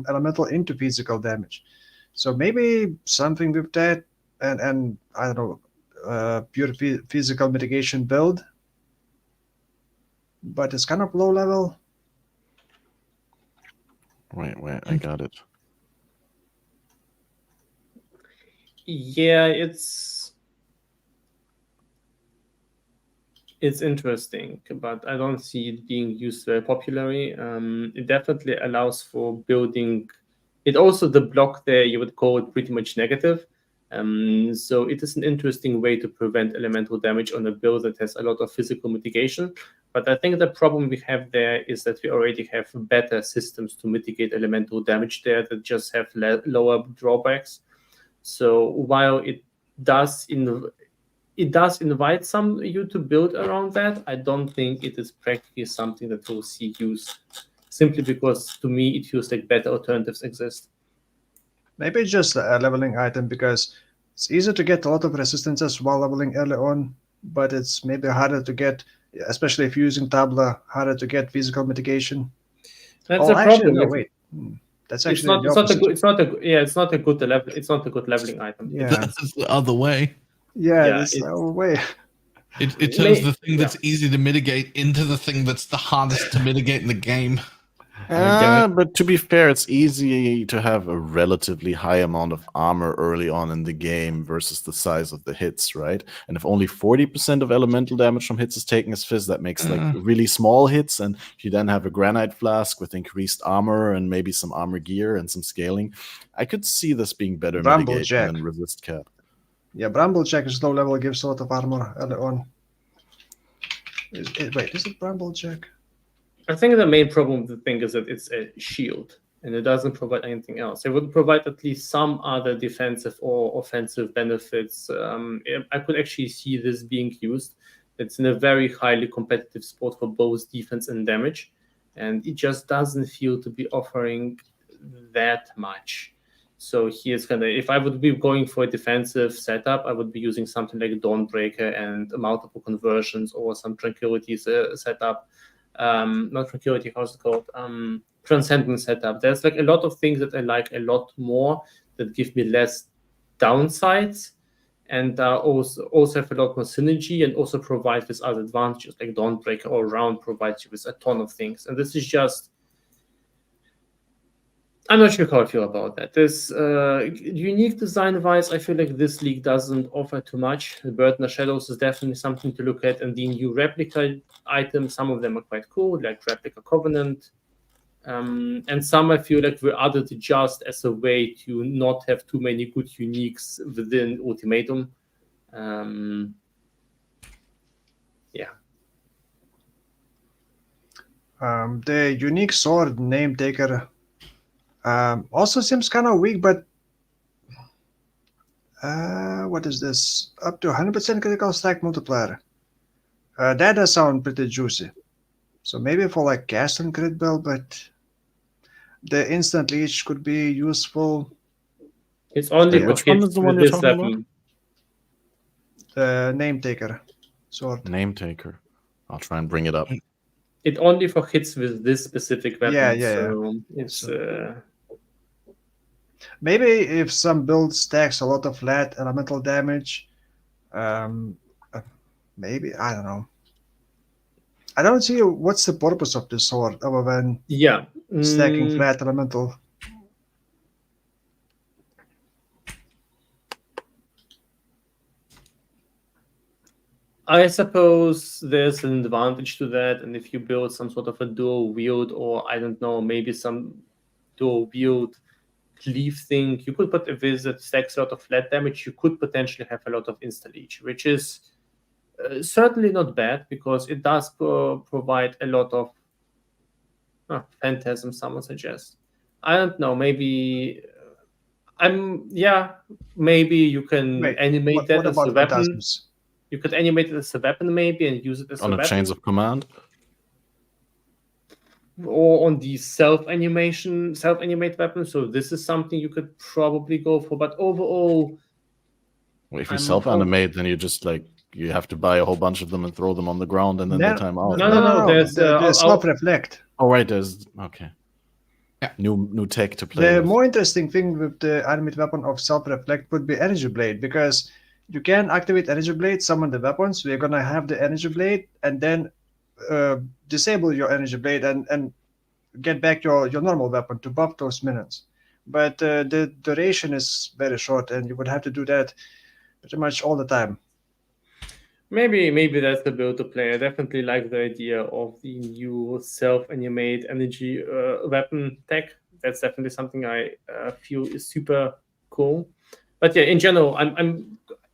elemental into physical damage. So maybe something with that, and I don't know, pure physical mitigation build. But it's kind of low level. Wait, I got it. Yeah, it's interesting, but I don't see it being used very popularly. It definitely allows for building. It also, the block there, you would call it pretty much negative. So it is an interesting way to prevent elemental damage on a build that has a lot of physical mitigation. But I think the problem we have there is that we already have better systems to mitigate elemental damage there that just have lower drawbacks. So while it does invite some you to build around that, I don't think it is practically something that we'll see use, simply because to me it feels like better alternatives exist. Maybe it's just a leveling item, because it's easier to get a lot of resistances while leveling early on, but it's maybe harder to get, especially if you're using Tabla, harder to get physical mitigation. That's a problem. Actually, no, wait. That's actually it's not a good leveling item. Yeah, It's the other way. Yeah, it's the other way. It turns the thing that's easy to mitigate into the thing that's the hardest to mitigate in the game. But to be fair, it's easy to have a relatively high amount of armor early on in the game versus the size of the hits, right? And if only 40% of elemental damage from hits is taken as fizz, that makes like really small hits. And if you then have a granite flask with increased armor and maybe some armor gear and some scaling, I could see this being better mitigation than resist cap. Yeah, Bramblejack is low level, gives a lot of armor early on. Wait, is it Bramblejack? I think the main problem with the thing is that it's a shield and it doesn't provide anything else. It would provide at least some other defensive or offensive benefits. I could actually see this being used. It's in a very highly competitive sport for both defense and damage, and it just doesn't feel to be offering that much. So here's kind of, if I would be going for a defensive setup, I would be using something like Dawnbreaker and multiple conversions or some Tranquility setup. Not Tranquility, how's it called? Transcendent setup. There's like a lot of things that I like a lot more that give me less downsides and also have a lot more synergy and also provide this other advantages like Dawnbreaker all around provides you with a ton of things. And this is just, I'm not sure how I feel about that. This unique design-wise, I feel like this league doesn't offer too much. The Burden of Shadows is definitely something to look at, and the new replica items, some of them are quite cool, like Replica Covenant, and some I feel like were added just as a way to not have too many good uniques within Ultimatum. Yeah. The unique sword name taker also seems kind of weak, but what is this? Up to 100% critical stack multiplier. That does sound pretty juicy. So maybe for like cast and crit build, but the instant leech could be useful. It's only for which one is the one you're talking about? The name taker sword. Name taker. I'll try and bring it up. It only for hits with this specific weapon. Yeah. So it's maybe if some build stacks a lot of flat elemental damage, maybe, I don't know. I don't see what's the purpose of this sword other than stacking flat elemental. I suppose there's an advantage to that, and if you build some sort of a dual wield, or I don't know, maybe some dual wield cleave thing, you could put a visit stacks a lot of flat damage. You could potentially have a lot of insta leech, which is certainly not bad because it does provide a lot of phantasm. Someone suggests. I don't know. Maybe maybe you can animate that as a weapon. Phantasms? You could animate it as a weapon maybe and use it as on a the weapon. chains of command. Or on the self-animate weapon. So this is something you could probably go for. But overall, well, if you self-animate, then you just like you have to buy a whole bunch of them and throw them on the ground, and then they time out. No. There's self-reflect. Oh right, there's okay. Yeah. New tech to play. The with. more interesting thing with the animate weapon of self-reflect would be Energy Blade, because you can activate Energy Blade, summon the weapon, so you're gonna have the Energy Blade, and then disable your Energy Blade and get back your normal weapon to buff those minions. But the duration is very short, and you would have to do that pretty much all the time. Maybe that's the build to play. I definitely like the idea of the new self-animate energy weapon tech. That's definitely something I feel is super cool. But yeah, in general,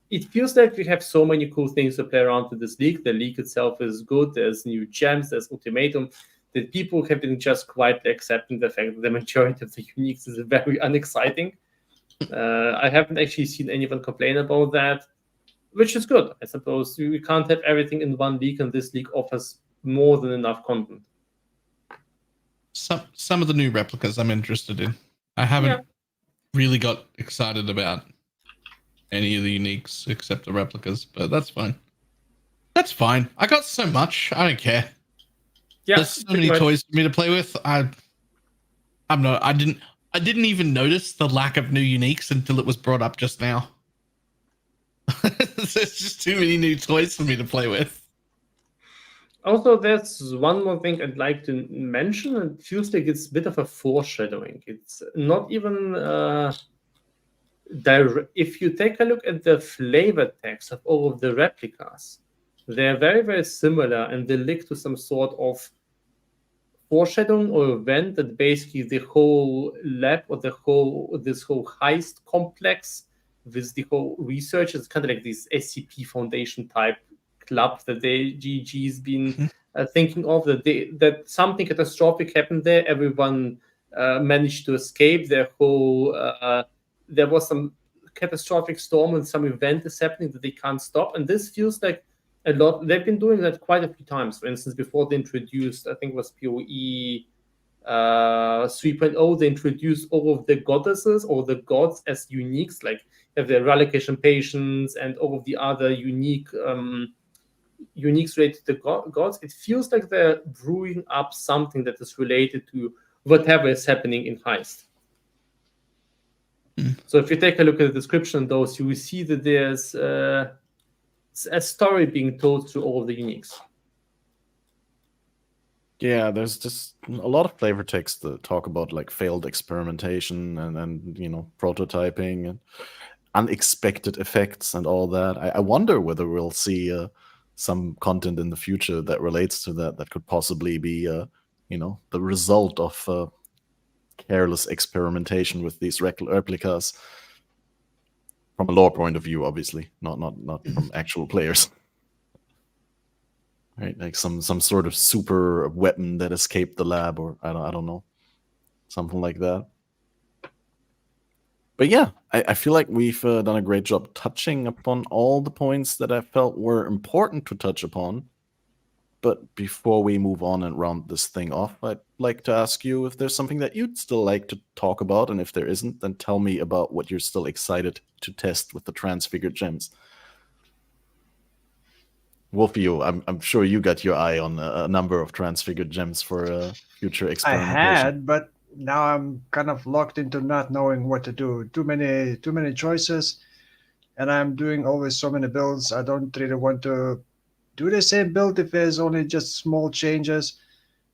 it feels like we have so many cool things to play around with this league. The league itself is good. There's new gems. There's Ultimatum. That people have been just quietly accepting the fact that the majority of the uniques is very unexciting. I haven't actually seen anyone complain about that, which is good. I suppose we can't have everything in one league, and this league offers more than enough content. Some of the new replicas I'm interested in. I haven't really got excited about any of the uniques except the replicas, but that's fine. That's fine. I got so much. I don't care. Yeah, there's so many toys for me to play with. I didn't even notice the lack of new uniques until it was brought up just now. There's just too many new toys for me to play with. Also, there's one more thing I'd like to mention. It feels like it's a bit of a foreshadowing. It's not even if you take a look at the flavor text of all of the replicas, they're very, very similar, and they link to some sort of foreshadowing or event that basically the whole lab or this whole heist complex with the whole research is kind of like this SCP Foundation type club that the GG's been thinking of, that something catastrophic happened there. Everyone managed to escape. There was some catastrophic storm and some event is happening that they can't stop. And this feels like a lot. They've been doing that quite a few times. For instance, before they introduced, I think it was PoE 3.0, they introduced all of the goddesses or the gods as uniques, like have the relocation patients and all of the other uniques related to gods. It feels like they're brewing up something that is related to whatever is happening in Heist. So if you take a look at the description of those, you will see that there's a story being told through all of the uniques. Yeah, there's just a lot of flavor text that talk about like failed experimentation and prototyping and unexpected effects and all that. I wonder whether we'll see some content in the future that relates to that could possibly be the result of careless experimentation with these replicas from a lore point of view, obviously, not from actual players. Right, like some sort of super weapon that escaped the lab, or I don't know, something like that. But yeah, I feel like we've done a great job touching upon all the points that I felt were important to touch upon. But before we move on and round this thing off, I'd like to ask you if there's something that you'd still like to talk about, and if there isn't, then tell me about what you're still excited to test with the Transfigured Gems. Wolfo, I'm sure you got your eye on a number of Transfigured Gems for future I experimentation. had, but now I'm kind of locked into not knowing what to do. Too many choices, and I'm doing always so many builds. I don't really want to do the same build if there's only just small changes.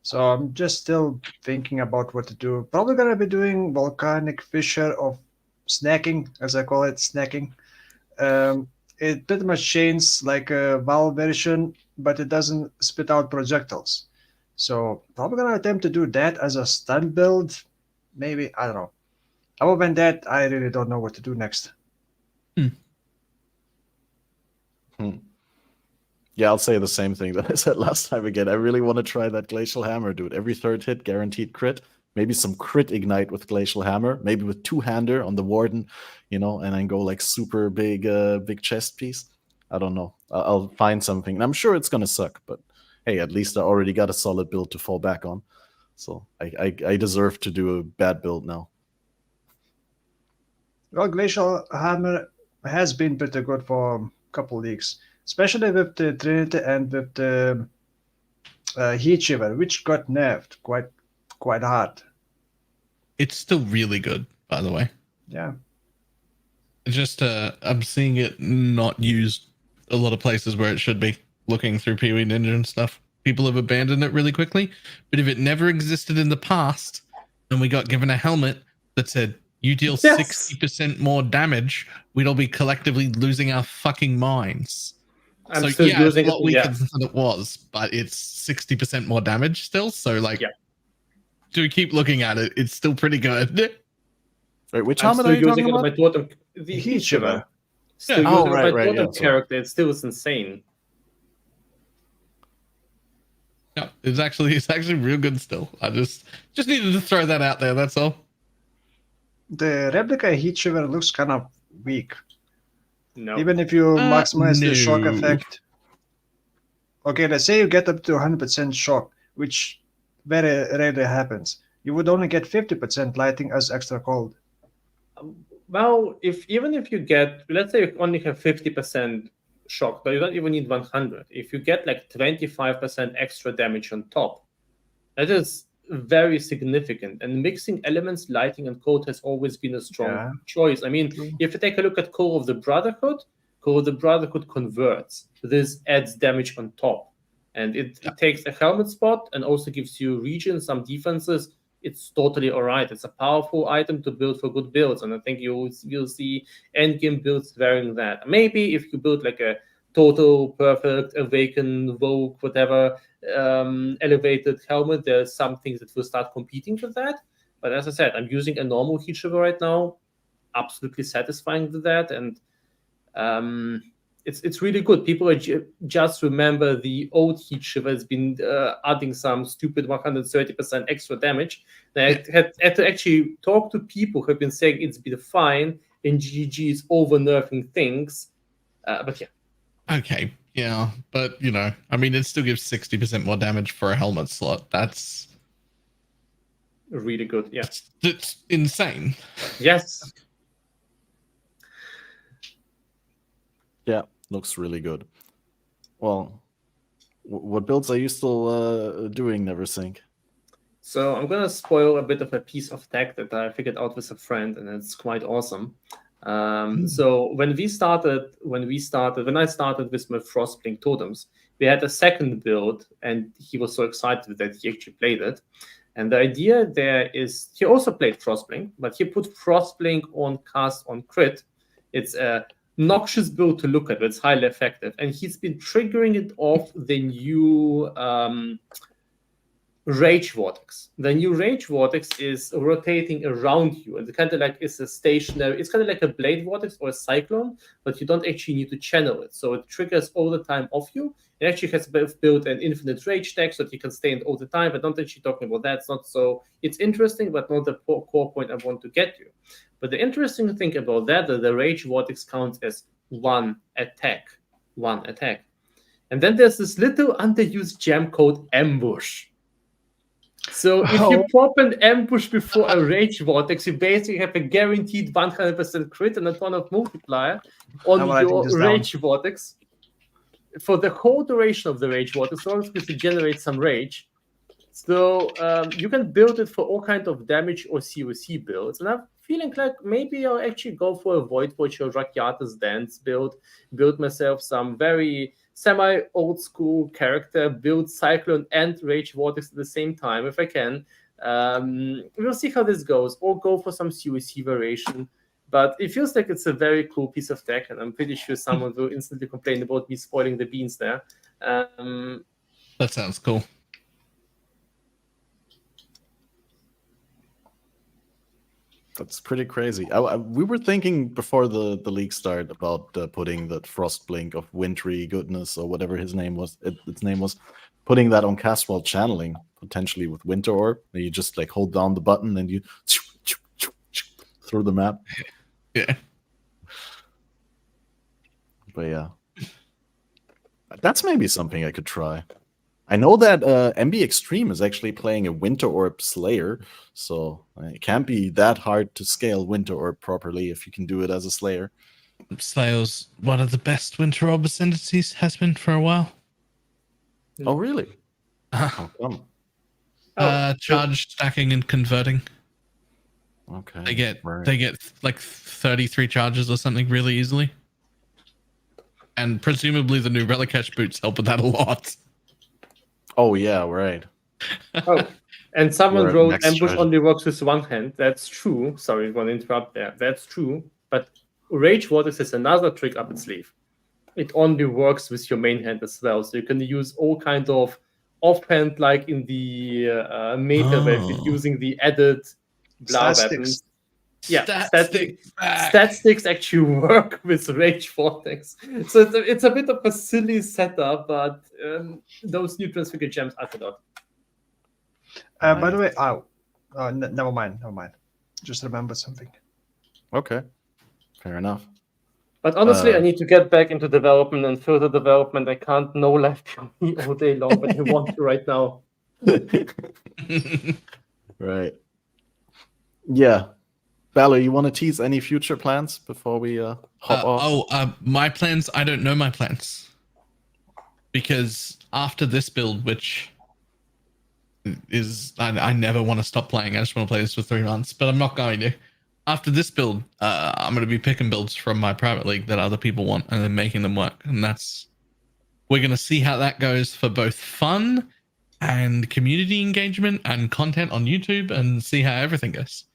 So I'm just still thinking about what to do. Probably gonna be doing Volcanic Fissure of Snacking, as I call it, snacking. It pretty much chains like a Vaal version, but it doesn't spit out projectiles. So probably gonna attempt to do that as a stun build. Maybe, I don't know. Other than that, I really don't know what to do next. Yeah, I'll say the same thing that I said last time again. I really want to try that Glacial Hammer, dude. Every third hit, guaranteed crit. Maybe some crit ignite with Glacial Hammer. Maybe with two-hander on the Warden, and then go like super big chest piece. I don't know. I'll find something. And I'm sure it's going to suck, but hey, at least I already got a solid build to fall back on. So I deserve to do a bad build now. Well, Glacial Hammer has been pretty good for a couple leagues, especially with the Trinity and with the Heat Shiver, which got nerfed quite hard. It's still really good, by the way. Yeah. Just I'm seeing it not used a lot of places where it should be. Looking through PoE Ninja and stuff, people have abandoned it really quickly. But if it never existed in the past, and we got given a helmet that said you deal 60% more damage, we'd all be collectively losing our fucking minds. I'm still it's using a lot it, weaker than it was, but it's 60% more damage still. So do we keep looking at it? It's still pretty good. Wait, which I'm helmet are still you using talking it about? on my totem. The Heat Shiver. Still Yeah. using it on my right, totem yeah, character. It still is insane. No, it's actually real good still. I just needed to throw that out there. That's all. The replica Heat Shiver looks kind of weak. No. Even if you maximize the shock no. effect. Okay, let's say you get up to 100% shock, which very rarely happens. You would only get 50% lighting as extra cold. Well, even if you get, let's say you only have 50% shock, but you don't even need 100. If you get like 25% extra damage on top, that is very significant. And mixing elements, lighting and cold has always been a strong choice. I mean, if you take a look at Core of the Brotherhood converts. This adds damage on top. And it takes a helmet spot and also gives you regen, some defenses. It's totally all right. It's a powerful item to build for good builds, and I think you'll see endgame builds varying that. Maybe if you build like a total perfect awaken Vogue whatever elevated helmet, there's some things that will start competing with that. But as I said, I'm using a normal heat shiver right now, absolutely satisfying with that, and it's really good. People are just remember the old heat shiver has been adding some stupid 130% extra damage. They had to actually talk to people who have been saying it's been fine and GG is over nerfing things. But yeah. Okay, yeah, but you know, I mean, it still gives 60% more damage for a helmet slot. That's really good. Yeah, it's insane. Yes. Yeah, looks really good. Well, what builds are you still doing, NeverSync? So I'm gonna spoil a bit of a piece of tech that I figured out with a friend, and it's quite awesome. So when I started with my Frostblink totems, we had a second build, and he was so excited that he actually played it. And the idea there is he also played Frostblink, but he put Frostblink on cast on crit. It's a noxious build to look at, but it's highly effective. And he's been triggering it off the new Rage Vortex. The new Rage Vortex is rotating around you, and it kind of like is a stationary. It's kind of like a Blade Vortex or a Cyclone, but you don't actually need to channel it. So it triggers all the time off you. It actually has built an infinite rage deck, so that you can stay in all the time. But not actually talking about that. It's not so. It's interesting, but not the core point I want to get you. But the interesting thing about that the Rage Vortex counts as one attack, and then there's this little underused gem called Ambush. So if you pop an ambush before a Rage Vortex, you basically have a guaranteed 100% crit and a ton of multiplier on your Rage Vortex for the whole duration of the Rage Vortex, as long as you generate some rage. So you can build it for all kinds of damage or COC builds. And I'm feeling like maybe I'll actually go for a Void Watch or Rakyata's Dance build myself some very semi-old school character, build Cyclone and Rage Vortex at the same time if I can. We'll see how this goes, or go for some COC variation. But it feels like it's a very cool piece of tech, and I'm pretty sure someone will instantly complain about me spoiling the beans there. That sounds cool. That's pretty crazy. We were thinking before the league start about putting that Frostblink of Wintry Goodness or whatever its name was, putting that on cast while channeling, potentially with Winter Orb. You just like hold down the button and you through the map. Yeah. But yeah, that's maybe something I could try. I know that MB Extreme is actually playing a Winter Orb Slayer, so it can't be that hard to scale Winter Orb properly if you can do it as a Slayer. Slayer's one of the best Winter Orb Ascendancies has been for a while. Oh, really? How come? Charge, stacking, and converting. Okay. They get like 33 charges or something really easily. And presumably the new Relic Cache boots help with that a lot. Oh, yeah, right. Oh, and someone wrote ambush only works with one hand. That's true. Sorry, I want to interrupt there. That's true. But Rage Vortex has another trick up its sleeve. It only works with your main hand as well. So you can use all kinds of offhand, like in the meta where you're using the added blah weapons. Yeah, stat sticks actually work with Rage Vortex. So it's a bit of a silly setup, but those new Transfigured Gems are a lot. By the way, never mind. Just remembered something. Okay, fair enough. But honestly, I need to get back into development and further development. I can't no life kill me all day long, but I want to right now. Right. Yeah. Balor, you want to tease any future plans before we hop off? My plans, I don't know my plans. Because after this build, which is, I never want to stop playing. I just want to play this for 3 months, but I'm not going to. After this build, I'm going to be picking builds from my private league that other people want and then making them work. And that's We're going to see how that goes for both fun and community engagement and content on YouTube, and see how everything goes.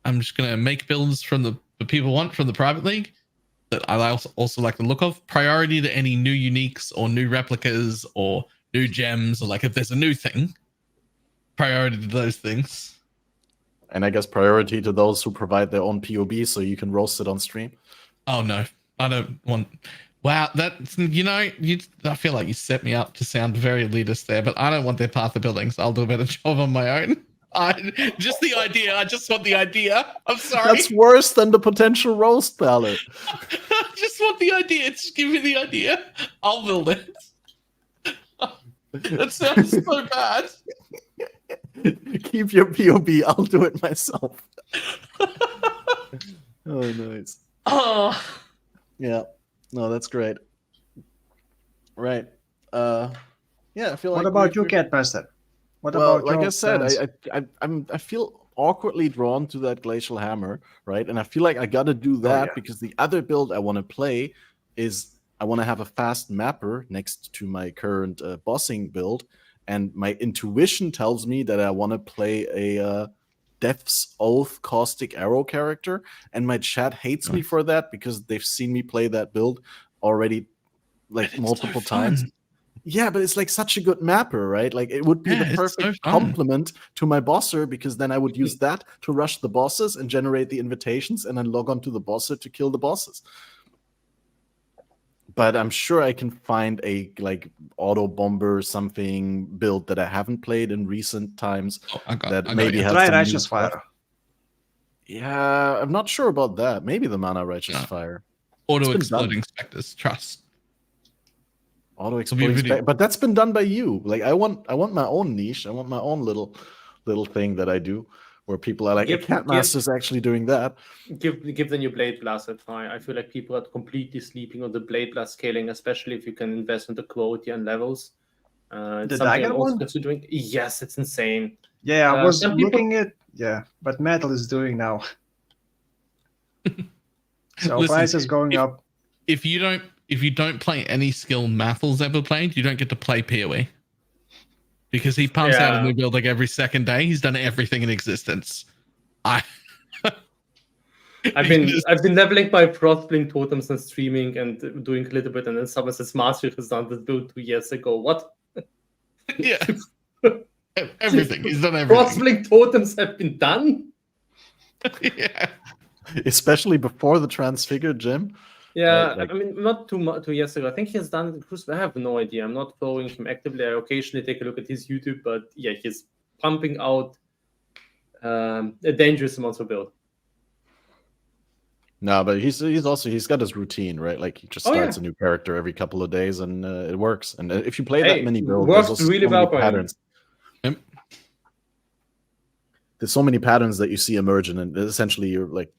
I'm just going to make builds from the people want from the private league that I also like the look of. Priority to any new uniques or new replicas or new gems, or like if there's a new thing, priority to those things. And I guess priority to those who provide their own POB so you can roast it on stream. Oh no, I don't want. Wow, that's, I feel like you set me up to sound very elitist there, but I don't want their path of buildings. I'll do a better job on my own. Just the idea. I just want the idea. I'm sorry. That's worse than the potential roast ballot. I just want the idea. Just give me the idea. I'll build it. That sounds so bad. Keep your POB. I'll do it myself. Oh, nice. Oh. Yeah. No, that's great. Right. Yeah, I feel like. What about you, Catmaster? What Well, about like your I said, plans? I feel awkwardly drawn to that glacial hammer, right? And I feel like I got to do that because the other build I want to play is I want to have a fast mapper next to my current bossing build, and my intuition tells me that I want to play a Death's Oath Caustic Arrow character, and my chat hates me for that because they've seen me play that build already like multiple times. Yeah, but it's like such a good mapper, right? Like it would be the perfect complement to my bosser, because then I would use that to rush the bosses and generate the invitations and then log on to the bosser to kill the bosses. But I'm sure I can find a like autobomber something build that I haven't played in recent times that maybe has Try some Righteous new Fire. stuff. Yeah, I'm not sure about that. Maybe the mana Righteous Fire. Auto exploding specters. Trust. Auto exploding, but that's been done by you. Like I want my own niche. I want my own little thing that I do, where people are like, Catmaster's actually doing that. Give the new Blade Blast a try. I feel like people are completely sleeping on the Blade Blast scaling, especially if you can invest in the quality and levels. The dagger one? Considering. Yes, it's insane. Yeah, I was looking at but Metal is doing now. So Listen, price is going up. If you don't play any skill Mathel's ever played, you don't get to play PoE. Because he pumps out a new build like every second day. He's done everything in existence. I've been leveling my Frostbling totems and streaming and doing a little bit, and then someone says Master has done this build 2 years ago. What? Yeah. Everything. He's done everything. Frostbling totems have been done? Yeah. Especially before the Transfigured Gem. Yeah, I mean, not 2 years ago. I think he has done it. I have no idea. I'm not following him actively. I occasionally take a look at his YouTube, but yeah, he's pumping out a dangerous amount of build. No, but he's got his routine, right? Like he just starts a new character every couple of days, and it works. And if you play that many builds, works really well patterns. There's so many patterns that you see emerge, and essentially you're like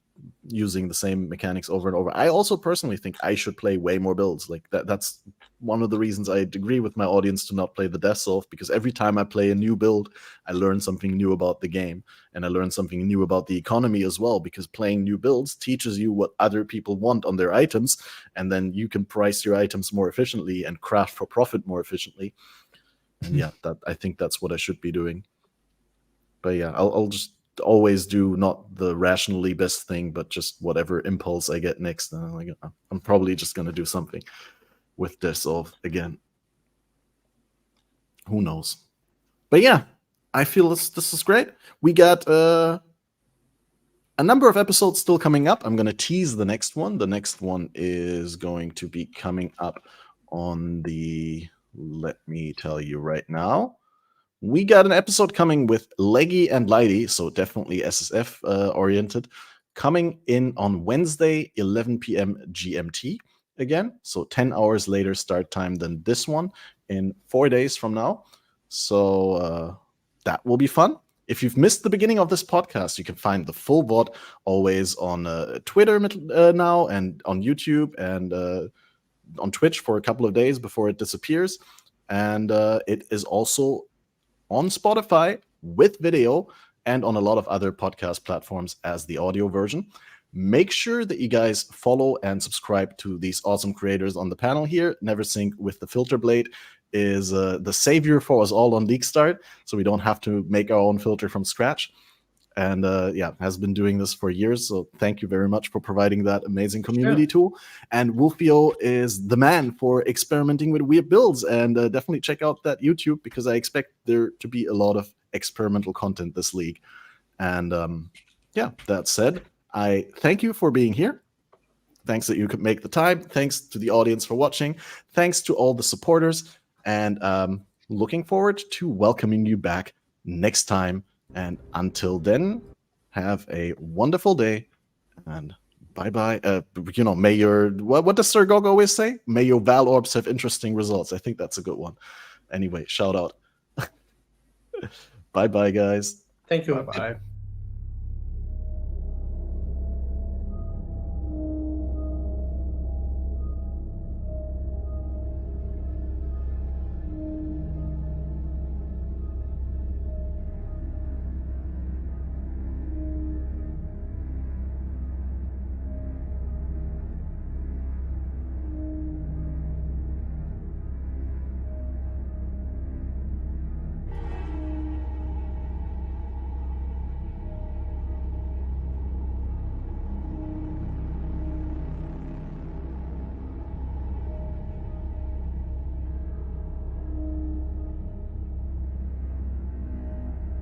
using the same mechanics over and over. I also personally think I should play way more builds. Like that's one of the reasons I agree with my audience to not play the Death Oath, because every time I play a new build, I learn something new about the game, and I learn something new about the economy as well, because playing new builds teaches you what other people want on their items, and then you can price your items more efficiently and craft for profit more efficiently. And I think that's what I should be doing. But yeah, I'll just always do not the rationally best thing, but just whatever impulse I get next. And I'm probably just going to do something with this off again. Who knows? But yeah, I feel this is great. We got a number of episodes still coming up. I'm going to tease the next one. The next one is going to be coming up on let me tell you right now. We got an episode coming with Leggy and Lighty, so definitely SSF oriented, coming in on Wednesday, 11 p.m. GMT again. So 10 hours later start time than this one in 4 days from now. So that will be fun. If you've missed the beginning of this podcast, you can find the full VOD always on Twitter now, and on YouTube, and on Twitch for a couple of days before it disappears. And it is also on Spotify with video, and on a lot of other podcast platforms as the audio version. Make sure that you guys follow and subscribe to these awesome creators on the panel here. NeverSync with the filter blade is the savior for us all on League Start, so we don't have to make our own filter from scratch. And has been doing this for years. So thank you very much for providing that amazing community tool. And Wolfo is the man for experimenting with weird builds. And definitely check out that YouTube, because I expect there to be a lot of experimental content this league. And that said, I thank you for being here. Thanks that you could make the time. Thanks to the audience for watching. Thanks to all the supporters. And looking forward to welcoming you back next time. And until then, have a wonderful day, and bye-bye. May your, what does Sir Gog always say? May your Vaal orbs have interesting results. I think that's a good one. Anyway, shout out. Bye-bye, guys. Thank you. Bye-bye.